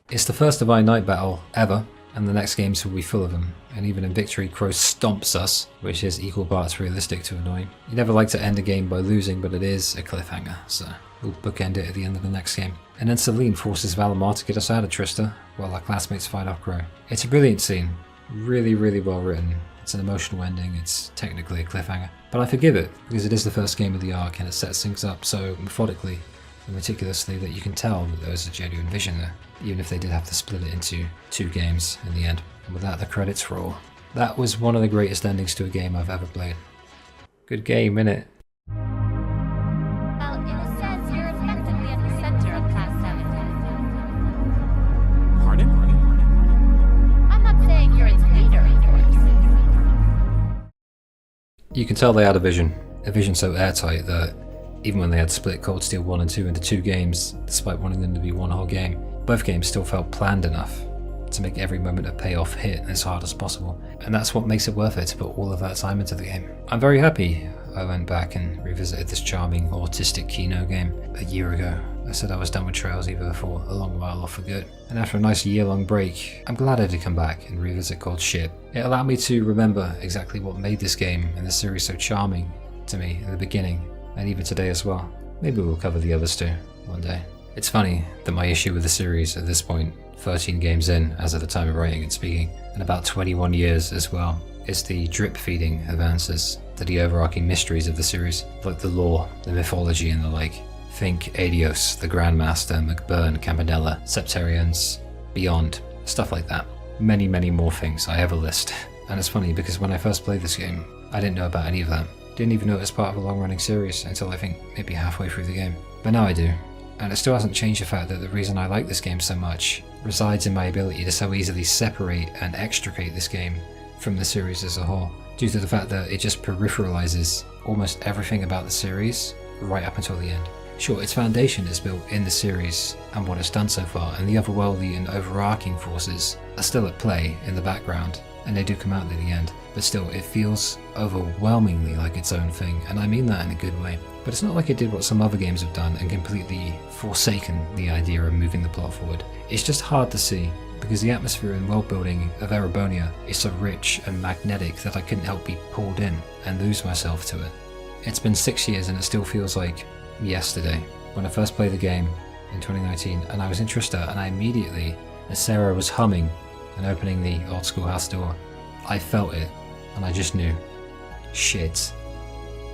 A: It's the first Divine Knight battle ever, and the next games will be full of them. And even in victory, Crow stomps us, which is equal parts realistic to annoying. You never like to end a game by losing, but it is a cliffhanger, so we'll bookend it at the end of the next game. And then Celine forces Valimar to get us out of Trista, while our classmates fight off Crow. It's a brilliant scene. Really, really well written. It's an emotional ending, it's technically a cliffhanger. But I forgive it, because it is the first game of the arc, and it sets things up so methodically and meticulously that you can tell that there was a genuine vision there, even if they did have to split it into 2 games in the end. And with that, the credits roll. That was one of the greatest endings to a game I've ever played. Good game, innit?
G: Well, in a sense, you're effectively at the center of Class 7.
C: Pardon?
G: I'm not saying you're its leader, of course.
A: You can tell they had a vision so airtight that even when they had split Cold Steel 1 and 2 into 2 games, despite wanting them to be one whole game, both games still felt planned enough to make every moment of payoff hit as hard as possible. And that's what makes it worth it to put all of that time into the game. I'm very happy I went back and revisited this charming autistic Kino game a year ago. I said I was done with Trails Eva for a long while off for good. And after a nice year-long break, I'm glad I did come back and revisit Cold Ship. It allowed me to remember exactly what made this game and the series so charming to me in the beginning, and even today as well. Maybe we'll cover the others too, one day. It's funny that my issue with the series at this point, 13 games in as of the time of writing and speaking, and about 21 years as well, is the drip feeding of answers to the overarching mysteries of the series, like the lore, the mythology and the like. Think Adios, the Grandmaster, McBurn, Campanella, Sept-Terrions, Beyond, stuff like that. Many, many more things I ever list. And it's funny because when I first played this game, I didn't know about any of that. Didn't even know it was part of a long-running series until I think maybe halfway through the game. But now I do. And it still hasn't changed the fact that the reason I like this game so much resides in my ability to so easily separate and extricate this game from the series as a whole, due to the fact that it just peripheralizes almost everything about the series right up until the end. Sure, its foundation is built in the series and what it's done so far, and the otherworldly and overarching forces are still at play in the background, and they do come out at the end, but still it feels overwhelmingly like its own thing, and I mean that in a good way. But it's not like it did what some other games have done and completely forsaken the idea of moving the plot forward. It's just hard to see, because the atmosphere and world building of Erebonia is so rich and magnetic that I couldn't help be pulled in and lose myself to it. It's been 6 years and it still feels like yesterday when I first played the game in 2019, and I was in Trista, and I immediately, as Sarah was humming and opening the old schoolhouse door, I felt it, and I just knew, shit,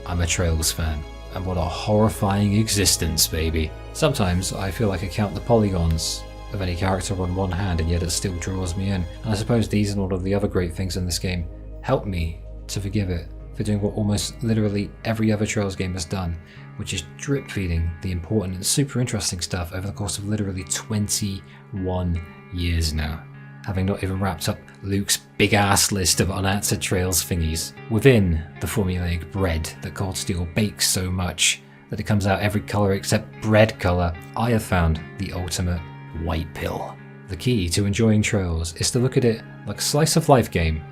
A: I'm a Trails fan, and what a horrifying existence, baby. Sometimes I feel like I count the polygons of any character on one hand, and yet it still draws me in, and I suppose these and all of the other great things in this game help me to forgive it for doing what almost literally every other Trails game has done, which is drip feeding the important and super interesting stuff over the course of literally 21 years now, having not even wrapped up Luke's big ass list of unanswered Trails thingies within the formulaic bread that Cold Steel bakes so much that it comes out every colour except bread colour. I have found the ultimate white pill. The key to enjoying Trails is to look at it like a slice of life game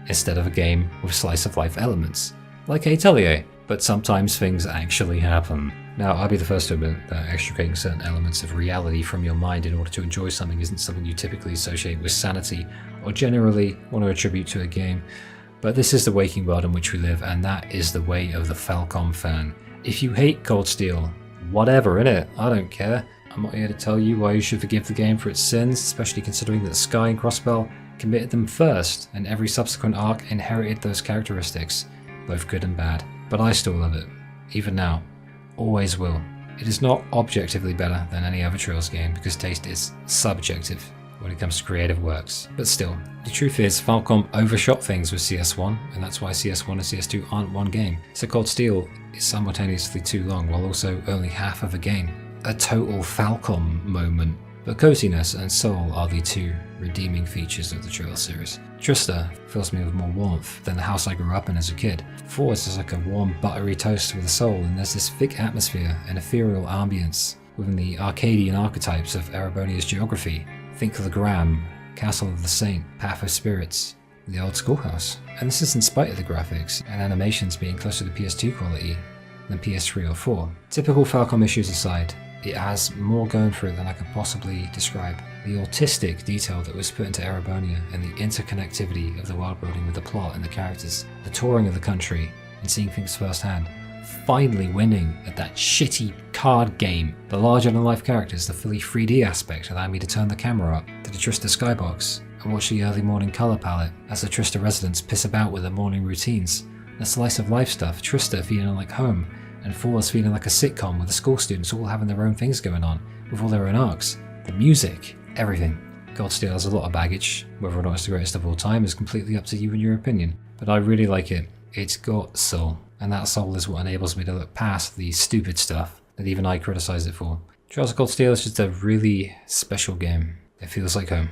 A: instead of a game with slice of life elements, like Atelier, but sometimes things actually happen. Now, I'll be the first to admit that extricating certain elements of reality from your mind in order to enjoy something isn't something you typically associate with sanity or generally want to attribute to a game, but this is the waking world in which we live, and that is the way of the Falcom fan. If you hate Cold Steel, whatever, innit? I don't care. I'm not here to tell you why you should forgive the game for its sins, especially considering that Sky and Crossbell committed them first, and every subsequent arc inherited those characteristics, both good and bad. But I still love it, even now. Always will. It is not objectively better than any other Trails game, because taste is subjective when it comes to creative works. But still, the truth is Falcom overshot things with CS1, and that's why CS1 and CS2 aren't one game. So Cold Steel is simultaneously too long, while also only half of a game. A total Falcom moment. But coziness and soul are the two redeeming features of the Trails series. Trista fills me with more warmth than the house I grew up in as a kid. Thors is like a warm, buttery toast with a soul, and there's this thick atmosphere and ethereal ambience within the Arcadian archetypes of Erebonia's geography. Think of the Gram, Castle of the Saint, Path of Spirits, the old schoolhouse. And this is in spite of the graphics and animations being closer to PS2 quality than PS3 or 4. Typical Falcom issues aside, it has more going for it than I could possibly describe. The autistic detail that was put into Erebonia and the interconnectivity of the world building with the plot and the characters, the touring of the country and seeing things firsthand, finally winning at that shitty card game. The larger than life characters, the fully 3D aspect allowed me to turn the camera up to the Trista skybox and watch the early morning colour palette as the Trista residents piss about with their morning routines. The slice of life stuff, Trista feeling like home, and Thors feeling like a sitcom with the school students all having their own things going on, with all their own arcs. The music, everything. Cold Steel has a lot of baggage. Whether or not it's the greatest of all time is completely up to you and your opinion. But I really like it. It's got soul, and that soul is what enables me to look past the stupid stuff that even I criticise it for. Trails of Cold Steel is just a really special game. It feels like home.